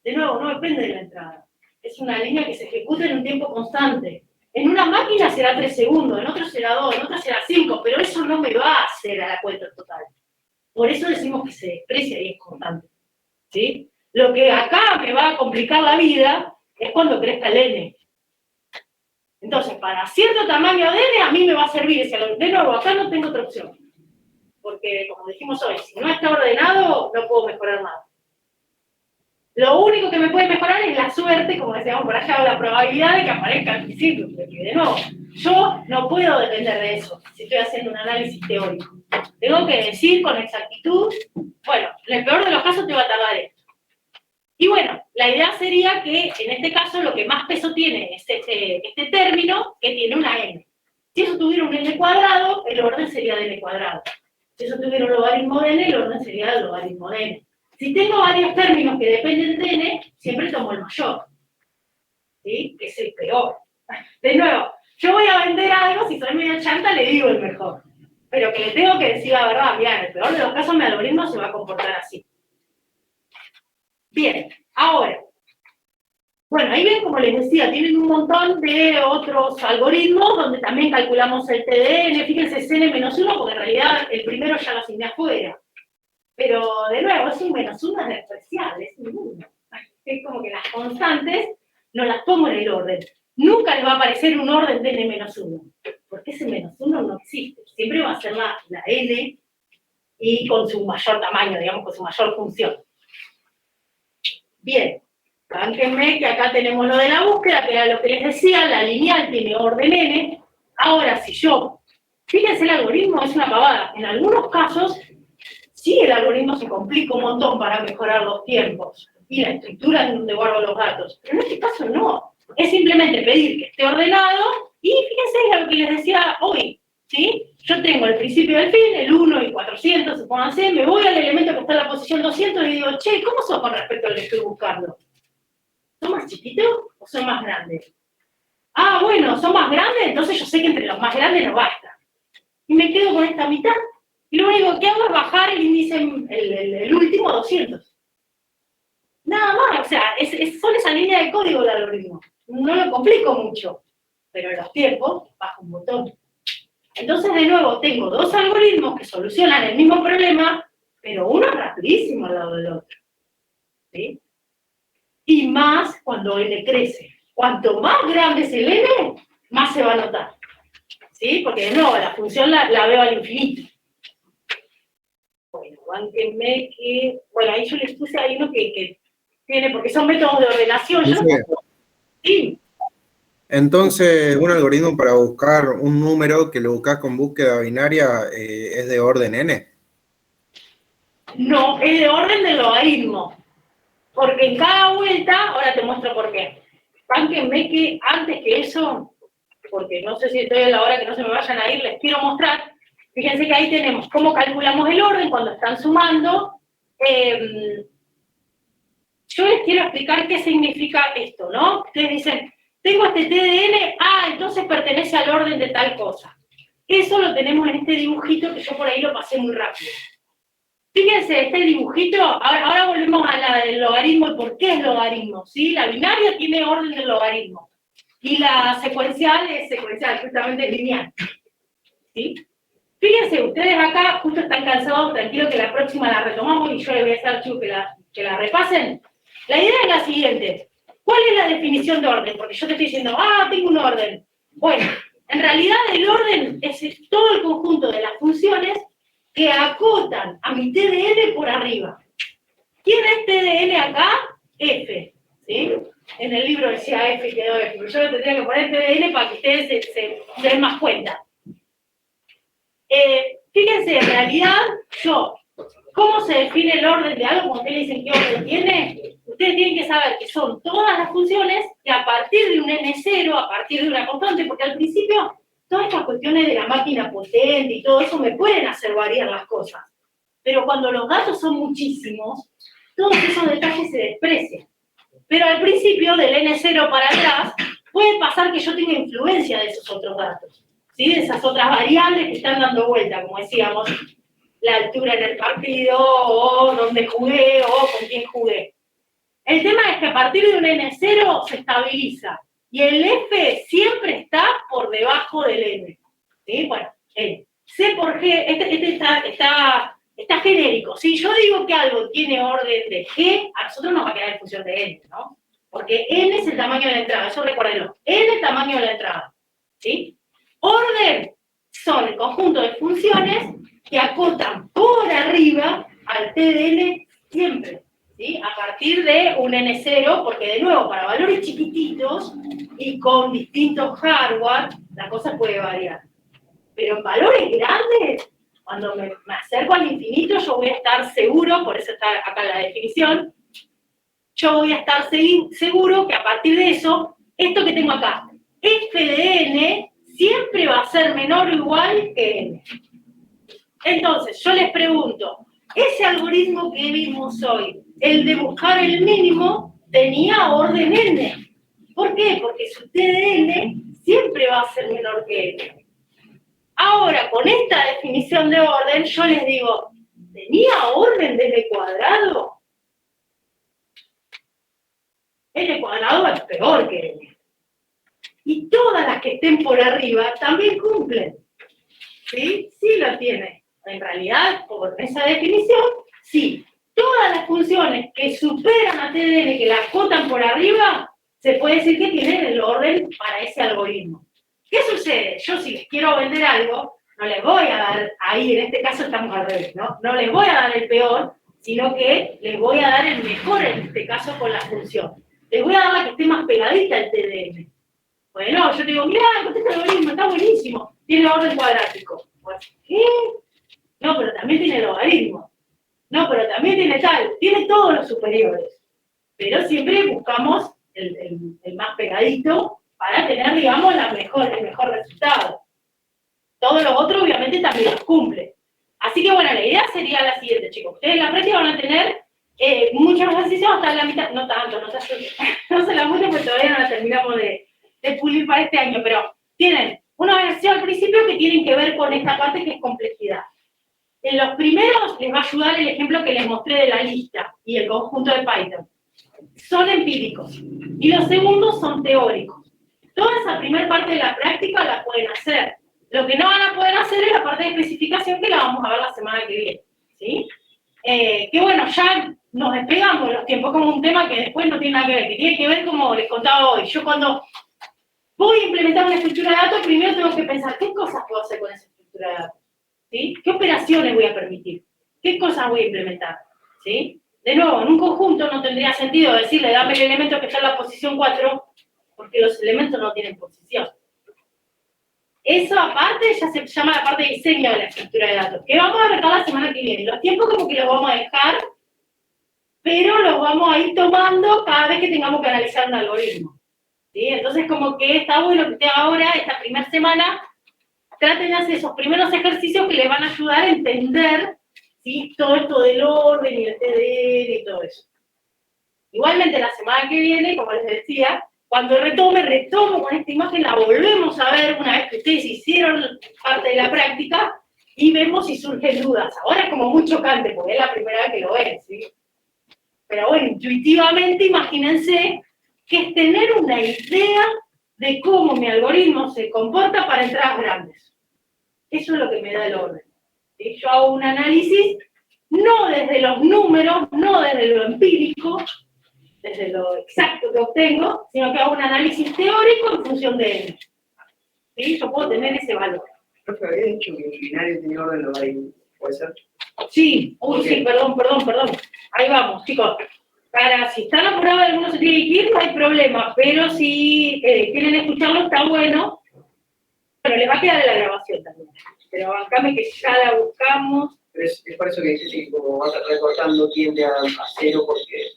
De nuevo, no depende de la entrada. Es una línea que se ejecuta en un tiempo constante. En una máquina será 3 segundos, en otro será 2, en otra será 5, pero eso no me va a hacer a la cuenta total. Por eso decimos que se desprecia y es constante. ¿Sí? Lo que acá me va a complicar la vida es cuando crezca el n. Entonces, para cierto tamaño de n, a mí me va a servir ese valor. De nuevo, acá no tengo otra opción. Porque, como dijimos hoy, si no está ordenado, no puedo mejorar nada. Lo único que me puede mejorar es la suerte, como decíamos por allá, o la probabilidad de que aparezca el principio. Porque, de nuevo, yo no puedo depender de eso si estoy haciendo un análisis teórico. Tengo que decir con exactitud, bueno, en el peor de los casos te va a tardar esto. Y bueno, la idea sería que en este caso lo que más peso tiene es este término que tiene una n. Si eso tuviera un n cuadrado, el orden sería de n cuadrado. Si eso tuviera un logaritmo de n, el orden sería del logaritmo de n. Si tengo varios términos que dependen de n, siempre tomo el mayor. ¿Sí? Que es el peor. De nuevo, yo voy a vender algo, si soy medio chanta, le digo el mejor. Pero que le tengo que decir la verdad, mira, en el peor de los casos mi algoritmo se va a comportar así. Bien, ahora. Bueno, ahí ven, como les decía, tienen un montón de otros algoritmos donde también calculamos el TDN. Fíjense, es n-1, porque en realidad el primero ya lo asigné afuera. Pero, de nuevo, es un -1 es despreciable, es un 1. Es como que las constantes no las pongo en el orden. Nunca les va a aparecer un orden de n-1. Porque ese -1 no existe. Siempre va a ser la n y con su mayor tamaño, digamos, con su mayor función. Bien, bánquenme que acá tenemos lo de la búsqueda, que era lo que les decía, la lineal tiene orden n. Ahora, si yo, fíjense, el algoritmo es una pavada. En algunos casos, sí, el algoritmo se complica un montón para mejorar los tiempos y la estructura en donde guardo los datos. Pero en este caso no. Es simplemente pedir que esté ordenado y fíjense, es lo que les decía hoy. ¿Sí? Yo tengo el principio y el fin, el 1 y 400, supónganse, me voy al elemento que está en la posición 200 y digo, che, ¿cómo sos con respecto al que estoy buscando? ¿Son más chiquitos o son más grandes? Ah, bueno, son más grandes, entonces yo sé que entre los más grandes no basta. Y me quedo con esta mitad. Y lo único que hago es bajar el índice, el último 200. Nada más, o sea, son esa línea de código del algoritmo. No lo complico mucho, pero en los tiempos bajo un montón. Entonces, de nuevo, tengo dos algoritmos que solucionan el mismo problema, pero uno es rapidísimo al lado del otro. ¿Sí? Y más cuando n crece. Cuanto más grande es el n, más se va a notar. ¿Sí? Porque, de nuevo, la función la veo al infinito. Bueno, bánquenme que... Bueno, ahí yo les puse ahí uno que tiene, porque son métodos de ordenación. Yo no puedo... Sí. Entonces, un algoritmo para buscar un número que lo buscas con búsqueda binaria es de orden n. No, es de orden del logaritmo. Porque en cada vuelta, ahora te muestro por qué. Bánquenme que antes que eso, porque no sé si estoy a la hora que no se me vayan a ir, les quiero mostrar. Fíjense que ahí tenemos cómo calculamos el orden cuando están sumando. Yo les quiero explicar qué significa esto, ¿no? Ustedes dicen, tengo este TDN, entonces pertenece al orden de tal cosa. Eso lo tenemos en este dibujito que yo por ahí lo pasé muy rápido. Fíjense, este dibujito, ahora volvemos a la del logaritmo y por qué es logaritmo, ¿sí? La binaria tiene orden del logaritmo. Y la secuencial es secuencial, justamente lineal. ¿Sí? Fíjense, ustedes acá justo están cansados, tranquilo que la próxima la retomamos y yo les voy a hacer, chicos, que la repasen. La idea es la siguiente. ¿Cuál es la definición de orden? Porque yo te estoy diciendo, tengo un orden. Bueno, en realidad el orden es todo el conjunto de las funciones que acotan a mi TDN por arriba. ¿Quién es TDN acá? F. ¿Sí? En el libro decía F y quedó F, pero yo lo tendría que poner TDN para que ustedes se den más cuenta. Fíjense, en realidad, ¿cómo se define el orden de algo? Cuando ustedes dicen qué orden tiene, ustedes tienen que saber que son todas las funciones que a partir de un n0, a partir de una constante, porque al principio todas estas cuestiones de la máquina potente y todo eso me pueden hacer variar las cosas. Pero cuando los datos son muchísimos, todos esos detalles se desprecian. Pero al principio, del n0 para atrás, puede pasar que yo tenga influencia de esos otros datos, ¿sí? De esas otras variables que están dando vuelta, como decíamos, la altura en el partido, o dónde jugué, o con quién jugué. El tema es que a partir de un n0 se estabiliza, y el f siempre está por debajo del n. ¿Sí? Bueno, C por G, este está genérico. Si yo digo que algo tiene orden de G, a nosotros nos va a quedar en función de N, ¿no? Porque N es el tamaño de la entrada, eso recuérdenlo. N es el tamaño de la entrada, ¿sí? Orden son el conjunto de funciones que acotan por arriba al TDN siempre, ¿sí? A partir de un N0, porque de nuevo, para valores chiquititos y con distintos hardware, la cosa puede variar. Pero en valores grandes, cuando me acerco al infinito, yo voy a estar seguro, por eso está acá la definición, yo voy a estar seguro que a partir de eso, esto que tengo acá, f de n, siempre va a ser menor o igual que n. Entonces, yo les pregunto, ese algoritmo que vimos hoy, el de buscar el mínimo, tenía orden n. ¿Por qué? Porque su t de n siempre va a ser menor que n. Ahora, con esta definición de orden, yo les digo, ¿tenía orden de n cuadrado? N cuadrado es peor que n. Y todas las que estén por arriba también cumplen. ¿Sí? Sí lo tiene. En realidad, por esa definición, sí. Todas las funciones que superan a TDN, que la acotan por arriba, se puede decir que tienen el orden para ese algoritmo. ¿Qué sucede? Yo si les quiero vender algo, no les voy a dar, ahí en este caso estamos al revés, ¿no? No les voy a dar el peor, sino que les voy a dar el mejor en este caso con la función. Les voy a dar la que esté más pegadita al TDN. Bueno, yo te digo, mirá, este algoritmo está buenísimo, tiene orden cuadrático. Pues, ¿qué? No, pero también tiene logaritmo. No, pero también tiene tal, tiene todos los superiores. Pero siempre buscamos el más pegadito para tener, digamos, el mejor resultado. Todos los otros, obviamente, también los cumplen. Así que, bueno, la idea sería la siguiente, chicos. Ustedes en la práctica van a tener muchos ejercicios hasta la mitad, no tanto, no se la mucho porque todavía no la terminamos de pulir para este año, pero tienen una ejercicio al principio que tienen que ver con esta parte que es complejidad. En los primeros les va a ayudar el ejemplo que les mostré de la lista y el conjunto de Python. Son empíricos. Y los segundos son teóricos. Toda esa primera parte de la práctica la pueden hacer. Lo que no van a poder hacer es la parte de especificación que la vamos a ver la semana que viene. ¿Sí? Que bueno, ya nos despegamos de los tiempos como un tema que después no tiene nada que ver, que tiene que ver como les contaba hoy. Yo cuando voy a implementar una estructura de datos, primero tengo que pensar qué cosas puedo hacer con esa estructura de datos. ¿Sí? ¿Qué operaciones voy a permitir? ¿Qué cosas voy a implementar? ¿Sí? De nuevo, en un conjunto no tendría sentido decirle, dame el elemento que está en la posición 4, porque los elementos no tienen posición. Eso aparte ya se llama la parte de diseño de la estructura de datos, que vamos a ver la semana que viene. Los tiempos como que los vamos a dejar, pero los vamos a ir tomando cada vez que tengamos que analizar un algoritmo. ¿Sí? Entonces como que está bueno que ustedes ahora, esta primera semana, traten de hacer esos primeros ejercicios que les van a ayudar a entender, ¿sí? Todo esto del orden y el TDN y todo eso. Igualmente la semana que viene, como les decía, cuando retomo con esta imagen, la volvemos a ver una vez que ustedes hicieron parte de la práctica y vemos si surgen dudas. Ahora es como muy chocante porque es la primera vez que lo ven, ¿sí? Pero bueno, intuitivamente imagínense que es tener una idea de cómo mi algoritmo se comporta para entradas grandes. Eso es lo que me da el orden. ¿Sí? Yo hago un análisis no desde los números, no desde lo empírico, desde lo exacto que obtengo, sino que hago un análisis teórico en función de él. ¿Sí? Yo puedo tener ese valor. Profe, había dicho que el binario tenía orden logarítmico, ¿puede ser? Sí, sí, perdón. Ahí vamos, chicos. Si están apurados, algunos se tienen que ir, no hay problema, pero si quieren escucharlo, está bueno. Bueno, les va a quedar en la grabación también. Pero bancame que ya la buscamos. Pero es por eso que dice que como vas recortando tiende a cero porque...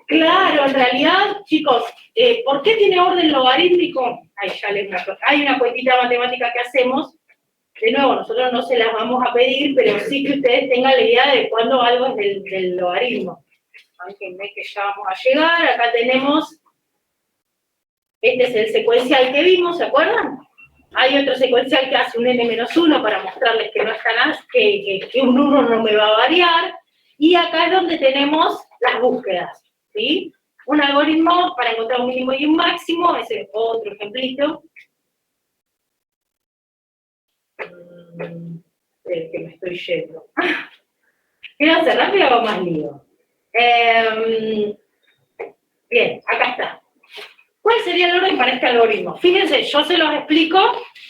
Claro, en realidad, chicos, ¿por qué tiene orden logarítmico? Hay una cuentita matemática que hacemos. De nuevo, nosotros no se las vamos a pedir, pero sí que ustedes tengan la idea de cuándo algo es del logaritmo. Déjenme que ya vamos a llegar. Acá tenemos, este es el secuencial que vimos, ¿se acuerdan? Hay otro secuencial que hace un n-1 para mostrarles que no es tan que un 1 no me va a variar. Y acá es donde tenemos las búsquedas, ¿sí? Un algoritmo para encontrar un mínimo y un máximo, ese es otro ejemplito. El que me estoy yendo. ¿Quiero hacer rápido o más lío? Bien, acá está. ¿Cuál sería el orden para este algoritmo? Fíjense, yo se los explico,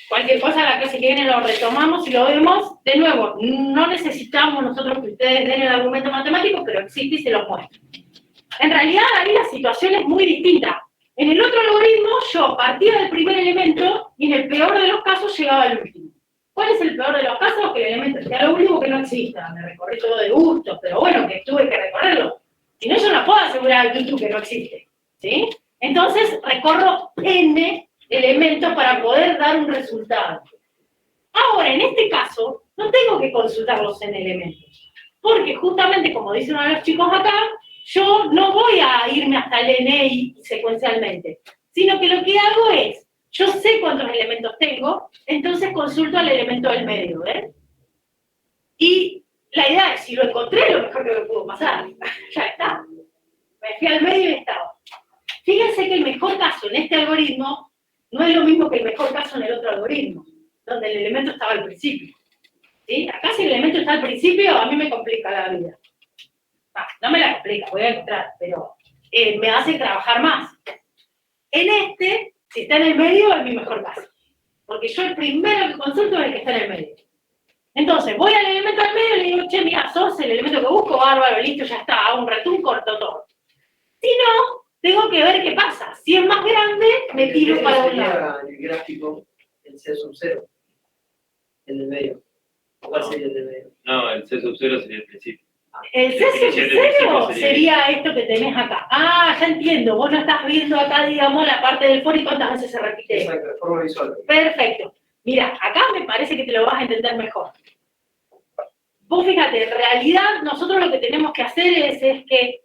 cualquier cosa a la que se viene lo retomamos y lo vemos. De nuevo, no necesitamos nosotros que ustedes den el argumento matemático, pero existe y se los muestro. En realidad, ahí la situación es muy distinta. En el otro algoritmo, yo partía del primer elemento y en el peor de los casos llegaba al último. ¿Cuál es el peor de los casos? Que el elemento sea lo último que no exista. Me recorrí todo de gusto, pero bueno, que tuve que recorrerlo. Si no, yo no puedo asegurar al YouTube que no existe. ¿Sí? Entonces, recorro n elementos para poder dar un resultado. Ahora, en este caso, no tengo que consultar los n elementos. Porque justamente, como dice uno de los chicos acá, yo no voy a irme hasta el n y secuencialmente. Sino que lo que hago es, yo sé cuántos elementos tengo, entonces consulto al elemento del medio, ¿ves? Y la idea es, si lo encontré, lo mejor que me pudo pasar. Ya está. Me fui al medio y estaba. Fíjense que el mejor caso en este algoritmo no es lo mismo que el mejor caso en el otro algoritmo, donde el elemento estaba al principio. ¿Sí? Acá si el elemento está al principio, a mí me complica la vida. No me la complica, voy a encontrar, pero me hace trabajar más. En este, si está en el medio, es mi mejor caso. Porque yo el primero que consulto es el que está en el medio. Entonces, voy al elemento del medio y le digo, che, mira, sos el elemento que busco, bárbaro, listo, ya está, hago un return, corto todo. Si no, tengo que ver qué pasa. Si es más grande, me tiro para un lado. El gráfico, el C sub 0, el del medio. ¿Cuál sería el del medio? No, el C sub 0 sería el principio. El C sub 0 sería esto que tenés acá. Ah, ya entiendo. Vos no estás viendo acá, digamos, la parte del for y cuántas veces se repite. Exacto, de forma visual. Perfecto. Mira, acá me parece que te lo vas a entender mejor. Vos fíjate, en realidad nosotros lo que tenemos que hacer es que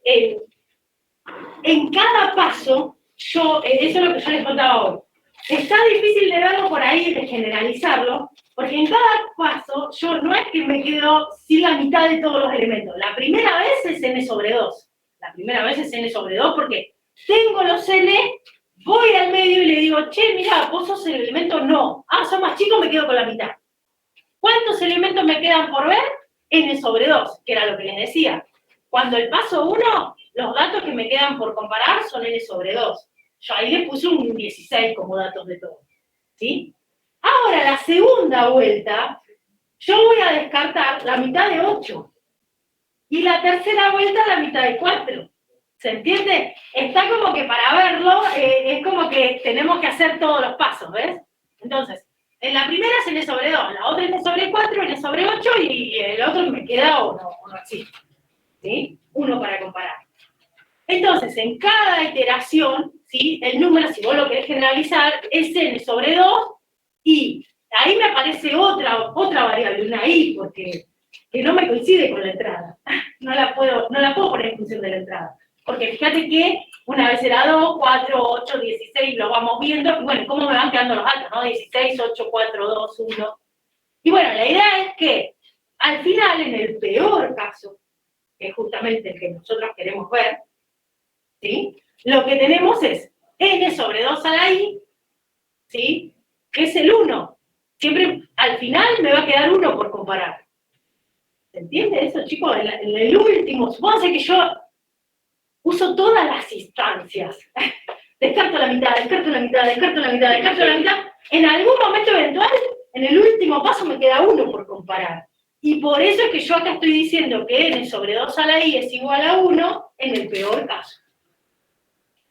en cada paso, eso es lo que yo les contaba hoy. Está difícil de verlo por ahí, de generalizarlo, porque en cada paso yo no es que me quedo sin la mitad de todos los elementos. La primera vez es n sobre 2. La primera vez es n sobre 2 porque tengo los n, voy al medio y le digo, che, mira, vos sos el elemento no. Ah, sos más chico, me quedo con la mitad. ¿Cuántos elementos me quedan por ver? N sobre 2, que era lo que les decía. Cuando el paso 1, los datos que me quedan por comparar son n sobre 2. Yo ahí le puse un 16 como datos de todo. ¿Sí? Ahora, la segunda vuelta, yo voy a descartar la mitad de 8. Y la tercera vuelta, la mitad de 4. ¿Se entiende? Está como que para verlo, es como que tenemos que hacer todos los pasos, ¿ves? Entonces, en la primera es n sobre 2, la otra es n sobre 4, n sobre 8, y el otro me queda o no existe. ¿Sí? Uno para comparar. Entonces, en cada iteración, ¿sí? El número, si vos lo querés generalizar, es n sobre 2, y ahí me aparece otra variable, una i, porque que no me coincide con la entrada. No la puedo poner en función de la entrada. Porque fíjate que una vez era 2, 4, 8, 16, lo vamos viendo, y bueno, cómo me van quedando los datos, ¿no? 16, 8, 4, 2, 1. Y bueno, la idea es que, al final, en el peor caso, que es justamente el que nosotros queremos ver, ¿sí? Lo que tenemos es n sobre 2 a la i ¿sí? Que es el 1. Siempre, al final, me va a quedar 1 por comparar. ¿Se entiende eso, chicos? En el último, supónganse que yo uso todas las instancias. Descarto la mitad, descarto la mitad, descarto la mitad, descarto la mitad. En algún momento eventual, en el último paso me queda 1 por comparar. Y por eso es que yo acá estoy diciendo que n sobre 2 a la i es igual a 1 en el peor caso.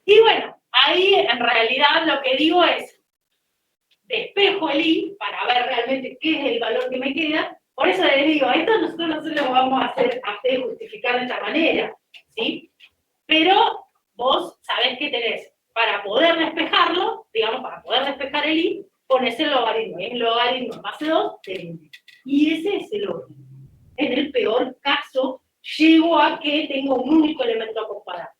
Y bueno, ahí en realidad lo que digo es, despejo el i para ver realmente qué es el valor que me queda. Por eso les digo, esto nosotros no se lo vamos a hacer justificar de esta manera, ¿sí? Pero vos sabés que tenés, para poder despejarlo, digamos, para poder despejar el i, pones el logaritmo, y el logaritmo más 2 de 20. Y ese es el orden. En el peor caso, llego a que tengo un único elemento a comparar.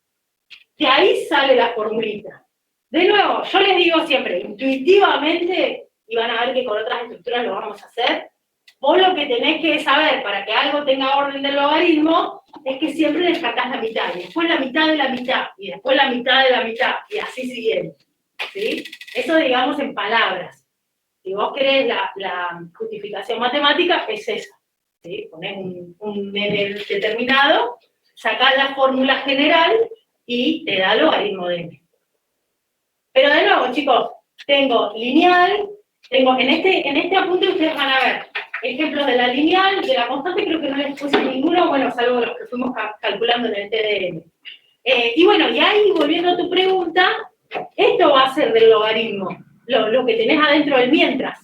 De ahí sale la formulita. De nuevo, yo les digo siempre, intuitivamente, y van a ver que con otras estructuras lo vamos a hacer, vos lo que tenés que saber para que algo tenga orden del logaritmo es que siempre descartás la mitad, y después la mitad de la mitad, y después la mitad de la mitad, y así siguiendo. ¿Sí? Eso digamos en palabras. Si vos querés la justificación matemática, es esa. ¿Sí? Ponés un n determinado, sacás la fórmula general y te da logaritmo de n. Pero de nuevo, chicos, tengo lineal, tengo en este apunte ustedes van a ver ejemplos de la lineal, de la constante, creo que no les puse ninguno, bueno, salvo los que fuimos calculando en el TDM. Y bueno, y ahí, volviendo a tu pregunta, esto va a ser del logaritmo, lo que tenés adentro del mientras.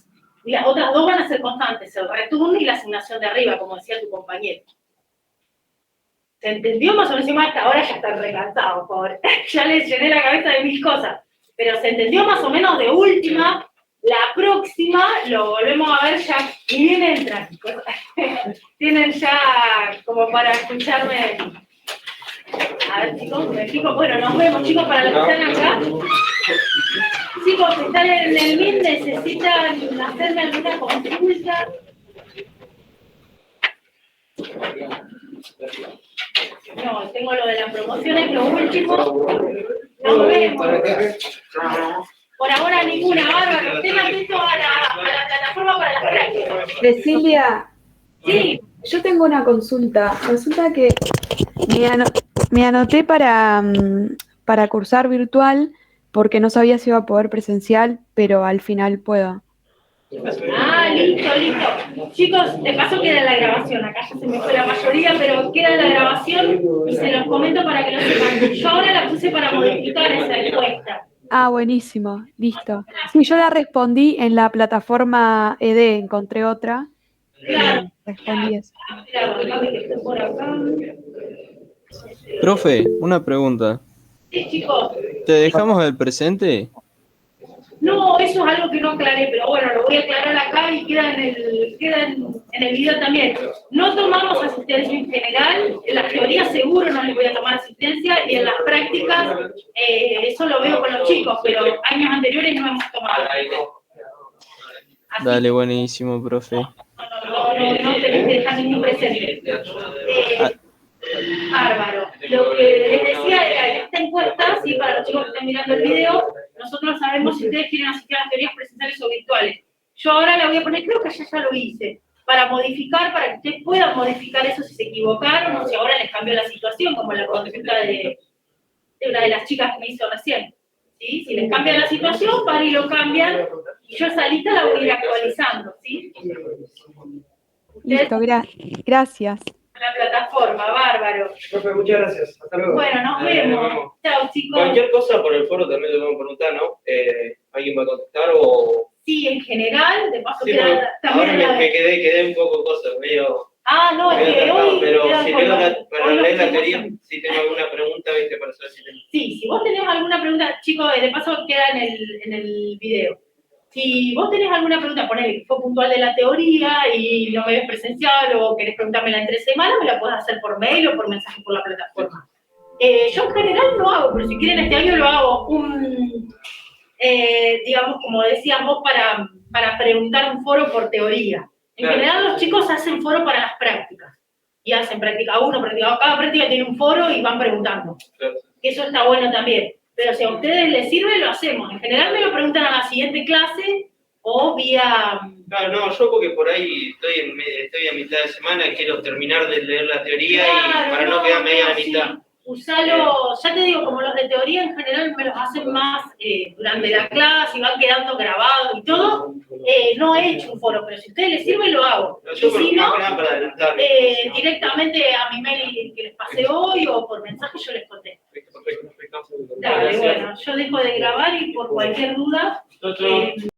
Y las otras dos van a ser constantes, el return y la asignación de arriba, como decía tu compañero. ¿Se entendió más o menos? Hasta ahora ya están recansados, pobre. Ya les llené la cabeza de 1000 cosas. Pero se entendió más o menos de última. La próxima lo volvemos a ver ya. Y bien entran. Tienen ya como para escucharme. A ver, chicos, me explico. Bueno, nos vemos, chicos, para los que están acá. Chicos, que están en el MIT, necesitan hacerme alguna consulta. No, tengo lo de las promociones, lo último. Nos vemos. Por ahora ninguna, bárbaro. Estén atentos a la plataforma para las prácticas. Cecilia, Sí. yo tengo una consulta. Resulta que me anoté para cursar virtual porque no sabía si iba a poder presencial, pero al final puedo. Ah, listo. Chicos, de paso queda la grabación. Acá ya se me fue la mayoría, pero queda la grabación y se los comento para que lo sepan. Yo ahora la puse para modificar esa encuesta. Ah, buenísimo, listo. Sí, yo la respondí en la plataforma ED, encontré otra. Claro. Respondí eso. Claro, déjame que esté por acá. Profe, una pregunta. Sí, chicos. ¿Te dejamos el presente? No, eso es algo que no aclaré, pero bueno, lo voy a aclarar acá y queda en el video también. No tomamos asistencia en general, en las teorías seguro no les voy a tomar asistencia, y en las prácticas, eso lo veo con los chicos, pero años anteriores no hemos tomado. Así Dale, buenísimo, profe. no tenés que dejar ningún presente. Bárbaro. Lo que les decía era que esta encuesta, sí, para los chicos que están mirando el video, nosotros sabemos si ustedes quieren asistir a las teorías presenciales o virtuales. Yo ahora la voy a poner, creo que ya lo hice, para modificar, para que ustedes puedan modificar eso si se equivocaron o si ahora les cambió la situación, como la consulta de una de las chicas que me hizo recién. ¿Sí? Si les cambia la situación, van y lo cambian, y yo esa lista la voy a ir actualizando, ¿sí? Listo, gracias. La plataforma, bárbaro. Profe, muchas gracias. Hasta luego. Bueno, nos vemos. Chao, chicos. Cualquier cosa por el foro también le vamos a preguntar, ¿no? ¿Alguien va a contestar o...? Sí, en general, de paso Sí, queda también ahora me quedé un poco cosas, medio... no, es que hoy... Pero queda si con leo los- para hoy leer los la teoría, chicos- si tengo alguna pregunta, ¿viste? Para saber si tengo... Sí, si vos tenés alguna pregunta, chicos, de paso queda en el video. Si vos tenés alguna pregunta, ponele que fue puntual de la teoría y no me ves presencial o querés preguntármela en 3 semanas, me la podés hacer por mail o por mensaje por la plataforma. Yo en general no hago, pero si quieren este año lo hago digamos, como decías vos, para preguntar un foro por teoría. En Claro. general los chicos hacen foro para las prácticas. Y hacen práctica 1, práctica 2, cada práctica tiene un foro y van preguntando. Claro. Eso está bueno también. Pero si a ustedes les sirve, lo hacemos. En general me lo preguntan a la siguiente clase o vía... Claro, no, yo porque por ahí estoy a mitad de semana y quiero terminar de leer la teoría y para no quedar media a mitad. Sí. Usalo, ya te digo, como los de teoría en general me los hacen más durante la clase y van quedando grabados y todo, no he hecho un foro, pero si a ustedes les sirve, lo hago. Yo Y si no, para adelantar. directamente a mi mail que les pasé hoy o por mensaje yo les contesto. Perfecto. Dale, bueno, yo dejo de grabar y por cualquier duda...